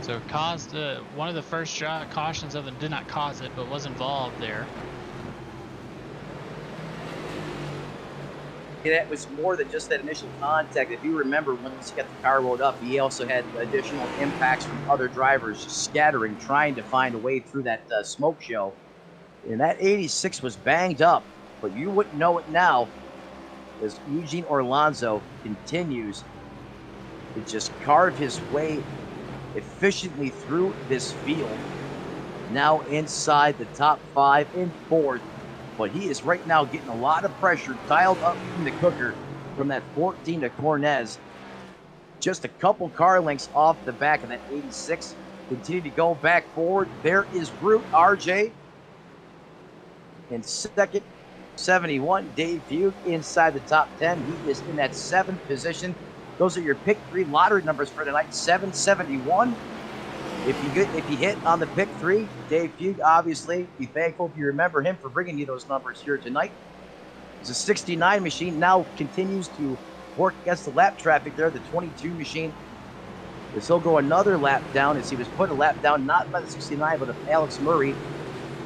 So it caused one of the first cautions of them, did not cause it, but was involved there. That was more than just that initial contact. If you remember, once he got the car rolled up, he also had additional impacts from other drivers scattering, trying to find a way through that smoke show. And that 86 was banged up, but you wouldn't know it now as Eugene Orlando continues to just carve his way efficiently through this field. Now inside the top 5 and 4th, but he is right now getting a lot of pressure dialed up from the cooker from that 14 to Cornez. Just a couple car lengths off the back of that 86. Continue to go back forward. There is Brute RJ in second. 71, Dave Fugue inside the top 10. He is in that 7th position. Those are your pick 3 lottery numbers for tonight. 771. If you hit on the pick 3, Dave Fugue, obviously, be thankful if you remember him for bringing you those numbers here tonight. The 69 machine now continues to work against the lap traffic there. The 22 machine, as he'll go another lap down, as he was put a lap down, not by the 69, but of Alex Murray.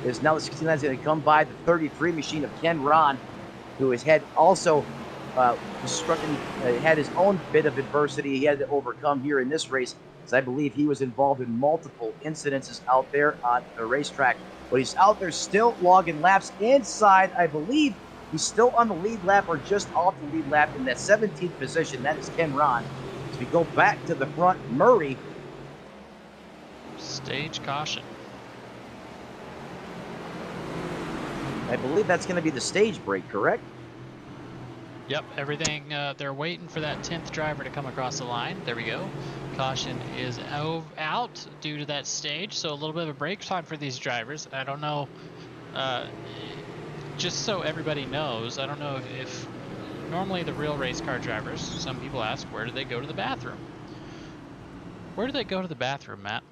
Is now the 69 is going to come by the 33 machine of Ken Ron, who has had also had his own bit of adversity he had to overcome here in this race, as I believe he was involved in multiple incidences out there on the racetrack. But he's out there still logging laps inside. I believe he's still on the lead lap or just off the lead lap in that 17th position. That is Ken Ron. As we go back to the front, Murray. Stage caution. I believe that's going to be the stage break, correct? Yep, everything, they're waiting for that 10th driver to come across the line. There we go. Caution is out due to that stage, so a little bit of a break time for these drivers. I don't know, just so everybody knows, I don't know if normally the real race car drivers, some people ask, where do they go to the bathroom? Where do they go to the bathroom, Matt?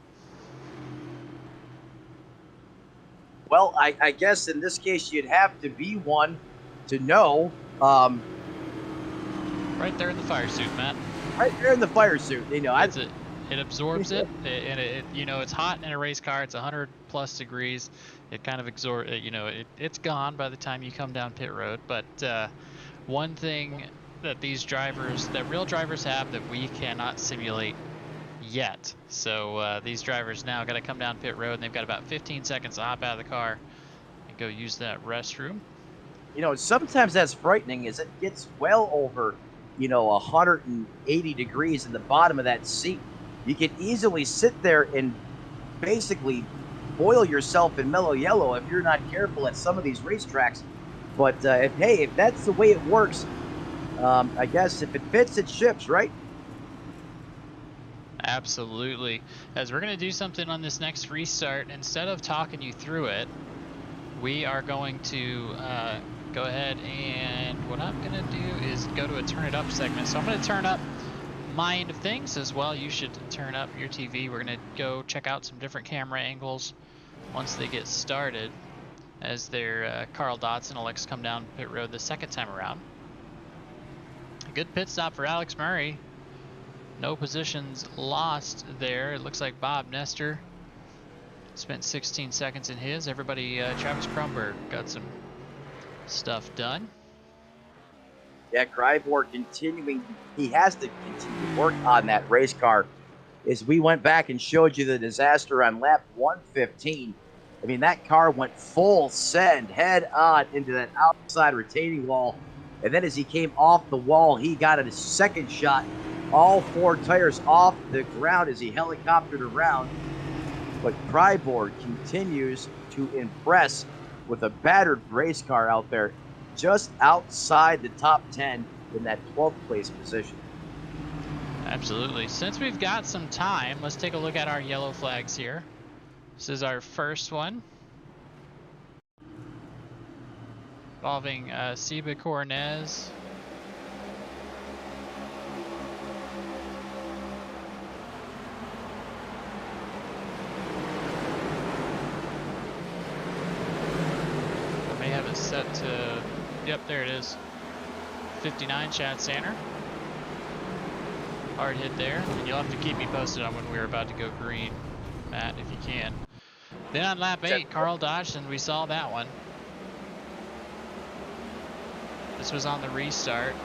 Well, I guess in this case you'd have to be one to know. Right there in the fire suit, Matt. Right there in the fire suit, you know. It absorbs it, and it, you know, it's hot in a race car. It's 100+ degrees. It kind of absorbs, you know, it's gone by the time you come down pit road. But one thing that these drivers, that real drivers have that we cannot simulate yet. So these drivers now got to come down pit road, and they've got about 15 seconds to hop out of the car and go use that restroom. You know, sometimes that's frightening as it gets well over, you know, 180 degrees in the bottom of that seat. You can easily sit there and basically boil yourself in mellow yellow if you're not careful at some of these racetracks. But if that's the way it works, I guess if it fits, it ships, right? Absolutely. As we're going to do something on this next restart, instead of talking you through it, we are going to go ahead and what I'm going to do is go to a turn it up segment. So I'm going to turn up my end of things as well. You should turn up your TV. We're going to go check out some different camera angles once they get started, as their Carl Dodson elects to come down pit road the second time around. A good pit stop for Alex Murray. No positions lost there. It looks like Bob Nestor spent 16 seconds in his. Everybody, Travis Krumberg got some stuff done. Yeah, Kryborg continuing. He has to continue to work on that race car. As we went back and showed you the disaster on lap 115, I mean, that car went full send, head on into that outside retaining wall. And then as he came off the wall, he got a second shot. All four tires off the ground as he helicoptered around. But Kryborg continues to impress with a battered race car out there just outside the top 10 in that 12th place position. Absolutely. Since we've got some time, let's take a look at our yellow flags here. This is our first one, involving Siba Cornez. May have it set to, yep, there it is. 59, Chad Sanner. Hard hit there, and you'll have to keep me posted on when we're about to go green, Matt, if you can. Then on lap 8, Carl Dodson, we saw that one. This was on the restart.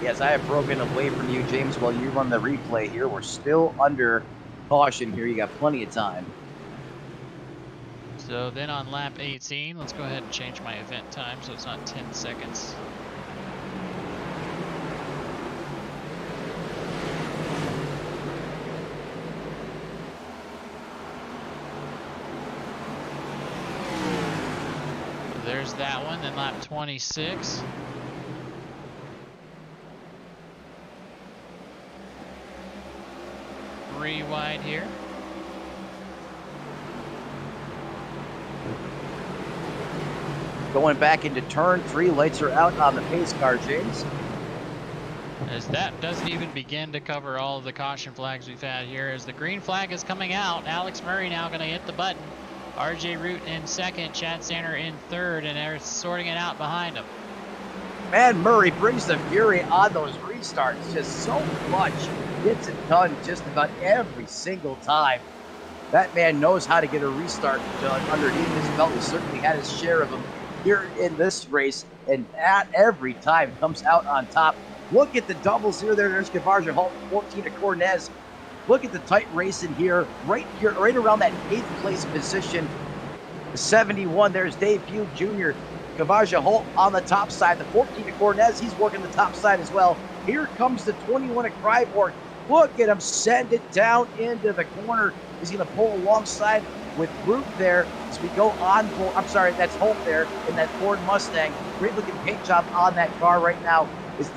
Yes, I have broken away from you, James, while you run the replay here. We're still under caution here. You got plenty of time. So then on lap 18, let's go ahead and change my event time so it's not 10 seconds. There's that one, then lap 26. Wide here. Going back into turn 3, lights are out on the pace car, James. As that doesn't even begin to cover all of the caution flags we've had here. As the green flag is coming out, Alex Murray now going to hit the button. RJ Root in second, Chad Sanner in third, and they're sorting it out behind him. Man, Murray brings the fury on those restarts. Just so much. Gets it done just about every single time. That man knows how to get a restart done underneath his belt. He certainly had his share of them here in this race, and at every time comes out on top. Look at the doubles here. There's Gavarja Holt, 14 to Cornez. Look at the tight racing here, right around that 8th place position. The 71, there's Dave Pugh Jr. Gavarja Holt on the top side. The 14 to Cornez, he's working the top side as well. Here comes the 21 at Kryborg. Look at him send it down into the corner. He's going to pull alongside with Root there as we go on. I'm sorry, that's Holt there in that Ford Mustang. Great looking paint job on that car right now.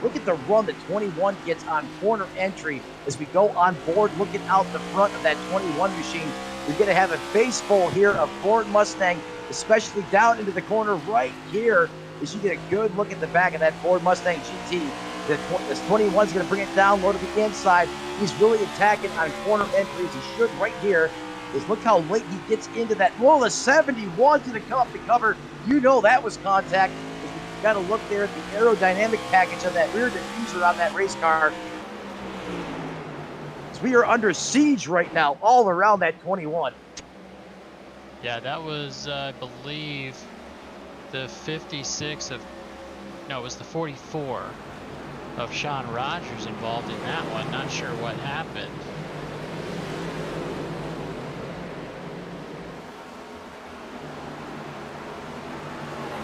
Look at the run that 21 gets on corner entry as we go on board, looking out the front of that 21 machine. We're going to have a face full here of Ford Mustang, especially down into the corner right here as you get a good look at the back of that Ford Mustang GT. This 21's going to bring it down low to the inside. He's really attacking on corner entries. He should right here. Look how late he gets into that. Well, the 71's going to come up the cover. You know that was contact. We've got to look there at the aerodynamic package of that rear diffuser on that race car. So we are under siege right now all around that 21. Yeah, that was, I believe, the 56 of, no, it was the 44 of Sean Rogers involved in that one. Not sure what happened.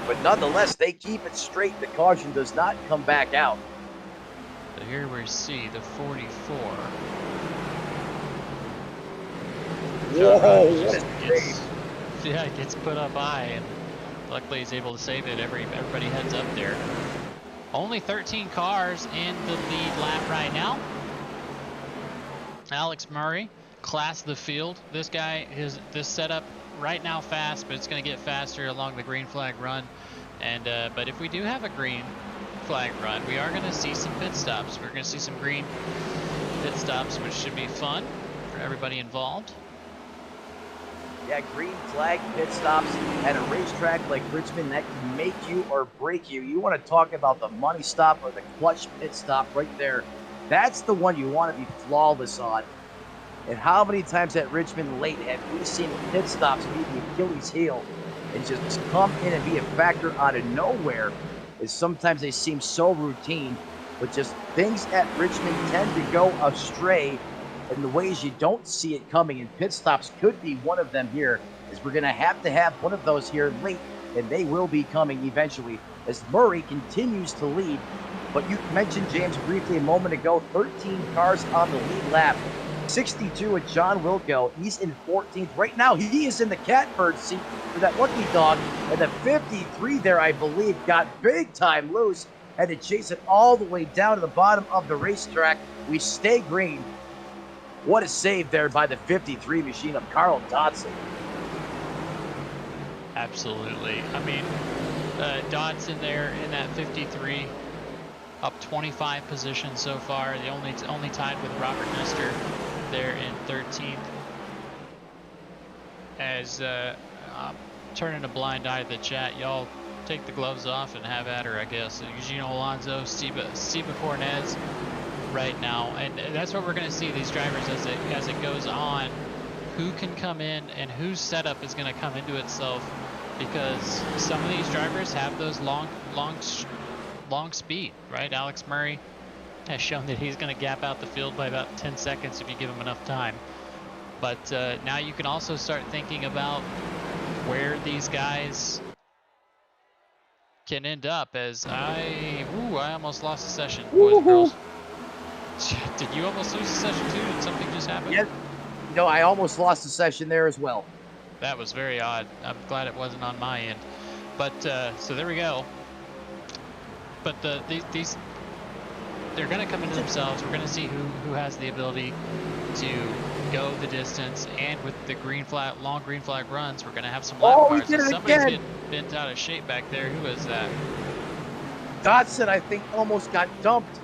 But nonetheless, they keep it straight. The caution does not come back out. So here we see the 44. Whoa, what a save. Yeah, it gets put up high, and luckily he's able to save it. Everybody heads up there. Only 13 cars in the lead lap right now. Alex Murray, class of the field. This guy, this setup right now fast, but it's going to get faster along the green flag run. And but if we do have a green flag run, we are going to see some pit stops. We're going to see some green pit stops, which should be fun for everybody involved. Yeah, green flag pit stops at a racetrack like Richmond, that can make you or break you. You want to talk about the money stop or the clutch pit stop right there. That's the one you want to be flawless on. And how many times at Richmond late have we seen pit stops be the Achilles heel and just come in and be a factor out of nowhere? Is sometimes they seem so routine, but just things at Richmond tend to go astray in the ways you don't see it coming, and pit stops could be one of them here, as we're going to have one of those here late, and they will be coming eventually as Murray continues to lead. But you mentioned, James, briefly a moment ago, 13 cars on the lead lap. 62 with John Wilco. He's in 14th. Right now, he is in the catbird seat for that lucky dog. And the 53 there, I believe, got big time loose. Had to chase it all the way down to the bottom of the racetrack. We stay green. What a save there by the 53 machine of Carl Dodson. Absolutely. I mean, Dodson there in that 53, up 25 positions so far. The only tied with Robert Nestor there in 13th. As I'm turning a blind eye to the chat, y'all take the gloves off and have at her, I guess. Eugenio Alonso, Steve Cornez right now, and that's what we're going to see, these drivers as it goes on, who can come in and whose setup is going to come into itself, because some of these drivers have those long speed, right? Alex Murray has shown that he's going to gap out the field by about 10 seconds if you give him enough time. But now you can also start thinking about where these guys can end up, as I almost lost the session, boys and girls. Did you almost lose the session too? Did something just happen? Yeah. No, I almost lost the session there as well. That was very odd. I'm glad it wasn't on my end. But so there we go. But these they're going to come into themselves. We're going to see who has the ability to go the distance, and with the long green flag runs, we're going to have some lap cars. He did it Somebody's again. getting bent out of shape back there. Who is that? Dodson, I think, almost got dumped.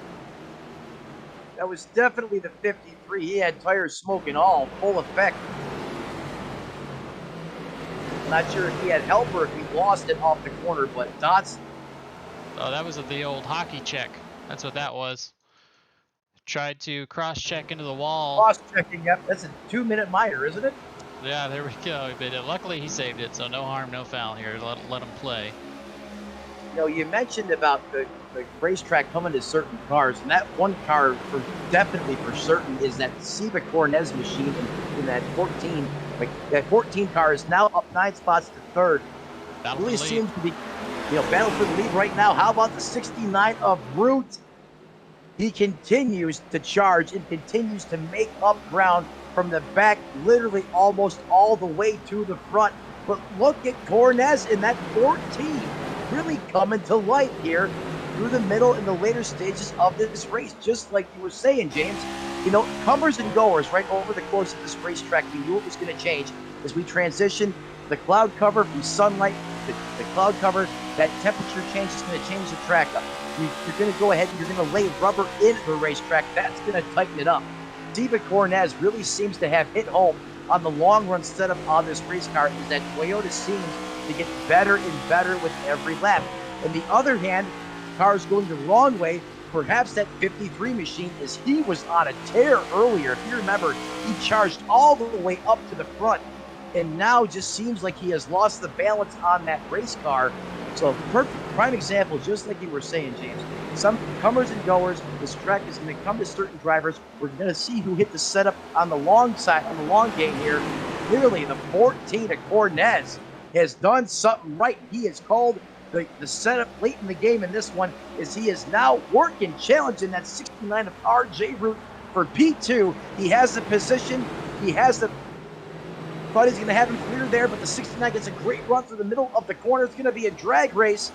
That was definitely the 53. He had tires smoking all, full effect. Not sure if he had help or if he lost it off the corner, but Dodson. Oh, that was the old hockey check. That's what that was. Tried to cross-check into the wall. Cross-checking, yep. That's a 2-minute minor, isn't it? Yeah, there we go. But luckily he saved it, so no harm, no foul here. Let him play. You know, you mentioned about the racetrack coming to certain cars, and that one car definitely for certain is that Siva Cornez machine in that 14. Like that 14 car is now up 9 spots to third. Battle really for the seems to be, battle for the lead right now. How about the 69 of Root? He continues to charge and continues to make up ground from the back, literally almost all the way to the front. But look at Cornez in that 14, really coming to light here through the middle in the later stages of this race. Just like you were saying, James, comers and goers right over the course of this racetrack, we knew it was going to change as we transition the cloud cover from sunlight to the cloud cover. That temperature change is going to change the track up. You're going to go ahead and you're going to lay rubber into the racetrack. That's going to tighten it up. Siva Cornez really seems to have hit home on the long run setup on this race car, is that Toyota seems to get better and better with every lap. On the other hand, cars going the wrong way, perhaps that 53 machine, is he was on a tear earlier. If you remember, he charged all the way up to the front, and now just seems like he has lost the balance on that race car. So perfect prime example, just like you were saying, James. Some comers and goers, this track is going to come to certain drivers. We're going to see who hit the setup on the long side, on the long game here. Clearly, the 14 of Cornez has done something right. He has called the setup late in the game in this one, as he is now working, challenging that 69 of RJ Root for P2. He has the position. He has the thought he was going to have him clear there, but the 69 gets a great run through the middle of the corner. It's going to be a drag race.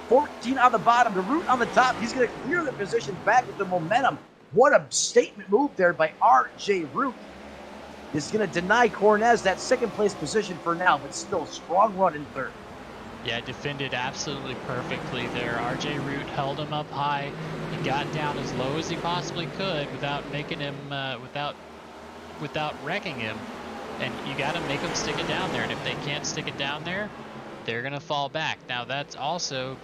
14 on the bottom, the Root on the top. He's going to clear the position back with the momentum. What a statement move there by RJ Root. Is going to deny Cornez that second place position for now, but still strong run in third. Yeah, defended absolutely perfectly there. RJ Root held him up high. He got down as low as he possibly could without making him, without wrecking him. And you got to make them stick it down there. And if they can't stick it down there, they're going to fall back. Now, that's also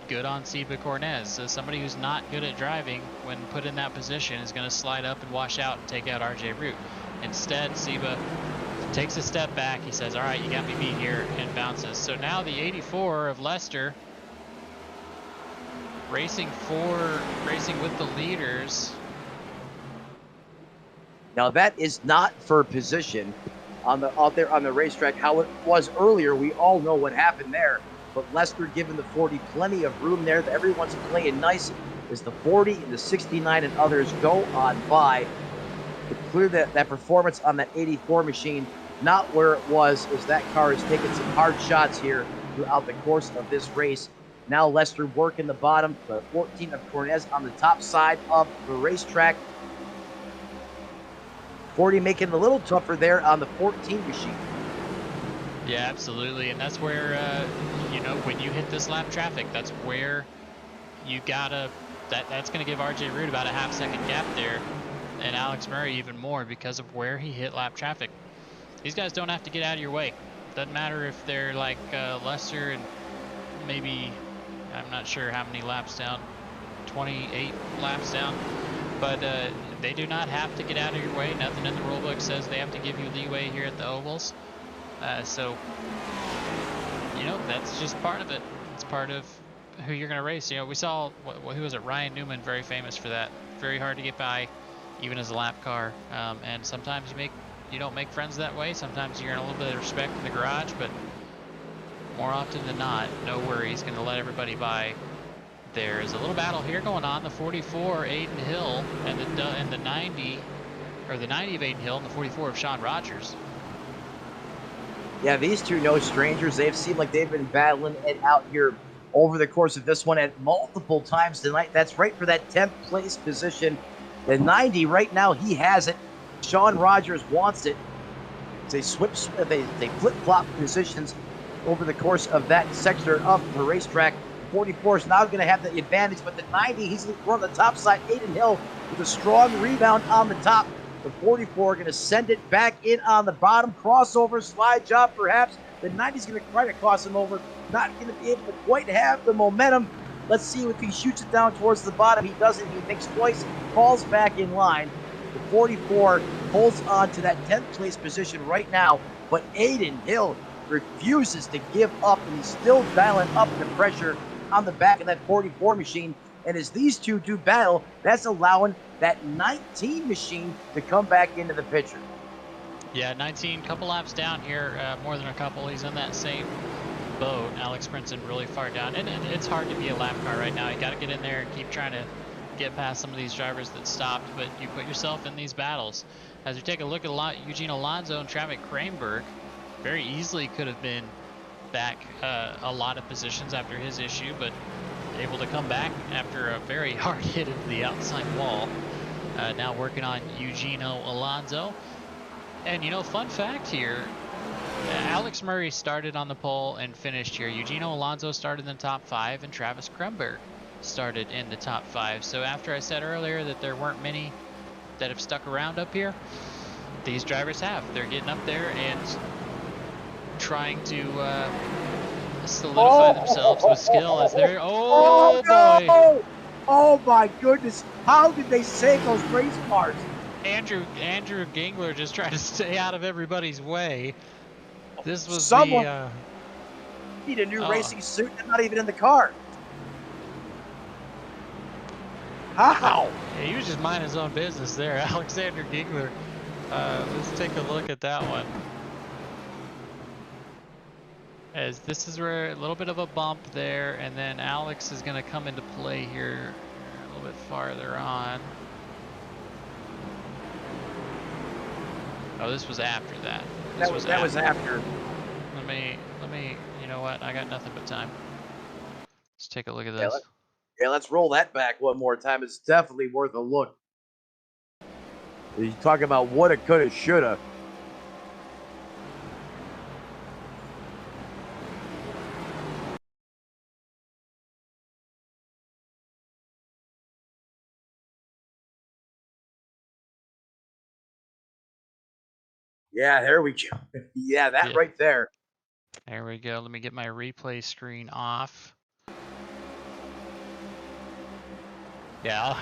good on Seba Cornez. So somebody who's not good at driving when put in that position is going to slide up and wash out and take out RJ Root. Instead, Seba takes a step back. He says, all right, you got me beat here, and bounces. So now the 84 of Lester racing with the leaders. Now that is not for position out there on the racetrack how it was earlier. We all know what happened there, but Lester giving the 40 plenty of room there. Everyone's playing nice as the 40 and the 69 and others go on by. To clear that performance on that 84 machine, not where it was, as that car is taking some hard shots here throughout the course of this race. Now Lester working the bottom, the 14 of Cornez on the top side of the racetrack. 40 making it a little tougher there on the 14 machine. Yeah, absolutely, and that's where, you know, when you hit this lap traffic, that's where you gotta, that's gonna give RJ Root about a half-second gap there. And Alex Murray even more because of where he hit lap traffic. These guys don't have to get out of your way. Doesn't matter if they're like Lester and maybe, I'm not sure how many laps down, 28 laps down, but they do not have to get out of your way. Nothing in the rulebook says they have to give you leeway here at the ovals. So, you know, that's just part of it. It's part of who you're going to race. You know, we saw, who was it, Ryan Newman, very famous for that. Very hard to get by, even as a lap car, and sometimes you don't make friends that way. Sometimes you're in a little bit of respect in the garage, but more often than not, no worries, going to let everybody by. There's a little battle here going on. The 44 Aiden Hill and the 90, or the 90 of Aiden Hill and the 44 of Sean Rogers. Yeah, these two no strangers. They've seemed like they've been battling it out here over the course of this one at multiple times tonight. That's right for that 10th place position. The 90 right now, he has it. Sean Rogers wants it. They flip-flop positions over the course of that sector of the racetrack. 44 is now going to have the advantage, but the 90, he's going to run the top side. Aiden Hill with a strong rebound on the top. The 44 going to send it back in on the bottom. Crossover, slide job perhaps. The 90 is going to try to cross him over. Not going to be able to quite have the momentum. Let's see if he shoots it down towards the bottom. He doesn't. He thinks twice, falls back in line. The 44 holds on to that 10th place position right now, but Aiden Hill refuses to give up, and he's still dialing up the pressure on the back of that 44 machine. And as these two do battle, that's allowing that 19 machine to come back into the picture. Yeah, 19, couple laps down here, more than a couple. He's in that same boat. Alex Brinson really far down, and it's hard to be a lap car right now. You got to get in there and keep trying to get past some of these drivers that stopped, but you put yourself in these battles. As we take a look at Eugene Alonso and Travis Kranberg, very easily could have been back a lot of positions after his issue, but able to come back after a very hard hit into the outside wall. Now working on Eugenio Alonso. And you know, fun fact here, Alex Murray started on the pole and finished here. Eugenio Alonso started in the top 5, and Travis Kranberg started in the top 5. So after I said earlier that there weren't many that have stuck around up here, these drivers have. They're getting up there and trying to solidify themselves with skill as they're, oh boy. No! Oh my goodness, how did they save those race cars? Andrew Gingler just trying to stay out of everybody's way. This was someone need a new racing suit and not even in the car. How? Yeah, he was just minding his own business there. Alexander Gingler. Let's take a look at that one. As this is where a little bit of a bump there, and then Alex is going to come into play here a little bit farther on. Oh, this was after that. This was that was after. Let me, you know what? I got nothing but time. Let's take a look at Yeah, this. let's roll that back one more time. It's definitely worth a look. You talk about woulda, coulda, shoulda. Yeah, there we go. Yeah, that Yeah. right there. There we go. Let me get my replay screen off. Yeah,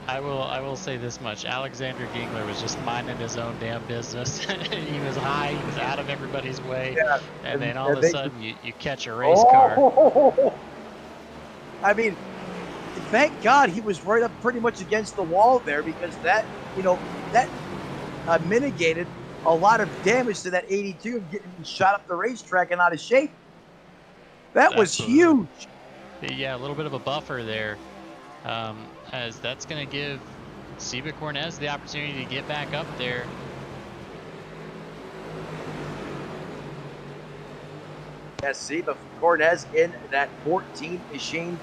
I will say this much. Alexander Gingler was just minding his own damn business. He was high, he was out of everybody's way. Yeah, And then all and of a they sudden you catch a race car. I mean, thank God he was right up pretty much against the wall there, because that, that mitigated a lot of damage to that 82 of getting shot up the racetrack and out of shape. That was Absolutely. huge. Yeah, a little bit of a buffer there. As that's going to give Seba Cornez the opportunity to get back up there. Yes, Seba Cornez in that 14 machine.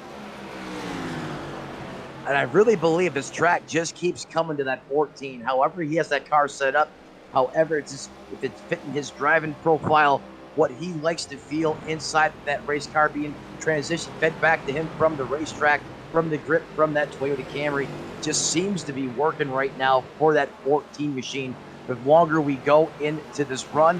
And I really believe this track just keeps coming to that 14. However he has that car set up, however it's just, if it's fitting his driving profile, what he likes to feel inside that race car being transitioned, fed back to him from the racetrack, from the grip, from that Toyota Camry, just seems to be working right now for that 14 machine. The longer we go into this run,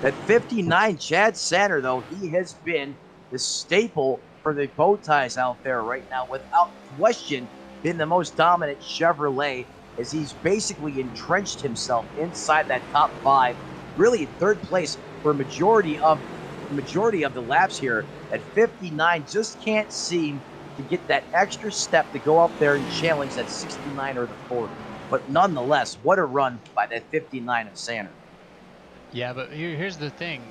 that 59 Chad Sander, though, he has been the staple for the bow ties out there right now, without question, been the most dominant Chevrolet, as he's basically entrenched himself inside that top 5, really third place for a majority of the laps here. At 59, just can't seem to get that extra step to go up there and challenge that 69 or the 40. But nonetheless, what a run by that 59 of Sander. Yeah, but here's the thing.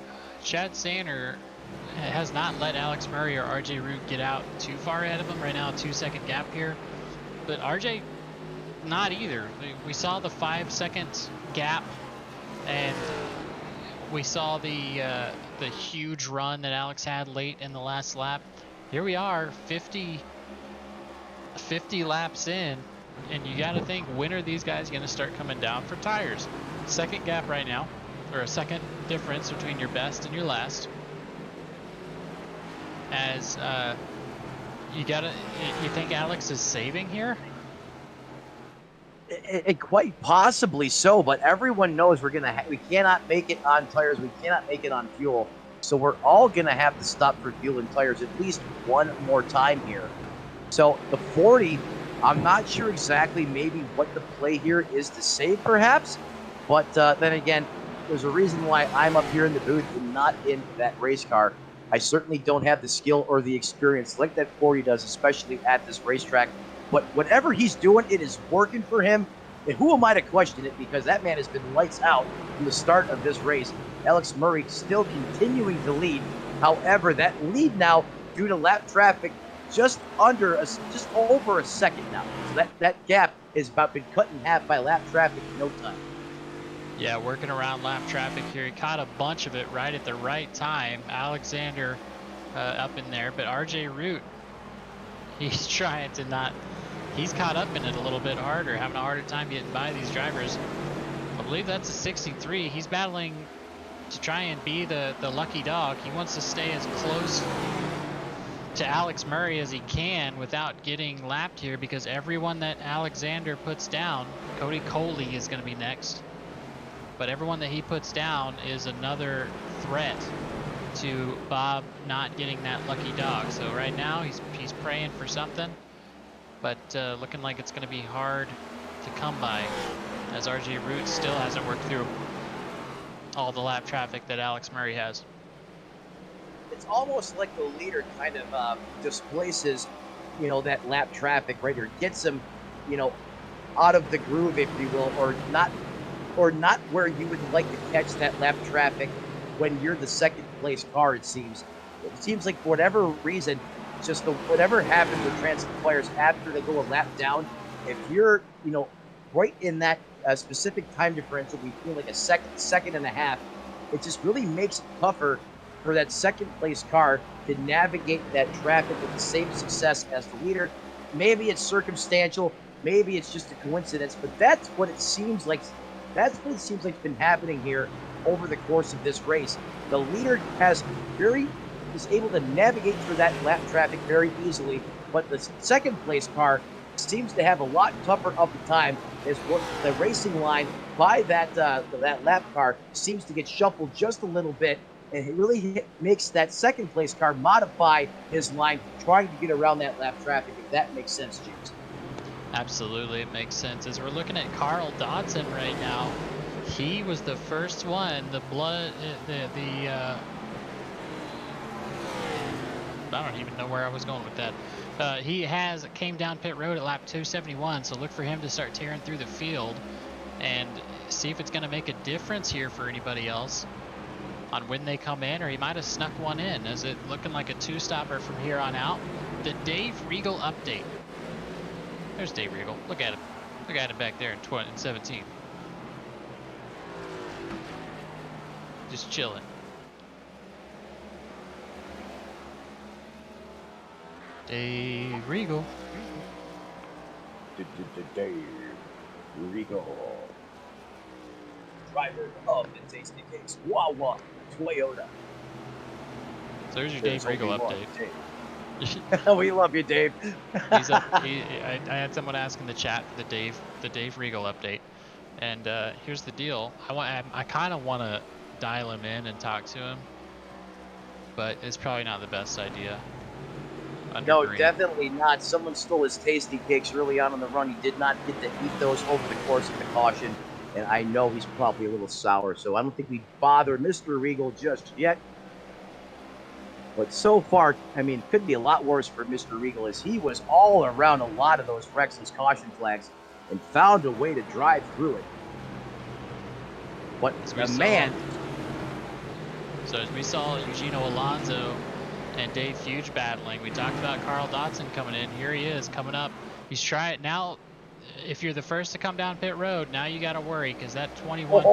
Chad Sander has not let Alex Murray or RJ Root get out too far ahead of him. Right now, a 2-second gap here. But RJ, not either. We saw the 5-second gap, and we saw the huge run that Alex had late in the last lap. Here we are, 50 laps in, and you got to think, when are these guys going to start coming down for tires? Second gap right now, or a second difference between your best and your last. As you think Alex is saving here? It quite possibly so, but everyone knows we cannot make it on tires, we cannot make it on fuel, so we're all gonna have to stop for fuel and tires at least one more time here. So the 40, I'm not sure exactly maybe what the play here is to save, perhaps, but then again, there's a reason why I'm up here in the booth and not in that race car. I certainly don't have the skill or the experience like that 40 does, especially at this racetrack. But whatever he's doing, it is working for him. And who am I to question it? Because that man has been lights out from the start of this race. Alex Murray still continuing to lead. However, that lead now, due to lap traffic, just over a second now. So that gap has about been cut in half by lap traffic in no time. Yeah, working around lap traffic here. He caught a bunch of it right at the right time. Alexander up in there, but RJ Root, he's trying to not. He's caught up in it a little bit harder, having a harder time getting by these drivers. I believe that's a 63. He's battling to try and be the lucky dog. He wants to stay as close to Alex Murray as he can without getting lapped here, because everyone that Alexander puts down, Cody Coley is going to be next, but everyone that he puts down is another threat to Bob not getting that lucky dog. So right now he's praying for something, but looking like it's going to be hard to come by, as RJ Root still hasn't worked through all the lap traffic that Alex Murray has. It's almost like the leader kind of displaces, that lap traffic right here, gets him, out of the groove, if you will, or not where you would like to catch that lap traffic when you're the second place car. It seems like for whatever reason, just whatever happens with transponders after they go a lap down, if you're right in that specific time differential between like a second and a half, it just really makes it tougher for that second place car to navigate that traffic with the same success as the leader. Maybe it's circumstantial, maybe it's just a coincidence, but that's what it seems like. That's what it seems like been happening here over the course of this race. The leader is able to navigate through that lap traffic very easily, but the second place car seems to have a lot tougher of the time, as what the racing line by that lap car seems to get shuffled just a little bit, and it really makes that second place car modify his line trying to get around that lap traffic, if that makes sense, James. Absolutely, it makes sense. As we're looking at Carl Dodson right now, he was the first one. I don't even know where I was going with that. He came down pit road at lap 271, so look for him to start tearing through the field and see if it's going to make a difference here for anybody else on when they come in, or he might have snuck one in. Is it looking like a two-stopper from here on out? The Dave Regal update. There's Dave Regal. Look at him. Look at him back there in 17. Just chilling. Dave Regal. Dave Regal. Driver of the Tasty Cakes Wawa Toyota. So there's your Dave Regal update. We love you, Dave. I had someone ask in the chat for the Dave Regal update, and here's the deal. I kind of want to dial him in and talk to him, but it's probably not the best idea. No, definitely not. Someone stole his Tasty Cakes early on in the run. He did not get to eat those over the course of the caution, and I know he's probably a little sour, so I don't think we'd bother Mr. Regal just yet. But so far, I mean, could be a lot worse for Mr. Regal, as he was all around a lot of those Rex's caution flags and found a way to drive through it. But the man... So as we saw Eugenio Alonso and Dave Fuge battling, we talked about Carl Dodson coming in. Here he is, coming up. He's trying now. If you're the first to come down pit road, now you got to worry, because that 21...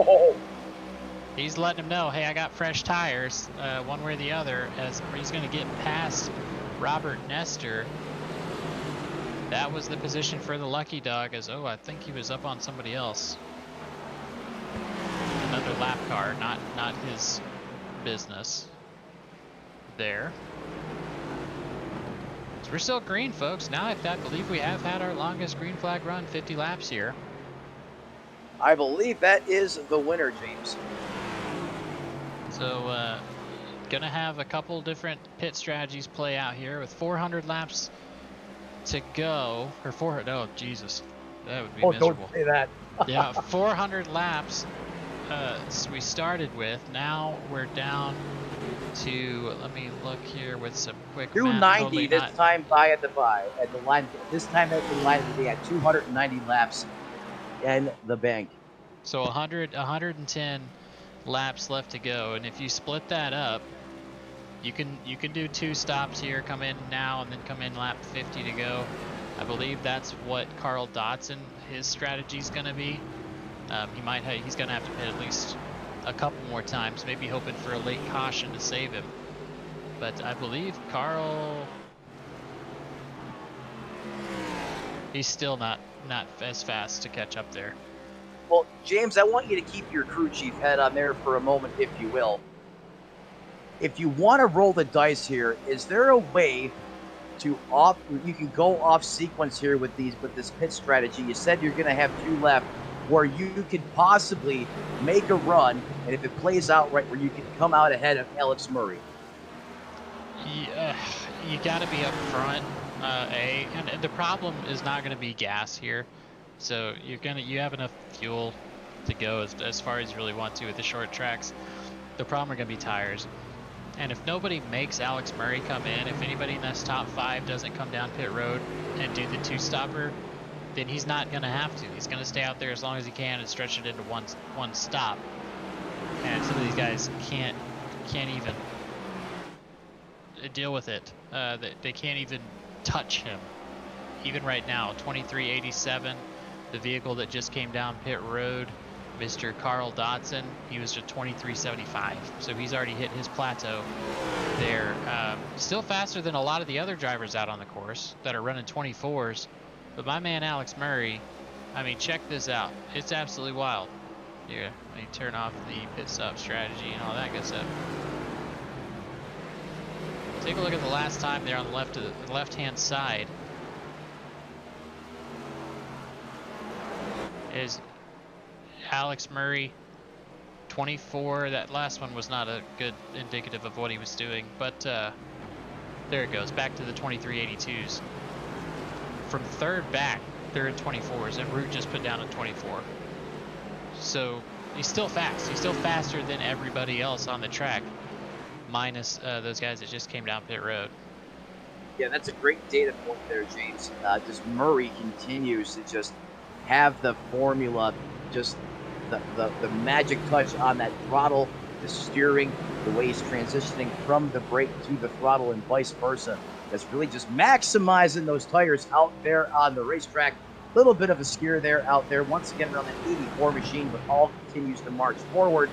He's letting him know, hey, I got fresh tires, one way or the other, as he's going to get past Robert Nestor. That was the position for the Lucky Dog, as, I think he was up on somebody else. Another lap car, not his business. There. So we're still green, folks. Now I believe we have had our longest green flag run, 50 laps here. I believe that is the winner, James. So, gonna have a couple different pit strategies play out here with 400 laps to go, or 400. Oh, Jesus, that would be miserable. Don't say that. Yeah, 400 laps. We started with. Now we're down to. Let me look here with some quick. 290 this time at the line. This time at the line, we had 290 laps in the bank. So 110 laps left to go, and if you split that up, you can do two stops here, come in now and then come in lap 50 to go. I believe that's what Carl Dodson, his strategy is going to be. He's going to have to pit at least a couple more times, maybe hoping for a late caution to save him. But I believe Carl, he's still not as fast to catch up there. Well, James, I want you to keep your crew chief head on there for a moment, if you will. If you want to roll the dice here, is there a way to you can go off sequence here with this pit strategy? You said you're going to have 2 left, where you could possibly make a run, and if it plays out right, where you could come out ahead of Alex Murray. Yeah, you got to be up front, and the problem is not going to be gas here. So you have enough fuel to go as far as you really want to with the short tracks. The problem are going to be tires. And if nobody makes Alex Murray come in, if anybody in this top 5 doesn't come down pit road and do the 2-stopper, then he's not going to have to. He's going to stay out there as long as he can and stretch it into one stop. And some of these guys can't even deal with it. They can't even touch him. Even right now, 23.87. The vehicle that just came down pit road, Mr. Carl Dodson, he was just 23.75, so he's already hit his plateau there. Still faster than a lot of the other drivers out on the course that are running 24s, but my man Alex Murray, I mean, check this out. It's absolutely wild. Here, let me turn off the pit stop strategy and all that good stuff. Take a look at the last time there on the left-hand side. Is Alex Murray 24. That last one was not a good indicative of what he was doing, but there it goes, back to the 23.82s. From third back, they're in 24s, and Root just put down a 24. So he's still fast. He's still faster than everybody else on the track, minus those guys that just came down pit road. Yeah, that's a great data point there, James. Just Murray continues to just have the formula, just the magic touch on that throttle, the steering, the way he's transitioning from the brake to the throttle and vice versa. That's really just maximizing those tires out there on the racetrack. Little bit of a scare there out there. Once again, around that 84 machine, but all continues to march forward.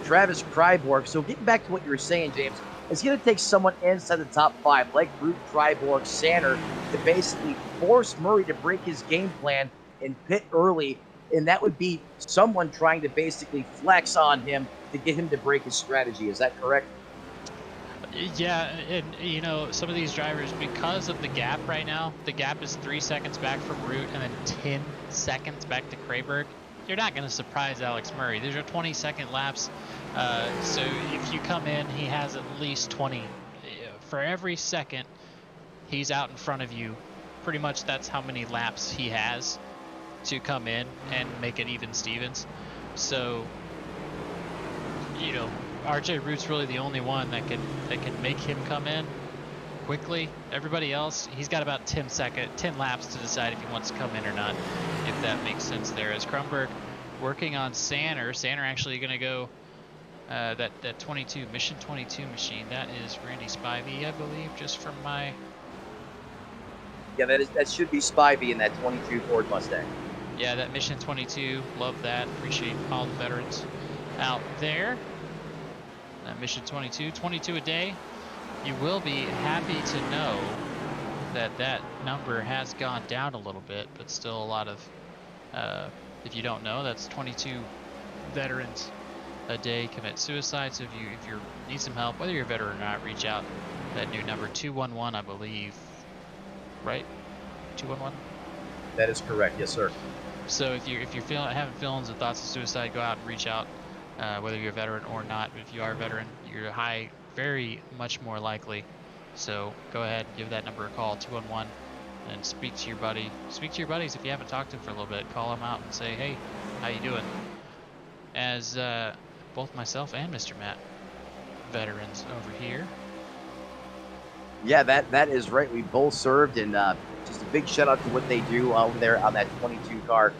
Travis Kryborg. So getting back to what you were saying, James, it's going to take someone inside the top 5, like Root, Kryborg, Sander, to basically force Murray to break his game plan and pit early, and that would be someone trying to basically flex on him to get him to break his strategy. Is that correct? Yeah, and you know, some of these drivers, because of the gap right now, the gap is 3 seconds back from Root and then 10 seconds back to Kryborg. You're not going to surprise Alex Murray. These are 20-second laps, so if you come in, he has at least 20. For every second he's out in front of you, pretty much that's how many laps he has to come in and make it even Stevens. So, you know, RJ Root's really the only one that can make him come in quickly. Everybody else, he's got about 10 laps to decide if he wants to come in or not, if that makes sense there. As Krumberg working on Sander actually going to go that 22 Mission 22 machine. That is Randy Spivey, I believe, just from my. Yeah, that should be Spivey in that 22 Ford Mustang. Yeah, that Mission 22, love that. Appreciate all the veterans out there. That Mission 22, 22 a day. You will be happy to know that that number has gone down a little bit, but still a lot of, if you don't know, that's 22 veterans a day commit suicide. So if you need some help, whether you're a veteran or not, reach out. That new number, 211, I believe, right? 211? That is correct, yes, sir. So if you're having feelings and thoughts of suicide, go out and reach out, whether you're a veteran or not. If you are a veteran, you're very much more likely. So go ahead, give that number a call, 211, and speak to your buddy. Speak to your buddies if you haven't talked to them for a little bit. Call them out and say, hey, how you doing? As both myself and Mr. Matt, veterans over here. Yeah, that is right. We both served, and just a big shout out to what they do over there on that 22 car.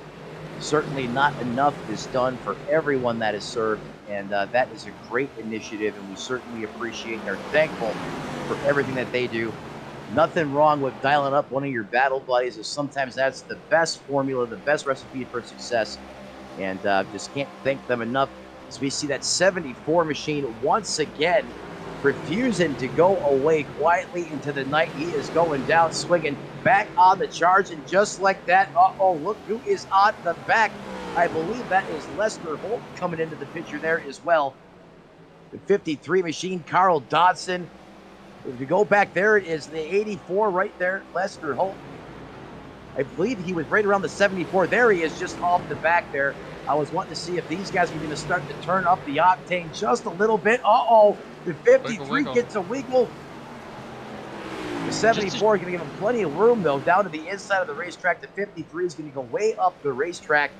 Certainly not enough is done for everyone that is served, and that is a great initiative, and we certainly appreciate and are thankful for everything that they do. Nothing wrong with dialing up one of your battle buddies, as sometimes that's the best formula, the best recipe for success, and just can't thank them enough. So we see that 74 machine once again refusing to go away quietly into the night. He is going down, swinging back on the charge, and just like that, look who is on the back. I believe that is Lester Holt coming into the picture there as well. The 53 machine, Carl Dodson. If you go back there, it is the 84 right there, Lester Holt. I believe he was right around the 74. There he is, just off the back there. I was wanting to see if these guys were going to start to turn up the octane just a little bit. The 53 wiggle. gets a wiggle. The 74 is going to give him plenty of room, though, down to the inside of the racetrack. The 53 is going to go way up the racetrack.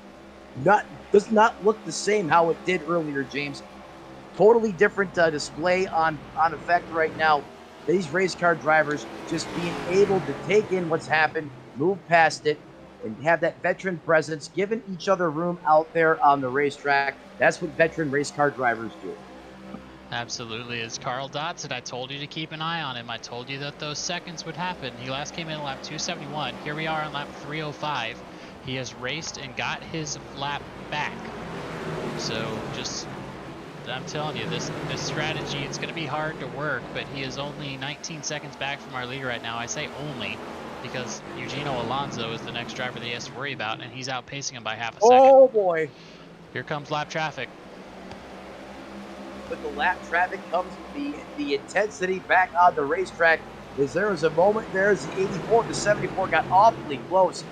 Does not look the same how it did earlier, James. Totally different display on effect right now. These race car drivers just being able to take in what's happened, move past it, and have that veteran presence, giving each other room out there on the racetrack. That's what veteran race car drivers do. Absolutely. It's Carl Dodson. I told you to keep an eye on him. I told you that those seconds would happen. He last came in at lap 271. Here we are on lap 305. he has raced and got his lap back. So just, I'm telling you, this strategy, it's going to be hard to work, but he is only 19 seconds back from our leader right now. I say only because Eugenio Alonso is the next driver that he has to worry about, and he's outpacing him by half a second. Oh boy. Here comes lap traffic. With the lap traffic comes the intensity back on the racetrack. As there was a moment there as the 84 to 74 got awfully close.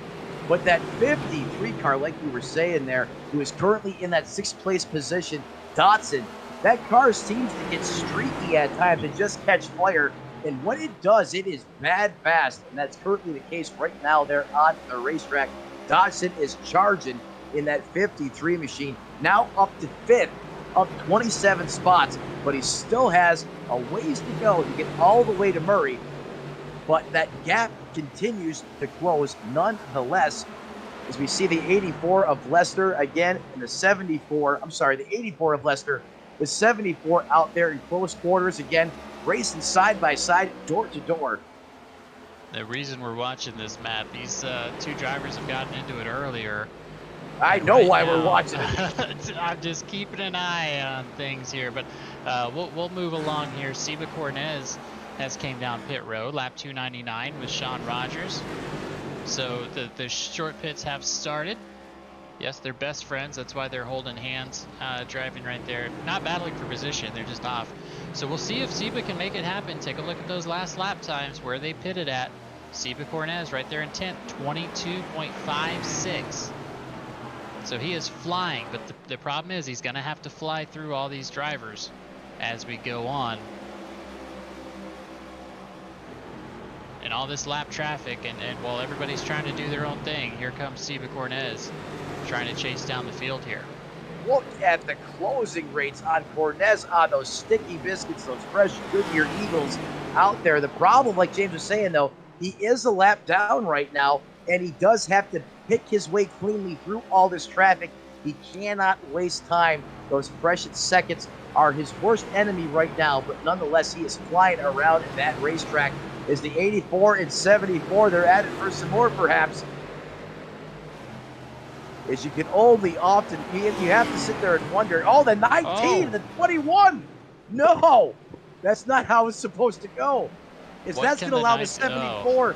But that 53 car, like you were saying there, who is currently in that 6th place position, Dotson, that car seems to get streaky at times and just catch fire. And when it does, it is bad fast. And that's currently the case right now there on the racetrack. Dotson is charging in that 53 machine, now up to 5th, up 27 spots. But he still has a ways to go to get all the way to Murray. But that gap continues to close nonetheless, as we see the 84 of Lester again and the 84 of Lester, the 74 out there in close quarters again, racing side by side, door to door. The reason we're watching this, Matt, these two drivers have gotten into it earlier. I know right why now, we're watching it. I'm just keeping an eye on things here, but we'll move along here. Seba Cornez has came down pit road, lap 299 with Sean Rogers. So the short pits have started. Yes, they're best friends. That's why they're holding hands, driving right there. Not battling for position. They're just off. So we'll see if Seba can make it happen. Take a look at those last lap times, where they pitted at. Seba Cornez right there in 10th, 22.56. So he is flying, but the problem is he's going to have to fly through all these drivers as we go on. And all this lap traffic, and while everybody's trying to do their own thing, here comes Seba Cornez trying to chase down the field here. Look at the closing rates on Cornez on those sticky biscuits, those fresh Goodyear Eagles out there. The problem, like James was saying, though, he is a lap down right now, and he does have to pick his way cleanly through all this traffic. He cannot waste time. Those precious seconds are his worst enemy right now, but nonetheless, he is flying around that racetrack. Is the 84 and 74, they're at it for some more, perhaps. As you can only often, you have to sit there and wonder, oh, the 19, the 21. No, that's not how it's supposed to go. That's going to allow the 74.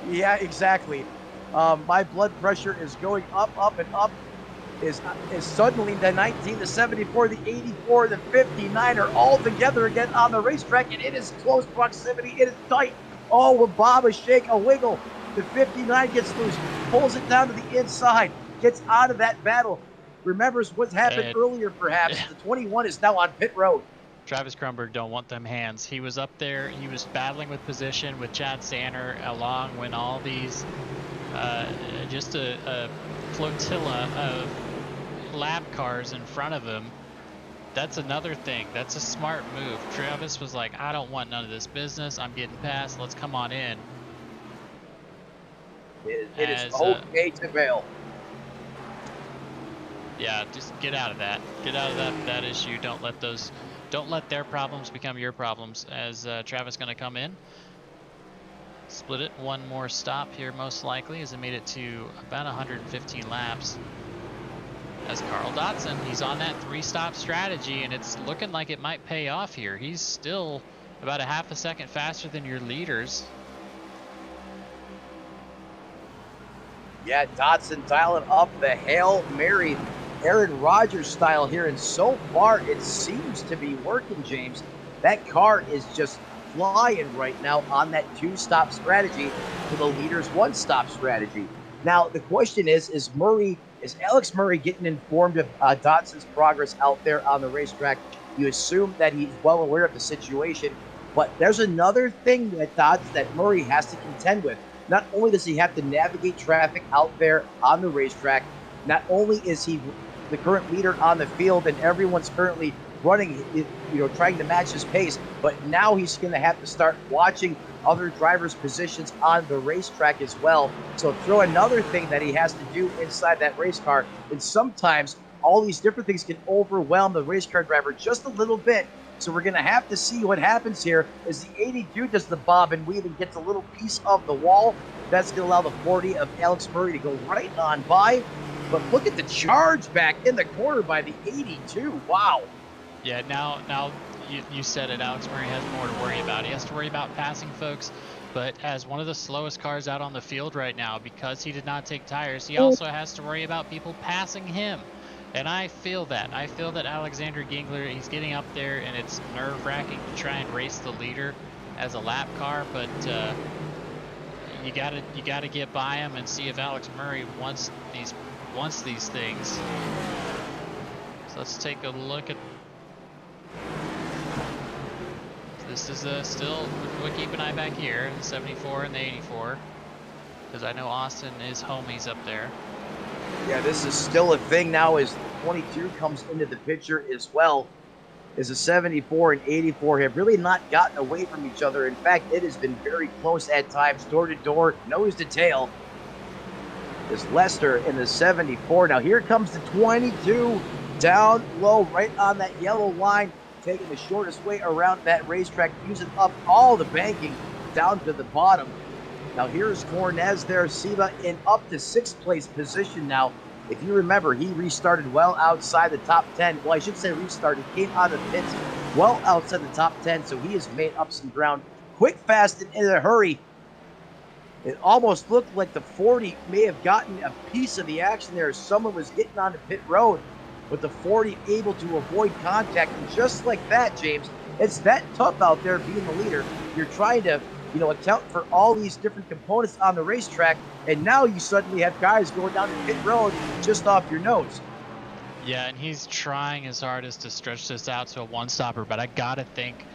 Yeah, exactly. My blood pressure is going up, up, and up. Is suddenly the 19, the 74, the 84, the 59 are all together again on the racetrack, and it is close proximity. It is tight. Oh, a bob, a shake, a wiggle. The 59 gets loose, pulls it down to the inside, gets out of that battle. Remembers what happened earlier, perhaps. The 21 is now on pit road. Travis Kronberg don't want them hands. He was up there. He was battling with position with Chad Sanner along when all these, just a flotilla of lap cars in front of him. That's another thing. That's a smart move. Travis was like, I don't want none of this business. I'm getting past. Let's come on in. It is okay to bail. Yeah, just get out of that. Get out of that issue. Don't let their problems become your problems. As Travis going to come in, split it. One more stop here, most likely, as it made it to about 115 laps. As Carl Dotson, he's on that 3-stop strategy, and it's looking like it might pay off here. He's still about a half a second faster than your leaders. Yeah, Dotson dialing up the Hail Mary Aaron Rodgers style here, and so far it seems to be working, James. That car is just flying right now on that 2-stop strategy to the leader's 1-stop strategy. Now, the question is Alex Murray getting informed of Dotson's progress out there on the racetrack? You assume that he's well aware of the situation, but there's another thing that Murray has to contend with. Not only does he have to navigate traffic out there on the racetrack, not only is he the current leader on the field and everyone's currently running, trying to match his pace, but now he's going to have to start watching other drivers' positions on the racetrack as well. So throw another thing that he has to do inside that race car, and sometimes all these different things can overwhelm the race car driver just a little bit. So we're going to have to see what happens here as the 82 does the bob and weave and gets a little piece of the wall. That's going to allow the 40 of Alex Murray to go right on by. But look at the charge back in the corner by the 82. Wow. Yeah, now you said it. Alex Murray has more to worry about. He has to worry about passing folks, but as one of the slowest cars out on the field right now, because he did not take tires, he also has to worry about people passing him. And I feel that. I feel that Alexander Gingler, he's getting up there, and it's nerve-wracking to try and race the leader as a lap car, but you gotta get by him and see if Alex Murray wants these things. So let's take a look at. This is still, we'll keep an eye back here, the 74 and the 84, because I know Austin is homies up there. Yeah, this is still a thing now as the 22 comes into the picture as well. As the 74 and 84 have really not gotten away from each other. In fact, it has been very close at times, door to door, nose to tail. Is Lester in the 74. Now here comes the 22 down low, right on that yellow line, taking the shortest way around that racetrack, using up all the banking down to the bottom. Now here's Cornez there, Siva in up to 6th place position now. If you remember, he restarted well outside the top 10. Well, I should say restarted, came out of the pits well outside the top 10, so he has made up some ground quick, fast, and in a hurry. It almost looked like the 40 may have gotten a piece of the action there as someone was getting onto pit road, but the 40 able to avoid contact. And just like that, James, it's that tough out there being the leader. You're trying to, account for all these different components on the racetrack, and now you suddenly have guys going down the pit road just off your nose. Yeah, and he's trying his hardest to stretch this out to a one-stopper, but I gotta think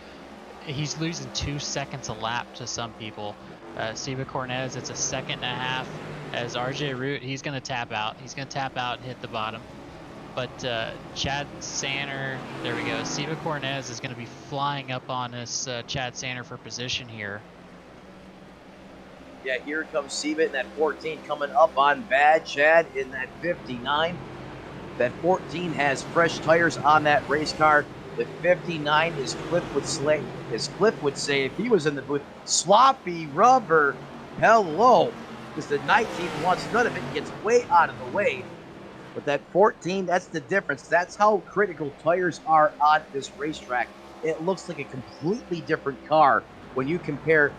he's losing 2 seconds a lap to some people. Siva Cornez, it's a 1.5 seconds, as RJ Root, he's gonna tap out. He's gonna tap out and hit the bottom. But Chad Sanner, there we go. Siva Cornez is gonna be flying up on this Chad Sanner for position here. Yeah, here comes Siva in that 14 coming up on bad Chad in that 59. That 14 has fresh tires on that race car. The 59 is Cliff would say if he was in the booth, sloppy rubber. Hello. Because the 19 wants none of it, gets way out of the way. But that 14, that's the difference. That's how critical tires are on this racetrack. It looks like a completely different car when you compare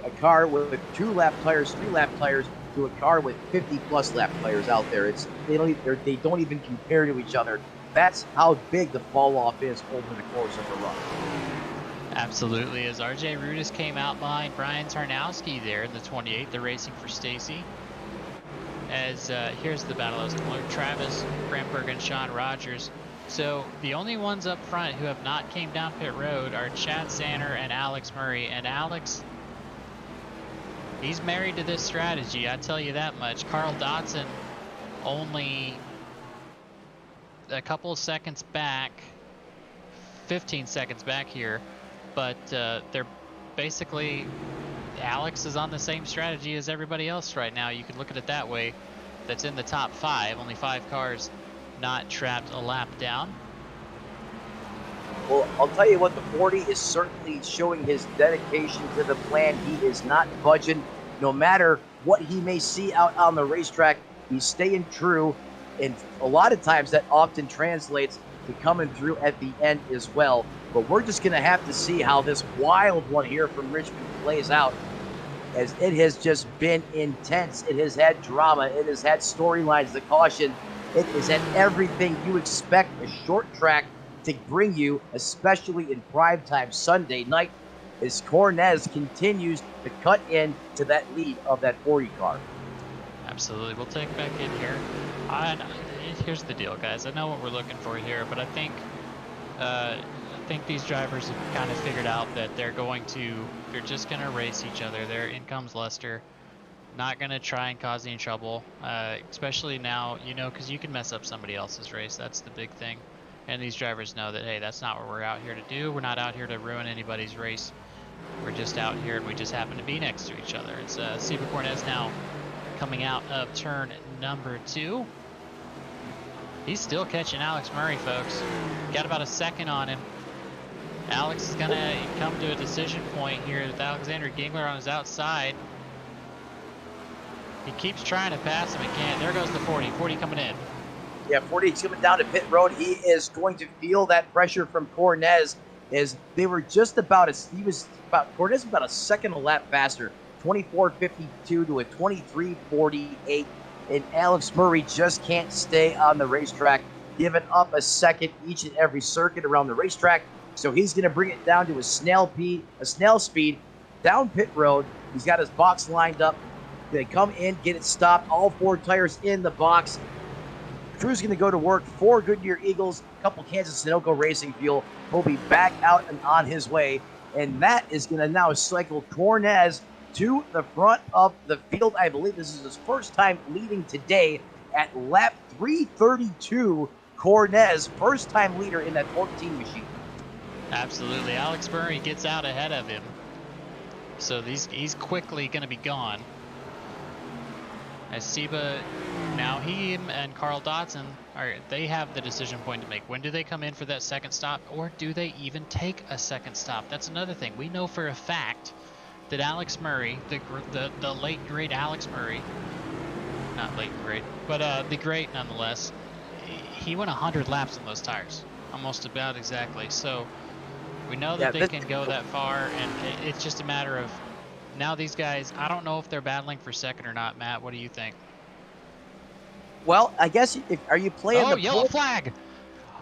a car with 2-lap tires, 3-lap tires to a car with 50-plus lap tires out there. They don't even compare to each other. That's how big the fall off is over the course of a run. Absolutely, as RJ Rudis came out behind Brian Tarnowski there in the 28, they're racing for Stacy. As here's the battle as Travis Brandberg and Sean Rogers. So the only ones up front who have not came down pit road are Chad Sanner and Alex Murray. And Alex, he's married to this strategy, I tell you that much. Carl Dotson only a couple of seconds back, 15 seconds back here, but they're basically, Alex is on the same strategy as everybody else right now. You could look at it that way. That's in the top 5, only 5 cars not trapped a lap down. Well, I'll tell you what, the 40 is certainly showing his dedication to the plan. He is not budging. No matter what he may see out on the racetrack, he's staying true. And a lot of times that often translates to coming through at the end as well. But we're just going to have to see how this wild one here from Richmond plays out, as it has just been intense. It has had drama. It has had storylines, the caution. It has had everything you expect a short track to bring you, especially in primetime Sunday night, as Cornez continues to cut in to that lead of that 40 car. Absolutely. We'll take back in here. Here's the deal, guys. I know what we're looking for here, but I think these drivers have kind of figured out that they're just going to race each other. There in comes Lester. Not going to try and cause any trouble, especially now, because you can mess up somebody else's race. That's the big thing. And these drivers know that, hey, that's not what we're out here to do. We're not out here to ruin anybody's race. We're just out here and we just happen to be next to each other. It's Siva Cornez now coming out of turn number 2. He's still catching Alex Murray, folks. Got about a second on him. Alex is gonna come to a decision point here with Alexander Gingler on his outside. He keeps trying to pass him and can't. There goes the 40. 40 coming in. Yeah, 40 coming down to pit road. He is going to feel that pressure from Cornez, as they were just about Cornez was about a second a lap faster, 24.52 to a 23.48, and Alex Murray just can't stay on the racetrack, giving up a second each and every circuit around the racetrack. So he's going to bring it down to a snail speed down pit road. He's got his box lined up. They come in, get it stopped, all 4 tires in the box. Crew's going to go to work, 4 Goodyear Eagles, a couple Kansas Sunoco Racing fuel. He'll be back out and on his way, and that is going to now cycle Cornez to the front of the field. I believe this is his first time leading today at lap 332. Cornez, first time leader in that 14 machine. Absolutely. Alex Murray gets out ahead of him. So he's quickly going to be gone. As Seba, now he and Carl Dodson, they have the decision point to make. When do they come in for that second stop, or do they even take a second stop? That's another thing. We know for a fact that Alex Murray, the late great Alex Murray, not late and great, but the great nonetheless, he went 100 laps on those tires, almost about exactly. So we know that they can go that far, and it's just a matter of now these guys, I don't know if they're battling for second or not. Matt, what do you think? Well, I guess, are you playing the yellow flag?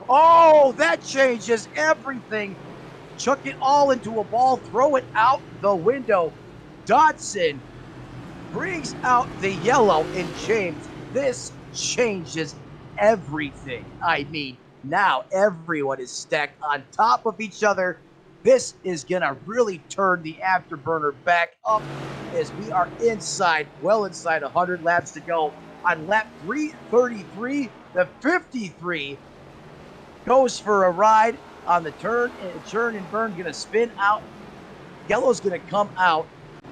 Oh, that changes everything. Chuck it all into a ball, throw it out the window. Dodson brings out the yellow, and James, this changes everything. I mean, now everyone is stacked on top of each other. This is going to really turn the afterburner back up as we are well inside 100 laps to go. On lap 333, the 53 goes for a ride on the turn and burn, going to spin out. Yellow's going to come out,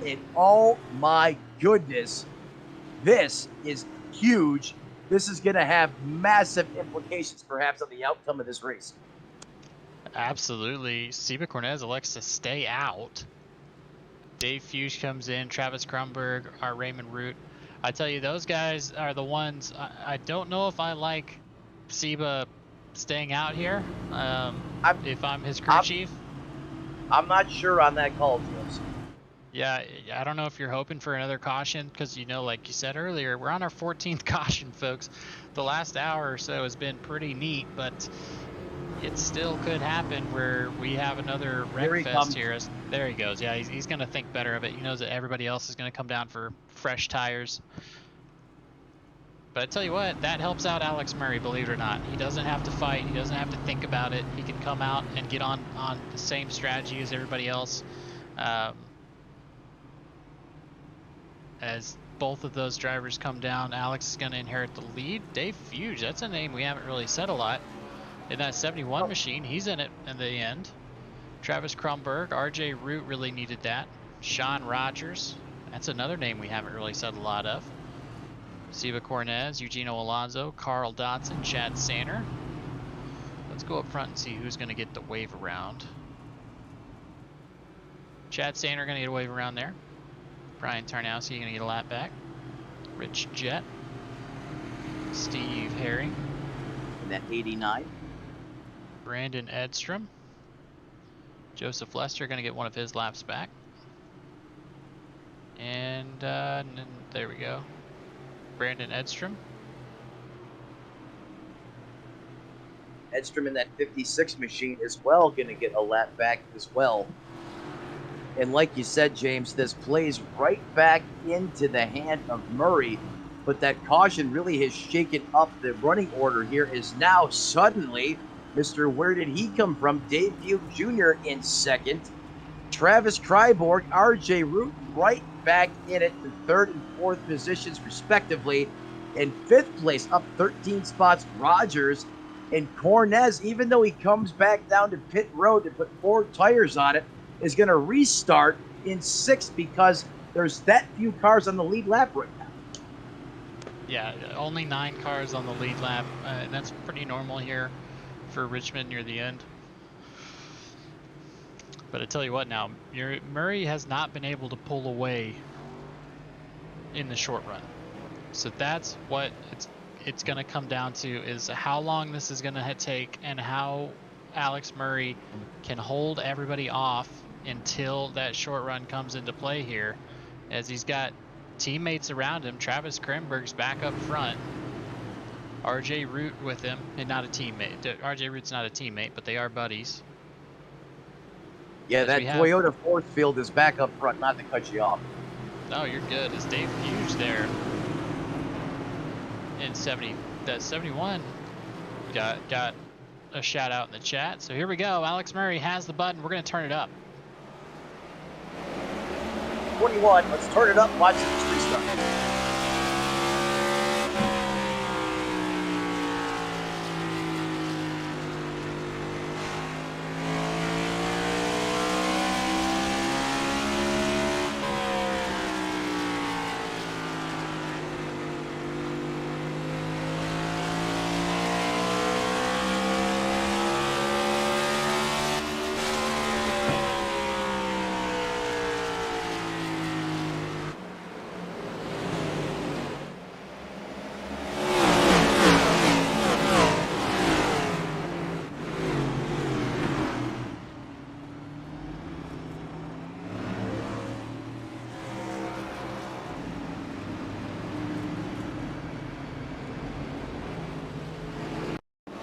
and oh my goodness, this is huge. This is going to have massive implications perhaps on the outcome of this race. Absolutely. Seba Cornez elects to stay out. Dave Fuchs comes in, Travis Krumberg, our Raymond Root. I tell you, those guys are the ones. I don't know if I like Seba staying out here. If I'm his crew chief. I'm not sure on that call, James. Yeah, I don't know if you're hoping for another caution because, like you said earlier, we're on our 14th caution, folks. The last hour or so has been pretty neat, but it still could happen where we have another wreck fest here. There he goes. Yeah, he's going to think better of it. He knows that everybody else is going to come down for fresh tires. But I tell you what, that helps out Alex Murray, believe it or not. He doesn't have to fight. He doesn't have to think about it. He can come out and get on the same strategy as everybody else. As both of those drivers come down, Alex is going to inherit the lead. Dave Fuge, that's a name we haven't really said a lot. In that 71 machine, he's in it in the end. Travis Krumberg, RJ Root really needed that. Sean Rogers, that's another name we haven't really said a lot of. Seba Cornez, Eugenio Alonso, Carl Dodson, Chad Saner. Let's go up front and see who's going to get the wave around. Chad Saner going to get a wave around there. Brian Tarnowski going to get a lap back. Rich Jett. Steve Herring. And that 89. Brandon Edstrom. Joseph Lester going to get one of his laps back. And there we go. Brandon Edstrom. Edstrom in that 56 machine as well going to get a lap back as well. And like you said, James, this plays right back into the hand of Murray. But that caution really has shaken up the running order here. Is now suddenly Mr. Where Did He Come From? Dave Fuchs Jr. in second. Travis Kryborg, RJ Root right back in it to third and fourth positions respectively. In fifth place, up 13 spots, Rogers. And Cornez, even though he comes back down to pit road to put 4 tires on it, is going to restart in sixth because there's that few cars on the lead lap right now. Yeah, only 9 cars on the lead lap. And that's pretty normal here for Richmond near the end. But I tell you what now, Murray has not been able to pull away in the short run. So that's what it's going to come down to, is how long this is going to take and how Alex Murray can hold everybody off until that short run comes into play here, as he's got teammates around him. Travis Krenberg's back up front. RJ Root with him, and not a teammate. RJ Root's not a teammate, but they are buddies. Yeah, that Toyota fourth field is back up front, not to cut you off. No, you're good. It's Dave Hughes there in 71 got a shout out in the chat. So here we go. Alex Murray has the button. We're going to turn it up. 21. Let's turn it up. Watch this restart.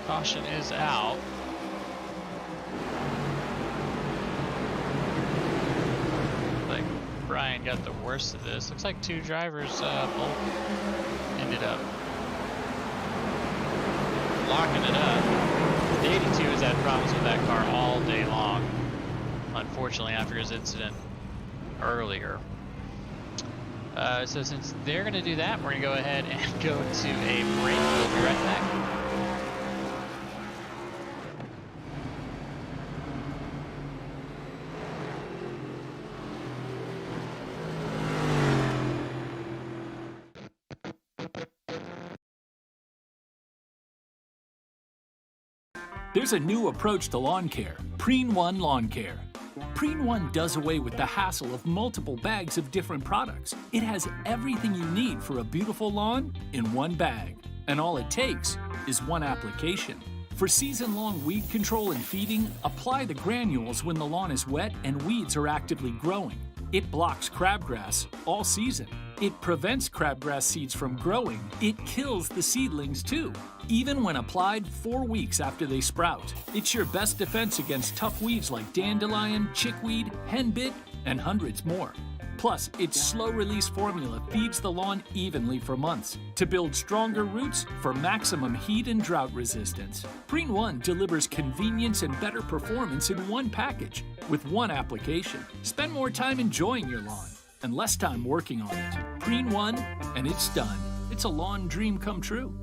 Caution is out. Like Brian got the worst of this. Looks like two drivers both ended up locking it up. The 82 has had problems with that car all day long, unfortunately, after his incident earlier. So since they're going to do that, we're going to go ahead and go to a break. We'll be right back. There's a new approach to lawn care, Preen One Lawn Care. Preen One does away with the hassle of multiple bags of different products. It has everything you need for a beautiful lawn in one bag. And all it takes is one application. For season-long weed control and feeding, apply the granules when the lawn is wet and weeds are actively growing. It blocks crabgrass all season. It prevents crabgrass seeds from growing. It kills the seedlings too, even when applied 4 weeks after they sprout. It's your best defense against tough weeds like dandelion, chickweed, henbit, and hundreds more. Plus, its slow-release formula feeds the lawn evenly for months to build stronger roots for maximum heat and drought resistance. Preen One delivers convenience and better performance in one package with one application. Spend more time enjoying your lawn and less time working on it. Preen One, and it's done. It's a lawn dream come true.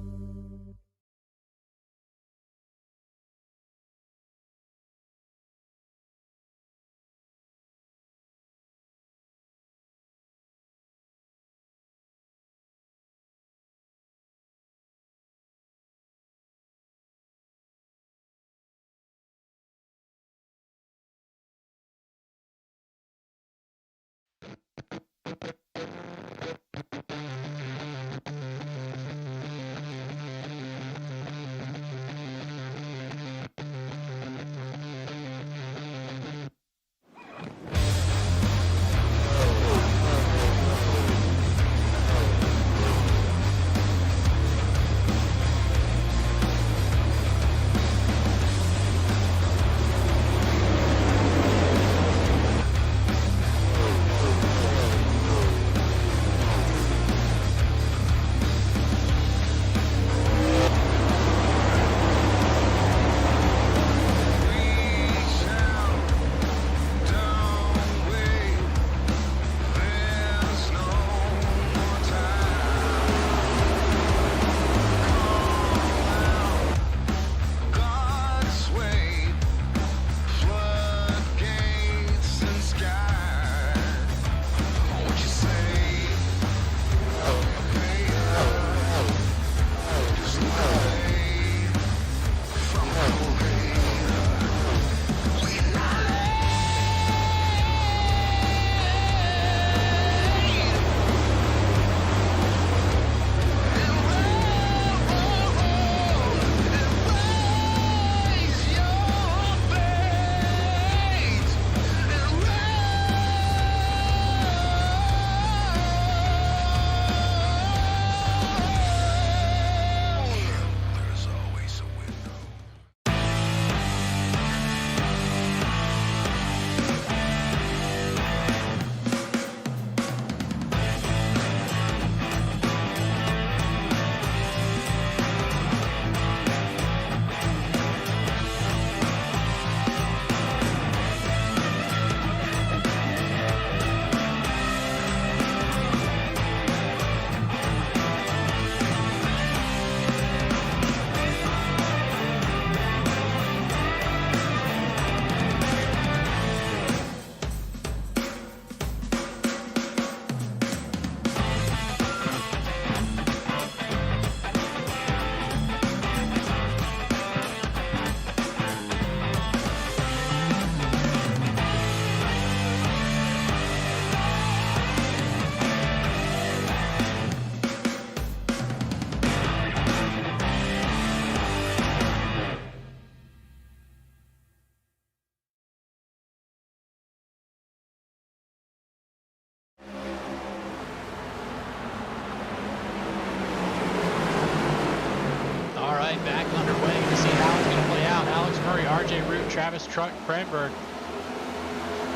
Travis Krenberg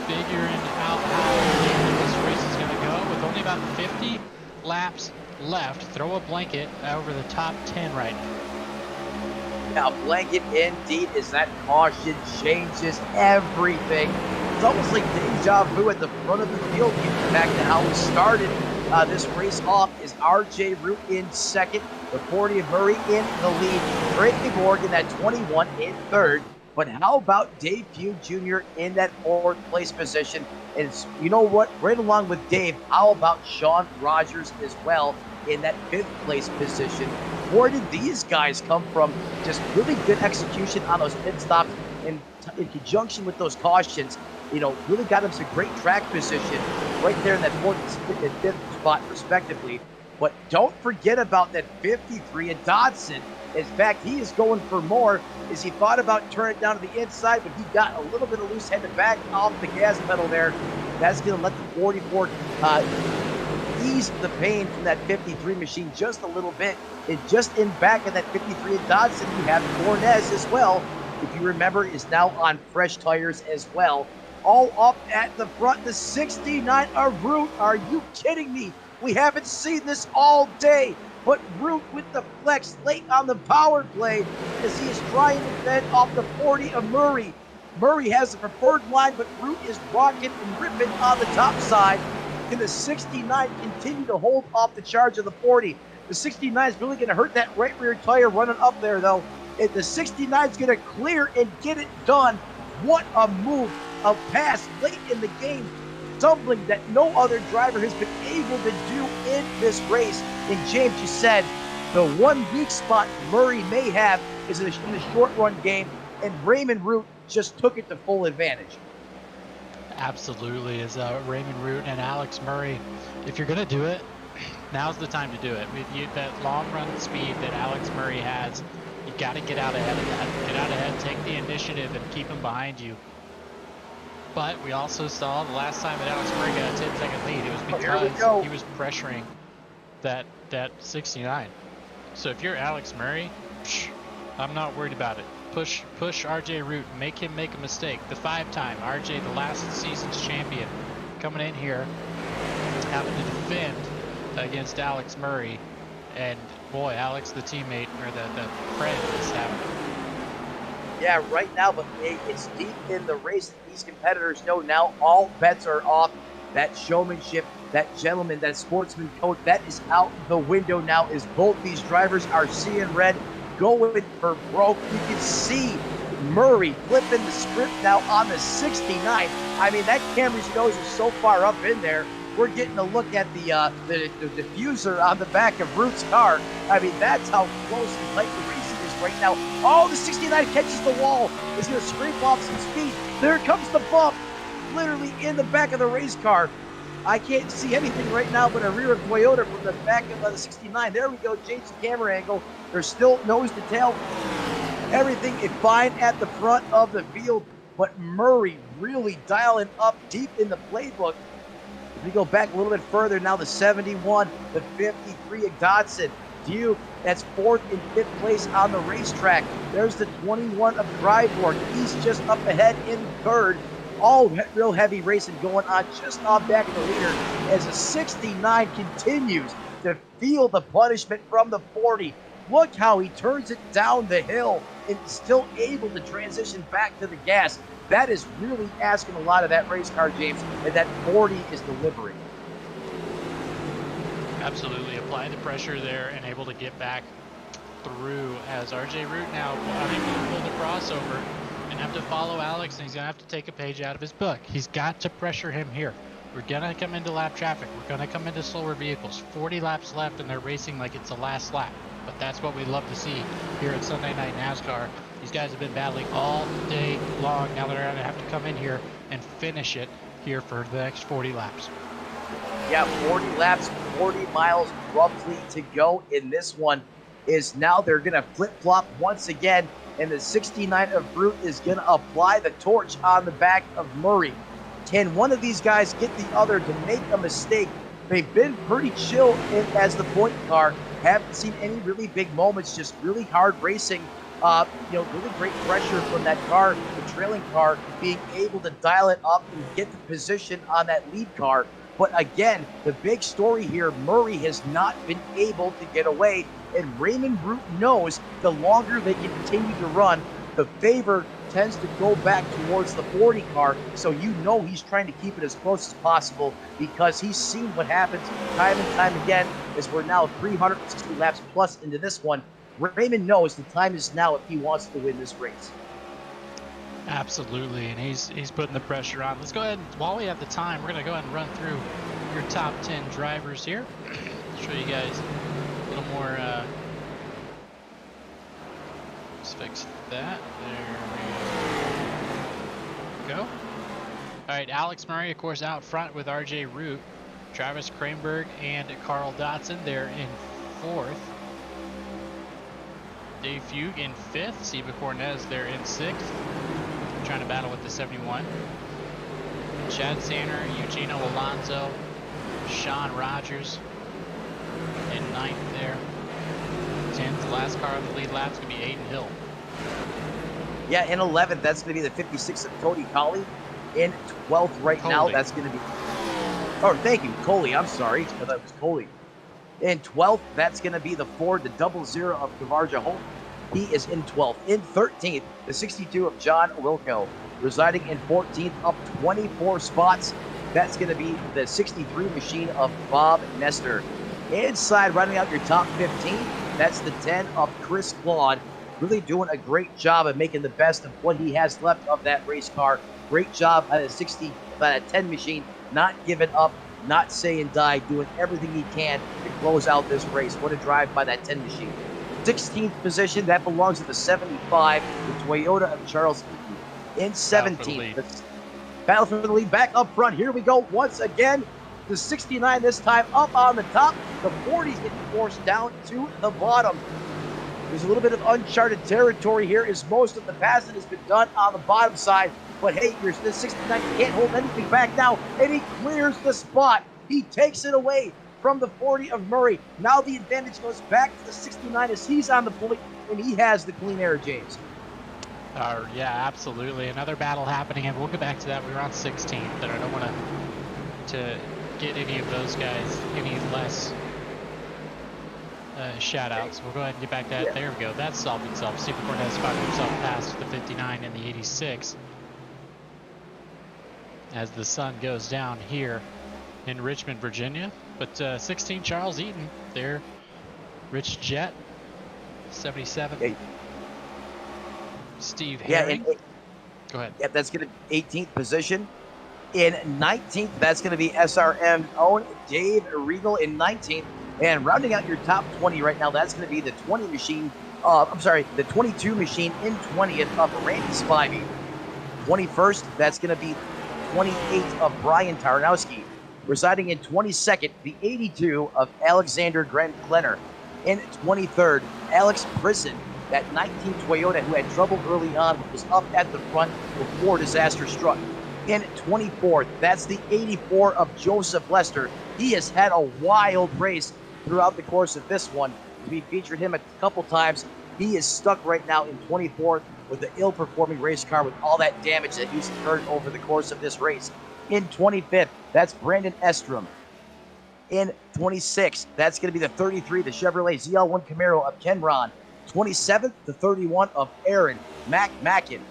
figuring out how this race is going to go with only about 50 laps left. Throw a blanket over the top 10 right now. Now, blanket indeed, as that caution changes everything. It's almost like deja vu at the front of the field, getting back to how we started this race off. Is RJ Root in second, the 40 of Murray in the lead, Brittany Morgan at 21 in third. But how about Dave Pugh Jr. in that fourth place position? And you know what? Right along with Dave, how about Sean Rogers as well in that fifth place position? Where did these guys come from? Just really good execution on those pit stops in conjunction with those cautions. You know, really got them some great track position right there in that fourth and fifth spot, respectively. But don't forget about that 53 of Dodson. In fact, he is going for more as he thought about turning it down to the inside, but he got a little bit of loose head to back off the gas pedal there. That's going to let the 44 ease the pain from that 53 machine just a little bit. And just in back of that 53 of Dodson, you have Cornez as well. If you remember, is now on fresh tires as well. All up at the front, the 69 of Root. Are you kidding me? We haven't seen this all day. But Root with the flex late on the power play as he is trying to fend off the 40 of Murray. Murray has the preferred line, but Root is rocking and ripping on the top side. Can the 69 continue to hold off the charge of the 40? The 69 is really going to hurt that right rear tire running up there, though. If the 69 is going to clear and get it done, what a move. A pass late in the game, something that no other driver has been able to do in this race. And James, you said the one weak spot Murray may have is in the short run game, and Raymond Root just took it to full advantage. Absolutely, as Raymond Root and Alex Murray, if you're going to do it, now's the time to do it. With that long run speed that Alex Murray has, you got to get out ahead of that. Get out ahead, take the initiative, and keep him behind you. But we also saw the last time that Alex Murray got a 10-second lead, it was because he was pressuring that 69. So if you're Alex Murray, I'm not worried about it. Push RJ Root, make him make a mistake. The 5-time RJ, the last season's champion, coming in here, having to defend against Alex Murray. And boy, Alex, the teammate, or the friend, is having it. Yeah, right now, but it's deep in the race. These competitors know now all bets are off. That showmanship, that gentleman, that sportsman code, that is out the window now as both these drivers are seeing red, going for broke. You can see Murray flipping the script now on the 69. I mean, that camera's nose is so far up in there. We're getting a look at the diffuser on the back of Root's car. I mean, that's how close and tight the racing is right now. Oh, the 69 catches the wall. It's going to scrape off some speed. There comes the bump, literally in the back of the race car. I can't see anything right now but a rear of Toyota from the back of the 69. There we go, change the camera angle. There's still nose to tail. Everything is fine at the front of the field, but Murray really dialing up deep in the playbook. If we go back a little bit further, now the 71, the 53 of Dodson. Duke, that's fourth and fifth place on the racetrack. There's the 21 of Dryborg. He's just up ahead in third. All real heavy racing going on just off back of the leader as the 69 continues to feel the punishment from the 40. Look how he turns it down the hill and still able to transition back to the gas. That is really asking a lot of that race car, James, and that 40 is delivering. Absolutely, applying the pressure there and able to get back through as RJ Root now unable to pull the crossover and have to follow Alex, and he's going to have to take a page out of his book. He's got to pressure him here. We're going to come into lap traffic. We're going to come into slower vehicles. 40 laps left, and they're racing like it's the last lap. But that's what we love to see here at Sunday Night NASCAR. These guys have been battling all day long. Now they're going to have to come in here and finish it here for the next 40 laps. Yeah, 40 laps, 40 miles roughly to go in this one. Is now they're going to flip-flop once again, and the 69 of Root is going to apply the torch on the back of Murray. Can one of these guys get the other to make a mistake? They've been pretty chill as the point car. Haven't seen any really big moments, just really hard racing Really great pressure from that car, the trailing car, being able to dial it up and get the position on that lead car. But again, the big story here, Murray has not been able to get away, and Raymond Root knows the longer they can continue to run, the favor tends to go back towards the 40 car, so he's trying to keep it as close as possible because he's seen what happens time and time again as we're now 360 laps plus into this one. Raymond knows the time is now if he wants to win this race. Absolutely, and he's putting the pressure on. Let's go ahead and, while we have the time, we're going to go ahead and run through your top 10 drivers here. Show you guys a little more. Let's fix that. There we go. All right, Alex Murray, of course, out front with RJ Root, Travis Kramberg, and Carl Dotson. They're in 4th. Dave Fugue in 5th. Steve Cornez, they're in 6th. Trying to battle with the 71. Chad Sanner, Eugenio Alonso, Sean Rogers in 9th there. 10th, the last car on the lead lap's going to be Aiden Hill. Yeah, in 11th, that's going to be the 56 of Cody Colley. In 12th right now, that's going to be... Oh, thank you, Coley. I'm sorry. I thought it was Coley. In 12th, that's going to be the Ford, the 00 of Kavarja Holt. He is in 12th. In 13th, the 62 of John Wilco. Residing in 14th, up 24 spots. That's going to be the 63 machine of Bob Nestor. Inside, running out your top 15, that's the 10 of Chris Claude. Really doing a great job of making the best of what he has left of that race car. Great job at a 10 machine, not giving up, not saying die, doing everything he can to close out this race. What a drive by that 10 machine. 16th position, that belongs to the 75, the Toyota of Charles Eaton. In 17th, battle for the lead back up front. Here we go once again. The 69 this time up on the top. The 40's getting forced down to the bottom. There's a little bit of uncharted territory here as most of the passing has been done on the bottom side. But hey, the 69 can't hold anything back now, and he clears the spot. He takes it away from the 40 of Murray. Now the advantage goes back to the 69 as he's on the point, and he has the clean air, James. Yeah, absolutely. Another battle happening, and we'll get back to that. We were on 16th, but I don't want to get any of those guys any less shout-outs. We'll go ahead and get back to that. Yeah. There we go. That solved itself. Steve Cortez found himself past the 59 and the 86 as the sun goes down here in Richmond, Virginia. But 16, Charles Eaton there. Rich Jet, 77. Hey. Steve Herring. Go ahead. Yep, that's going to be 18th position. In 19th, that's going to be SRM's own Dave Regal in 19th. And rounding out your top 20 right now, that's going to be the 20 machine. The 22 machine in 20th of Randy Spivey. 21st, that's going to be 28th of Brian Tarnowski. Residing in 22nd, the 82 of Alexander Grant Klenner. In 23rd, Alex Brisson, that 19 Toyota who had trouble early on, but was up at the front before disaster struck. In 24th, that's the 84 of Joseph Lester. He has had a wild race throughout the course of this one. We featured him a couple times. He is stuck right now in 24th with the ill-performing race car with all that damage that he's incurred over the course of this race. In 25th, that's Brandon Estrom. In 26th, that's going to be the 33, the Chevrolet ZL1 Camaro of Ken Ron. 27th, the 31 of Aaron Mackin.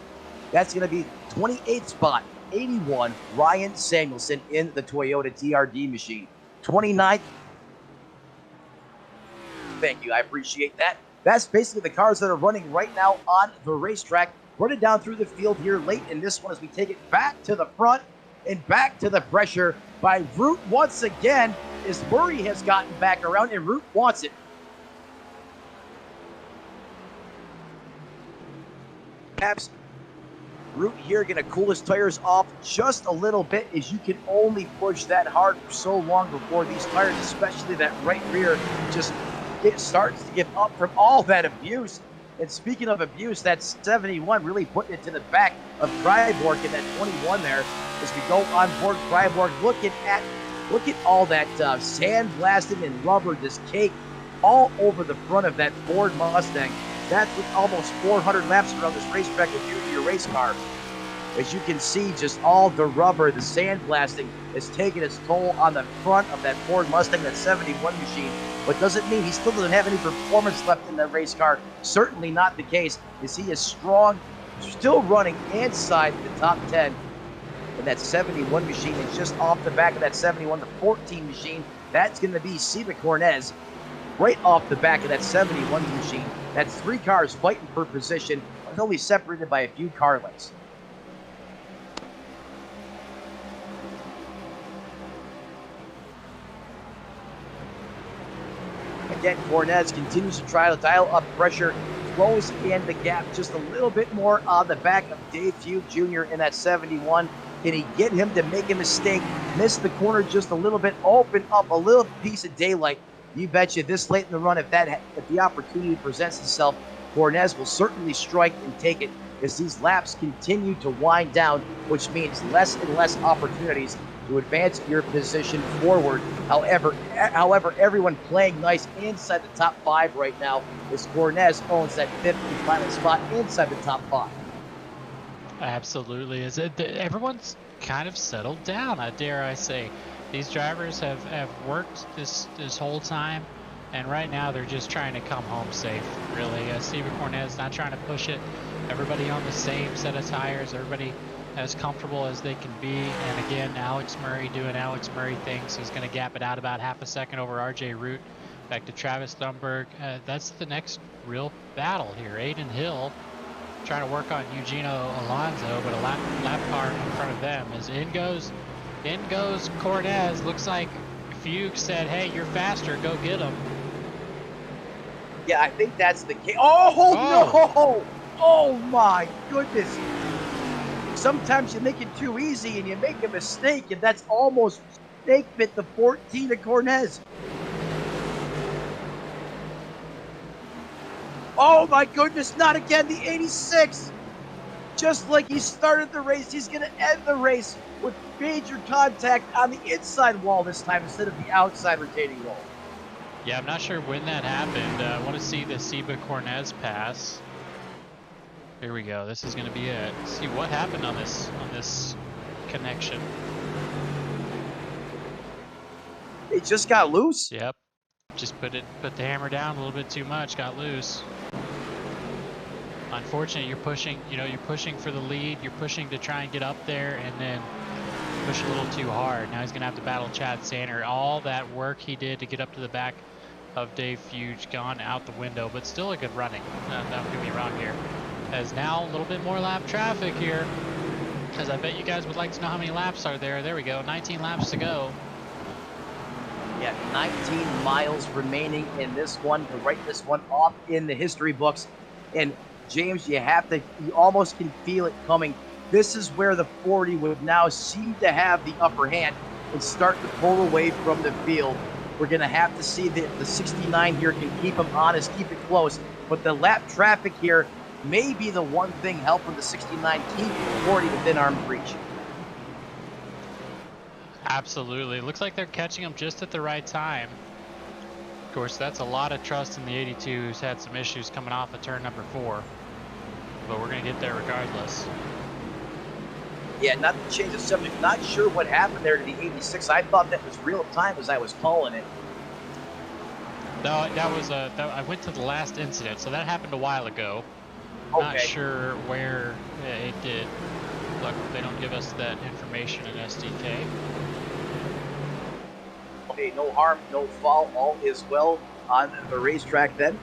That's going to be 28th spot, 81, Ryan Samuelson in the Toyota TRD machine. 29th, thank you, I appreciate that. That's basically the cars that are running right now on the racetrack. Running down through the field here late in this one as we take it back to the front and back to the pressure by Root once again as Murray has gotten back around and Root wants it. Perhaps Root here going to cool his tires off just a little bit as you can only push that hard for so long before these tires, especially that right rear, just it starts to give up from all that abuse. And speaking of abuse, that 71 really putting it to the back of Freiburg in that 21 there. As we go on board Freiburg, look at all that sand blasting and rubber just caked all over the front of that Ford Mustang. That's with almost 400 laps around this racetrack with your race car. As you can see, just all the rubber, the sandblasting is taking its toll on the front of that Ford Mustang, that 71 machine. But doesn't mean he still doesn't have any performance left in that race car. Certainly not the case, as he is strong, still running inside the top 10. And that 71 machine is just off the back of that 71, the 14 machine. That's going to be Seba Cornez right off the back of that 71 machine. That's 3 cars fighting for position, but only separated by a few car lengths. Again, Cornez continues to try to dial up pressure, close in the gap just a little bit more on the back of Dave Few Jr. in that 71. Can he get him to make a mistake, miss the corner just a little bit, open up a little piece of daylight? You betcha this late in the run, if the opportunity presents itself, Cornez will certainly strike and take it as these laps continue to wind down, which means less and less opportunities to advance your position forward. However, everyone playing nice inside the top 5 right now as Cornez owns that 5th and final spot inside the top 5. Absolutely. Everyone's kind of settled down, dare I say. These drivers have worked this whole time, and right now they're just trying to come home safe, really. Seba Cornez not trying to push it. Everybody on the same set of tires, everybody as comfortable as they can be. And again, Alex Murray doing Alex Murray things. He's going to gap it out about half a second over RJ Root. Back to Travis Thunberg. That's the next real battle here. Aiden Hill trying to work on Eugenio Alonso, but a lap car in front of them. As in goes Cornez. Looks like Fugue said, hey, you're faster, go get him. Yeah, I think that's the case. No! Oh my goodness. Sometimes you make it too easy and you make a mistake, and that's almost snake bit the 14 of Cornez. Oh my goodness, not again, the 86. Just like he started the race, he's going to end the race with major contact on the inside wall this time instead of the outside retaining wall. Yeah, I'm not sure when that happened. I want to see the Seba Cornez pass. Here we go. This is going to be it. Let's see what happened on this connection. It just got loose. Yep. Just put the hammer down a little bit too much. Got loose. Unfortunately, you're pushing for the lead. You're pushing to try and get up there, and then push a little too hard. Now he's going to have to battle Chad Sander. All that work he did to get up to the back of Dave Fuge gone out the window, but still a good running. Don't get me wrong here. As now a little bit more lap traffic here, because I bet you guys would like to know how many laps are there. There we go, 19 laps to go. Yeah, 19 miles remaining in this one to write this one off in the history books. And James, you almost can feel it coming. This is where the 40 would now seem to have the upper hand and start to pull away from the field. We're going to have to see that the 69 here can keep him honest, keep it close. But the lap traffic here may be the one thing helping the 69 keep the 40 within arm's reach. Absolutely. Looks like they're catching him just at the right time. Of course, that's a lot of trust in the 82, who's had some issues coming off of turn number 4. But we're going to get there regardless. Yeah, not to change the subject, not sure what happened there to the 86. I thought that was real time as I was calling it. No, I went to the last incident, so that happened a while ago. Okay. Not sure where it did. Look, they don't give us that information in SDK. Okay, no harm, no foul, all is well on the racetrack then.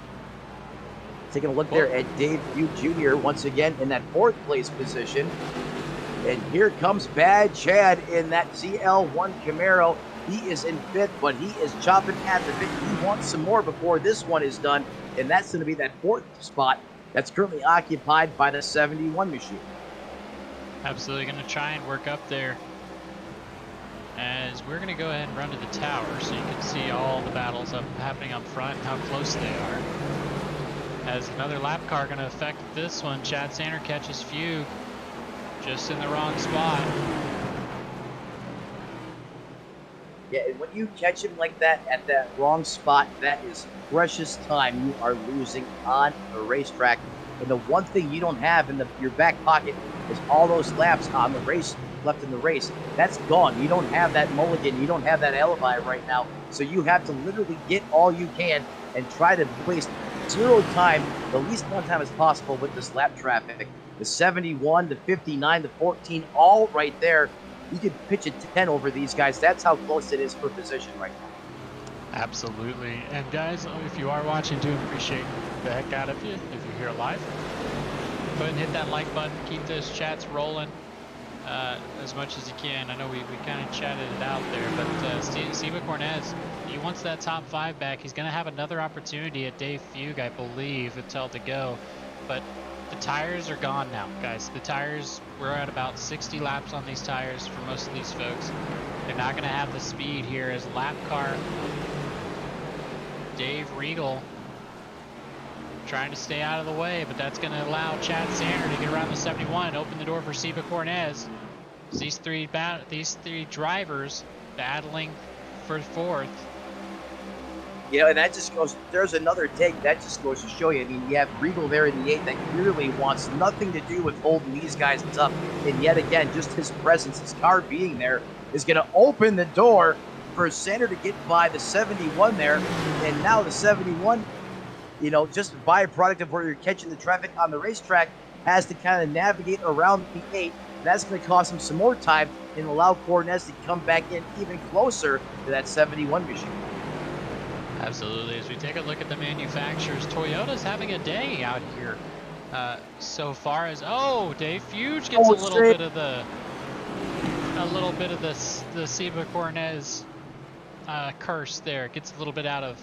Taking a look there at Dave Few Jr. once again in that 4th place position. And here comes Bad Chad in that CL1 Camaro. He is in 5th, but he is chopping at the bit. He wants some more before this one is done, and that's going to be that 4th spot that's currently occupied by the 71 machine. Absolutely going to try and work up there. As we're going to go ahead and run to the tower so you can see all the battles happening up front and how close they are. As another lap car going to affect this one, Chad Sander catches Fugue just in the wrong spot. Yeah, and when you catch him like that at that wrong spot, that is precious time you are losing on the racetrack. And the one thing you don't have in your back pocket is all those laps on the race left in the race. That's gone. You don't have that mulligan. You don't have that alibi right now. So you have to literally get all you can and try to waste zero time, the least amount of time as possible with this lap traffic. The 71, the 59, the 14, all right there. You could pitch a 10 over these guys. That's how close it is for position right now. Absolutely. And guys, if you are watching, do appreciate the heck out of you. If you're here live, go ahead and hit that like button. Keep those chats rolling as much as you can. I know we kind of chatted it out there, but Steve Cornez, he wants that top 5 back. He's going to have another opportunity at Dave Fugue, I believe, until to go. But the tires are gone now, guys. The tires, we're at about 60 laps on these tires for most of these folks. They're not going to have the speed here as lap car Dave Regal trying to stay out of the way, but that's going to allow Chad Sander to get around the 71 and open the door for Siva Cornez. These three drivers battling for 4th. You know, and that just goes, there's another take. That just goes to show you. I mean, you have Regal there in the 8 that clearly wants nothing to do with holding these guys up. And yet again, just his presence, his car being there, is going to open the door for Sander to get by the 71 there. And now the 71, you know, just a byproduct of where you're catching the traffic on the racetrack, has to kind of navigate around the 8. That's going to cost him some more time and allow Cornez to come back in even closer to that 71 machine. Absolutely. As we take a look at the manufacturers, Toyota's having a day out here. So far as Dave Fuge gets a little bit of the Siva Cornez curse there. Gets a little bit out of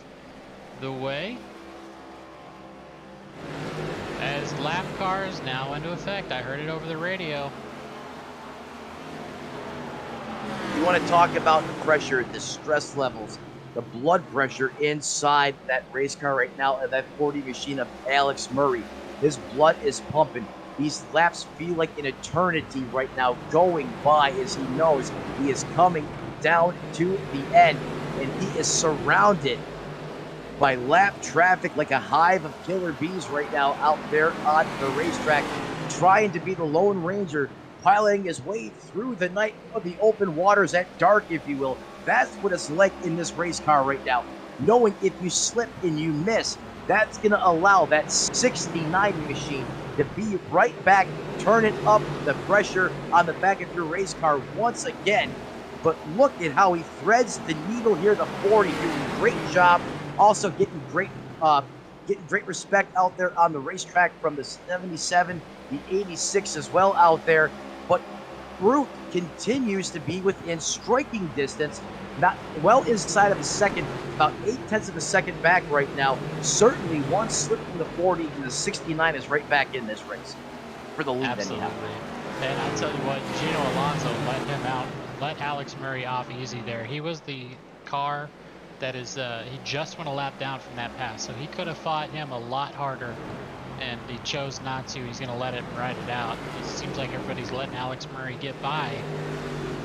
the way. As lap cars now into effect. I heard it over the radio. You want to talk about the pressure, the stress levels, the blood pressure inside that race car right now at that 40 machine of Alex Murray. His blood is pumping. These laps feel like an eternity right now going by as he knows he is coming down to the end, and he is surrounded by lap traffic like a hive of killer bees right now out there on the racetrack, trying to be the Lone Ranger, piloting his way through the night of the open waters at dark, if you will. That's what it's like in this race car right now. Knowing if you slip and you miss, that's going to allow that 69 machine to be right back, turning up the pressure on the back of your race car once again. But look at how he threads the needle here, the 40, doing a great job. Also getting great respect out there on the racetrack from the 77, the 86 as well out there. But Root continues to be within striking distance, not well inside of a second, about 0.8 of a second back right now. Certainly one slip from the 40 and the 69 is right back in this race for the lead. Absolutely. Anyhow. And I'll tell you what, Gino Alonso let Alex Murray off easy there. He was the car that is, he just went a lap down from that pass, so he could have fought him a lot harder, and he chose not to. He's going to let it and ride it out. It seems like everybody's letting Alex Murray get by.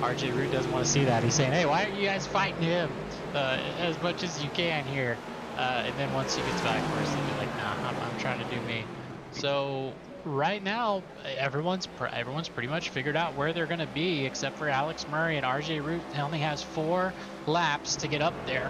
RJ Root doesn't want to see that. He's saying, hey, why aren't you guys fighting him as much as you can here? And then once he gets back, of course, they'll be like, nah, I'm trying to do me. So right now, everyone's pretty much figured out where they're going to be, except for Alex Murray, and RJ Root only has 4 laps to get up there.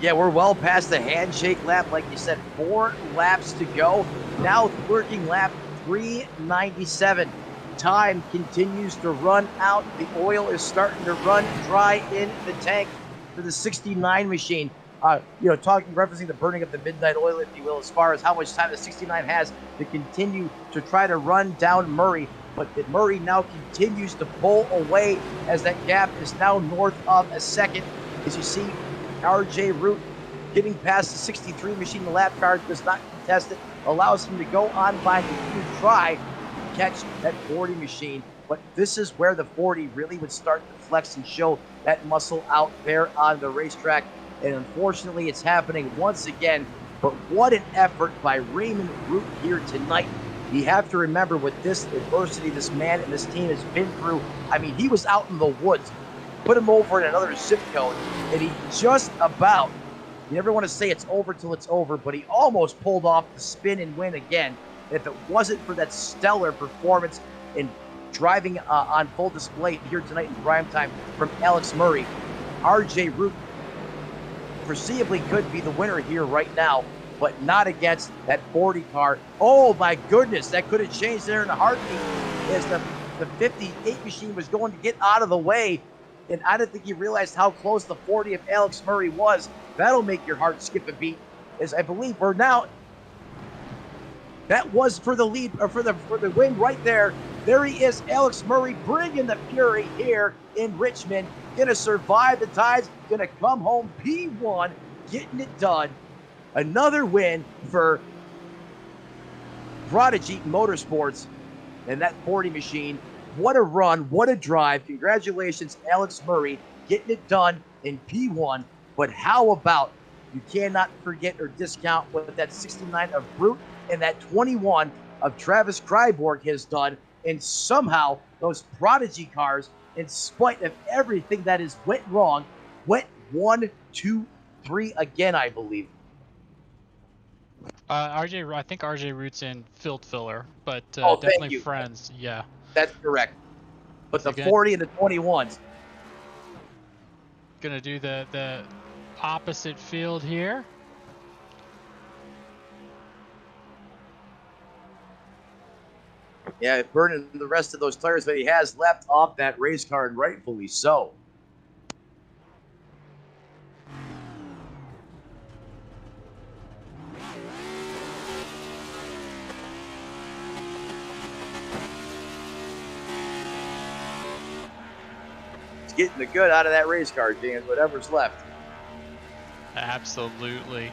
Yeah, we're well past the handshake lap. Like you said, 4 laps to go. Now working lap 397. Time continues to run out. The oil is starting to run dry in the tank for the 69 machine. Referencing the burning of the midnight oil, if you will, as far as how much time the 69 has to continue to try to run down Murray. But Murray now continues to pull away as that gap is now north of a second. As you see, RJ Root getting past the 63 machine. The lap car does not contest it, allows him to go on by and try to catch that 40 machine. But this is where the 40 really would start to flex and show that muscle out there on the racetrack. And unfortunately, it's happening once again. But what an effort by Raymond Root here tonight. You have to remember what this adversity this man and this team has been through. I mean, he was out in the woods put him over in another zip code, and he just about, you never want to say it's over till it's over, but he almost pulled off the spin and win again. If it wasn't for that stellar performance in driving on full display here tonight in prime time from Alex Murray, RJ Root foreseeably could be the winner here right now, but not against that 40 car. Oh my goodness, that could have changed there in a heartbeat as the 58 machine was going to get out of the way, and I didn't think he realized how close the 40 of Alex Murray was. That'll make your heart skip a beat, as I believe we're now. That was for the lead, or for the win right there. There he is, Alex Murray, bringing the fury here in Richmond. Gonna survive the tides, gonna come home P1, getting it done. Another win for Prodigy Motorsports and that 40 machine. What a run, what a drive. Congratulations, Alex Murray, getting it done in P1. But how about, you cannot forget or discount what that 69 of Brute and that 21 of Travis Kryborg has done. And somehow those Prodigy cars, in spite of everything that has went wrong, went 1, 2, 3 again, I believe. I think RJ Root's in field filler, but Thank definitely you. friends. Yeah. That's correct. But the Again, 40 and the 21s. Gonna do the opposite field here. Yeah, burning the rest of those tires that he has left off that race car, and rightfully so. It's getting the good out of that race car, James, whatever's left. Absolutely.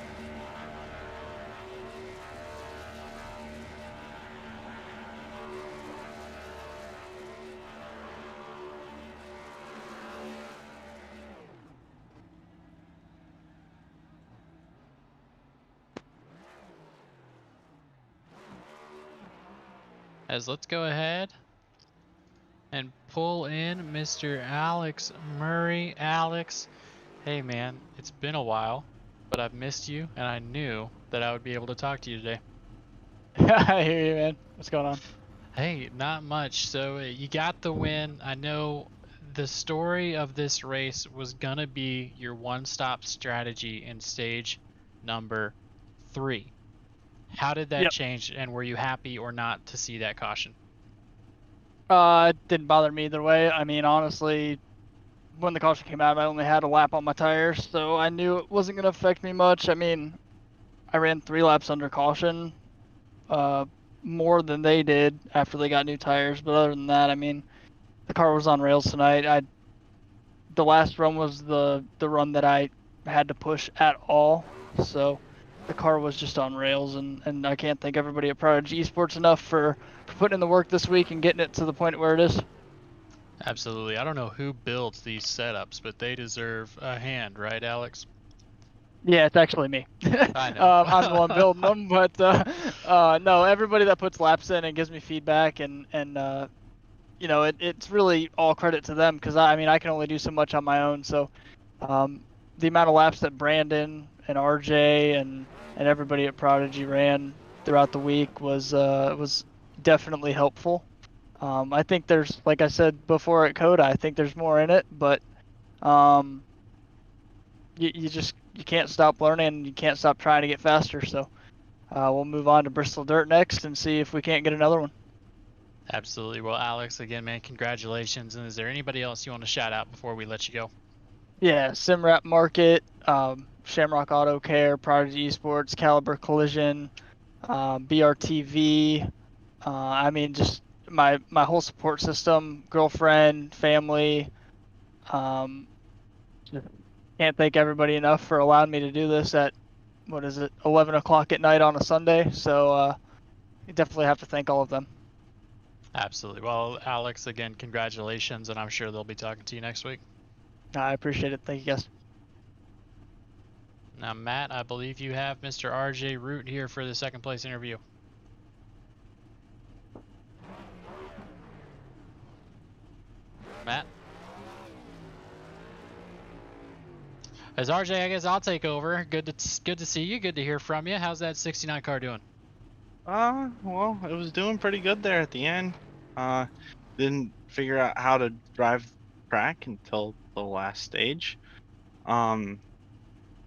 Let's go ahead and pull in Mr. Alex Murray. Alex, hey man, it's been a while, but I've missed you, and I knew that I would be able to talk to you today. I hear you, man. What's going on? Hey, not much. So you got the win. I know the story of this race was gonna be your one-stop strategy in stage number 3. How did that change, and were you happy or not to see that caution? It didn't bother me either way. I mean, honestly, when the caution came out, I only had a lap on my tires, so I knew it wasn't going to affect me much. I mean, I ran 3 laps under caution, more than they did after they got new tires. But other than that, I mean, the car was on rails tonight. The last run was the run that I had to push at all, so the car was just on rails, and I can't thank everybody at Prodigy Esports enough for putting in the work this week and getting it to the point where it is. Absolutely. I don't know who builds these setups, but they deserve a hand, right, Alex? Yeah, it's actually me. I know. I'm the one building them, but no, everybody that puts laps in and gives me feedback, and you know, it's really all credit to them, because I mean, I can only do so much on my own. So the amount of laps that Brandon and RJ and everybody at Prodigy ran throughout the week was definitely helpful. I think there's, like I said before at Coda, I think there's more in it, but you can't stop learning, you can't stop trying to get faster. So we'll move on to Bristol Dirt next and see if we can't get another one. Absolutely. Well, Alex, again, man, congratulations. And is there anybody else you want to shout out before we let you go? Yeah, Simrap Market, Shamrock Auto Care, Prodigy Esports, Caliber Collision, BRTV. I mean, just my whole support system, girlfriend, family. Just can't thank everybody enough for allowing me to do this at, 11 o'clock at night on a Sunday. So you definitely have to thank all of them. Absolutely. Well, Alex, again, congratulations, and I'm sure they'll be talking to you next week. I appreciate it. Thank you, guys. Now, Matt, I believe you have Mr. RJ Root here for the second place interview. Matt? As RJ, I guess I'll take over. Good to see you. Good to hear from you. How's that 69 car doing? Well, it was doing pretty good there at the end. Uh, didn't figure out how to drive track until the last stage. Um,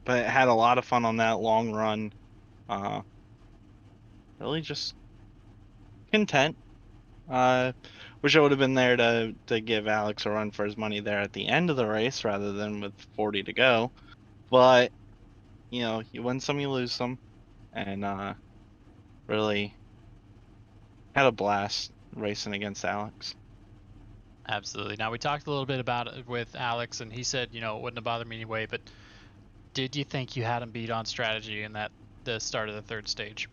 but had a lot of fun on that long run. Uh, really just content. Uh, wish I would have been there to give Alex a run for his money there at the end of the race rather than with 40 to go. But you win some, you lose some, and really had a blast racing against Alex. Absolutely. Now, we talked a little bit about it with Alex, and he said, it wouldn't have bothered me anyway, but did you think you had him beat on strategy in the start of the third stage?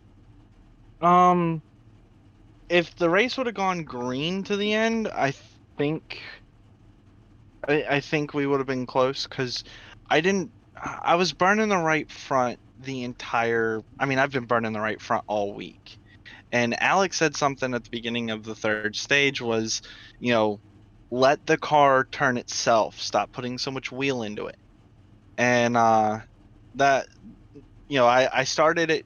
Um, if the race would have gone green to the end, think I think we would have been close because I was burning the right front the entire. I mean, I've been burning the right front all week. And Alex said something at the beginning of the third stage was, let the car turn itself. Stop putting so much wheel into it. And that I started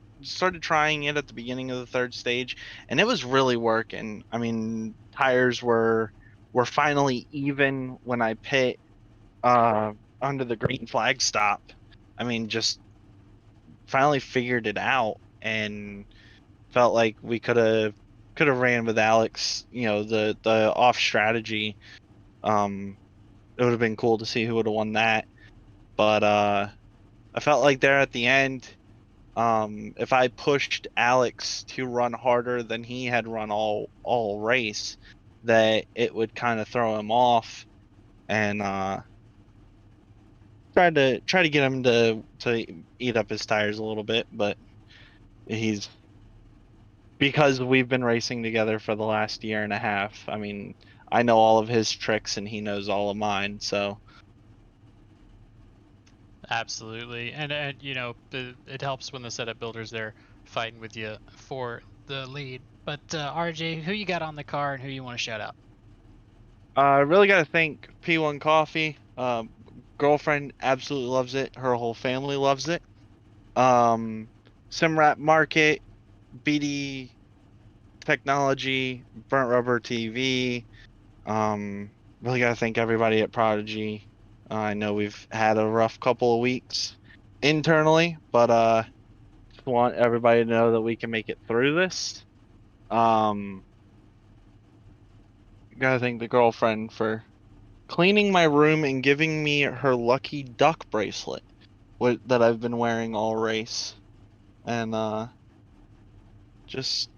trying it at the beginning of the third stage, and it was really working. I mean, tires were finally even when I pit under the green flag stop. I mean, just finally figured it out and felt like we could have ran with Alex, the off strategy. It would have been cool to see who would have won that. But I felt like there at the end, if I pushed Alex to run harder than he had run all race, that it would kind of throw him off, and try to get him to eat up his tires a little bit. But he's because we've been racing together for the last year and a half. I mean, I know all of his tricks and he knows all of mine. So Absolutely. And it helps when the setup builders there fighting with you for the lead. But RJ, who you got on the car and who you want to shout out? I really got to thank P1 Coffee. Girlfriend absolutely loves it. Her whole family loves it. Simrat Market, BD Technology, Burnt Rubber TV. Really got to thank everybody at Prodigy. I know we've had a rough couple of weeks internally, but just want everybody to know that we can make it through this. Gotta thank the girlfriend for cleaning my room and giving me her lucky duck bracelet that I've been wearing all race. And just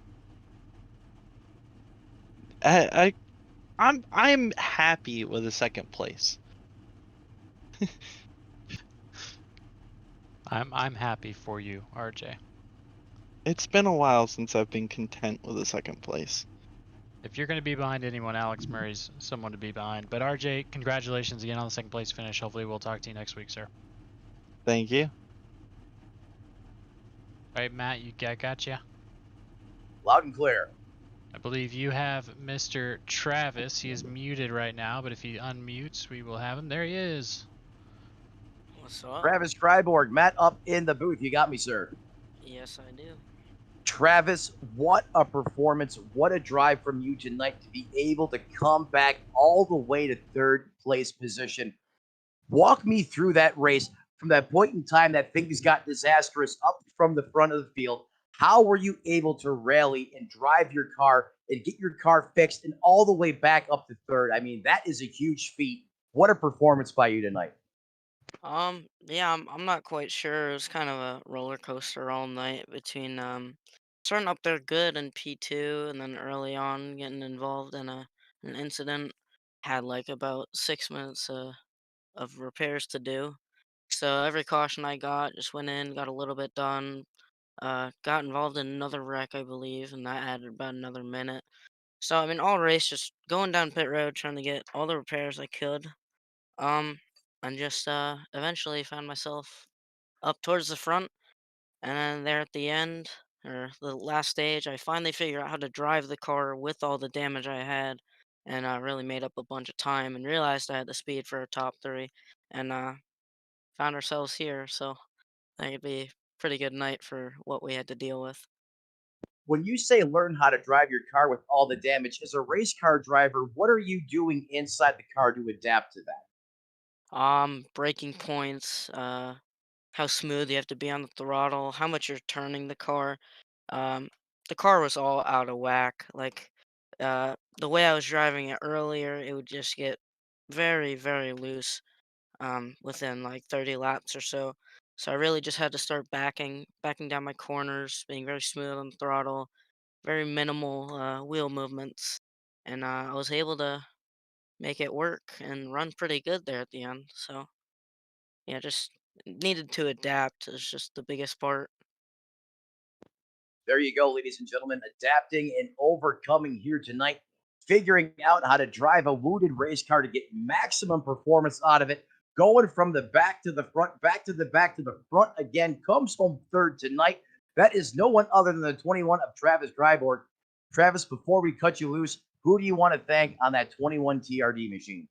I'm happy with a second place. I'm happy for you, RJ. It's been a while since I've been content with a second place. If you're going to be behind anyone, Alex Murray's someone to be behind. But RJ, congratulations again on the second place finish. Hopefully we'll talk to you next week, sir. Thank you. All right, Matt, I got you. Loud and clear. I believe you have Mr. Travis. He is muted right now, but if he unmutes, we will have him. There he is. What's up? Travis Freiborg, Matt up in the booth. You got me, sir. Yes, I do. Travis, what a performance. What a drive from you tonight to be able to come back all the way to third place position. Walk me through that race from that point in time that things got disastrous up from the front of the field. How were you able to rally and drive your car and get your car fixed and all the way back up to third? I mean, that is a huge feat. What a performance by you tonight. Yeah, I'm not quite sure. It was kind of a roller coaster all night between starting up there good in P2 and then early on getting involved in an incident. Had like about 6 minutes of repairs to do. So every caution I got just went in, got a little bit done. Got involved in another wreck, I believe, and that added about another minute. So I mean, all race just going down pit road, trying to get all the repairs I could. Um, and just eventually found myself up towards the front, and then there at the end, or the last stage, I finally figured out how to drive the car with all the damage I had, and really made up a bunch of time and realized I had the speed for a top three, and found ourselves here. So I think it'd be a pretty good night for what we had to deal with. When you say learn how to drive your car with all the damage, as a race car driver, what are you doing inside the car to adapt to that? Braking points, how smooth you have to be on the throttle, how much you're turning the car. Um, the car was all out of whack. Like, the way I was driving it earlier, it would just get very, very loose, within like 30 laps or so. So I really just had to start backing down my corners, being very smooth on the throttle, very minimal wheel movements, and I was able to make it work and run pretty good there at the end. So yeah, just needed to adapt is just the biggest part. There you go, ladies and gentlemen, adapting and overcoming here tonight, figuring out how to drive a wounded race car to get maximum performance out of it, going from the back to the front, back to the back to the front again, comes home third tonight. That is no one other than the 21 of Travis Dryborg. Travis, before we cut you loose, who do you want to thank on that 21 TRD machine?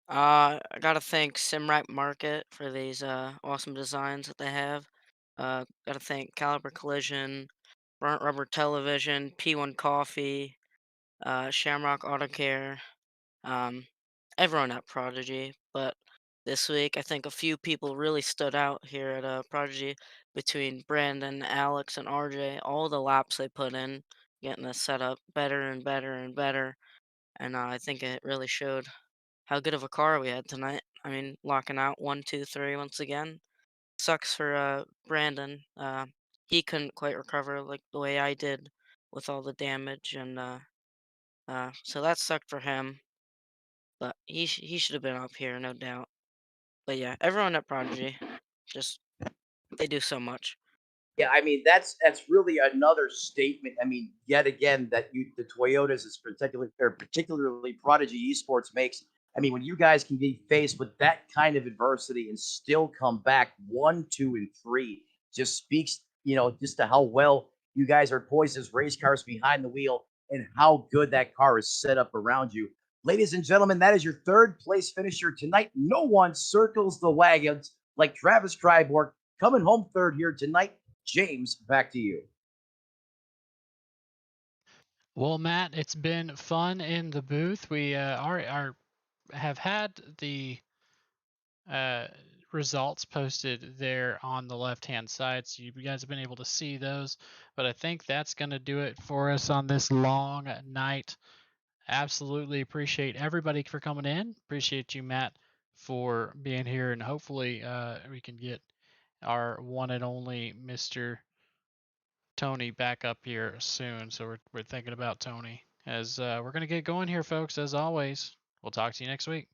I gotta thank Simrack Market for these awesome designs that they have. Gotta thank Caliber Collision, Burnt Rubber Television, P1 Coffee, Shamrock Auto Care, um, everyone at Prodigy. But this week, I think a few people really stood out here at Prodigy between Brandon, Alex, and RJ. All the laps they put in, getting this set up better and better and better. And I think it really showed how good of a car we had tonight. I mean, locking out 1, 2, 3 once again. Sucks for Brandon. He couldn't quite recover like the way I did with all the damage, and so that sucked for him. But he should have been up here, no doubt. But yeah, everyone at Prodigy, just they do so much. Yeah, I mean that's really another statement. I mean, yet again, that the Toyotas is particularly Prodigy Esports makes. I mean, when you guys can be faced with that kind of adversity and still come back 1, 2, and 3, just speaks, just to how well you guys are poised as race cars behind the wheel and how good that car is set up around you. Ladies and gentlemen, that is your third place finisher tonight. No one circles the wagons like Travis Dryborg coming home third here tonight. James, back to you. Well, Matt, it's been fun in the booth. We have had the uh, results posted there on the left-hand side, so you guys have been able to see those. But I think that's going to do it for us on this long night. Absolutely appreciate everybody for coming in. Appreciate you, Matt, for being here, and hopefully we can get our one and only Mr. Tony back up here soon. So we're thinking about Tony as we're going to get going here, folks. As always, we'll talk to you next week.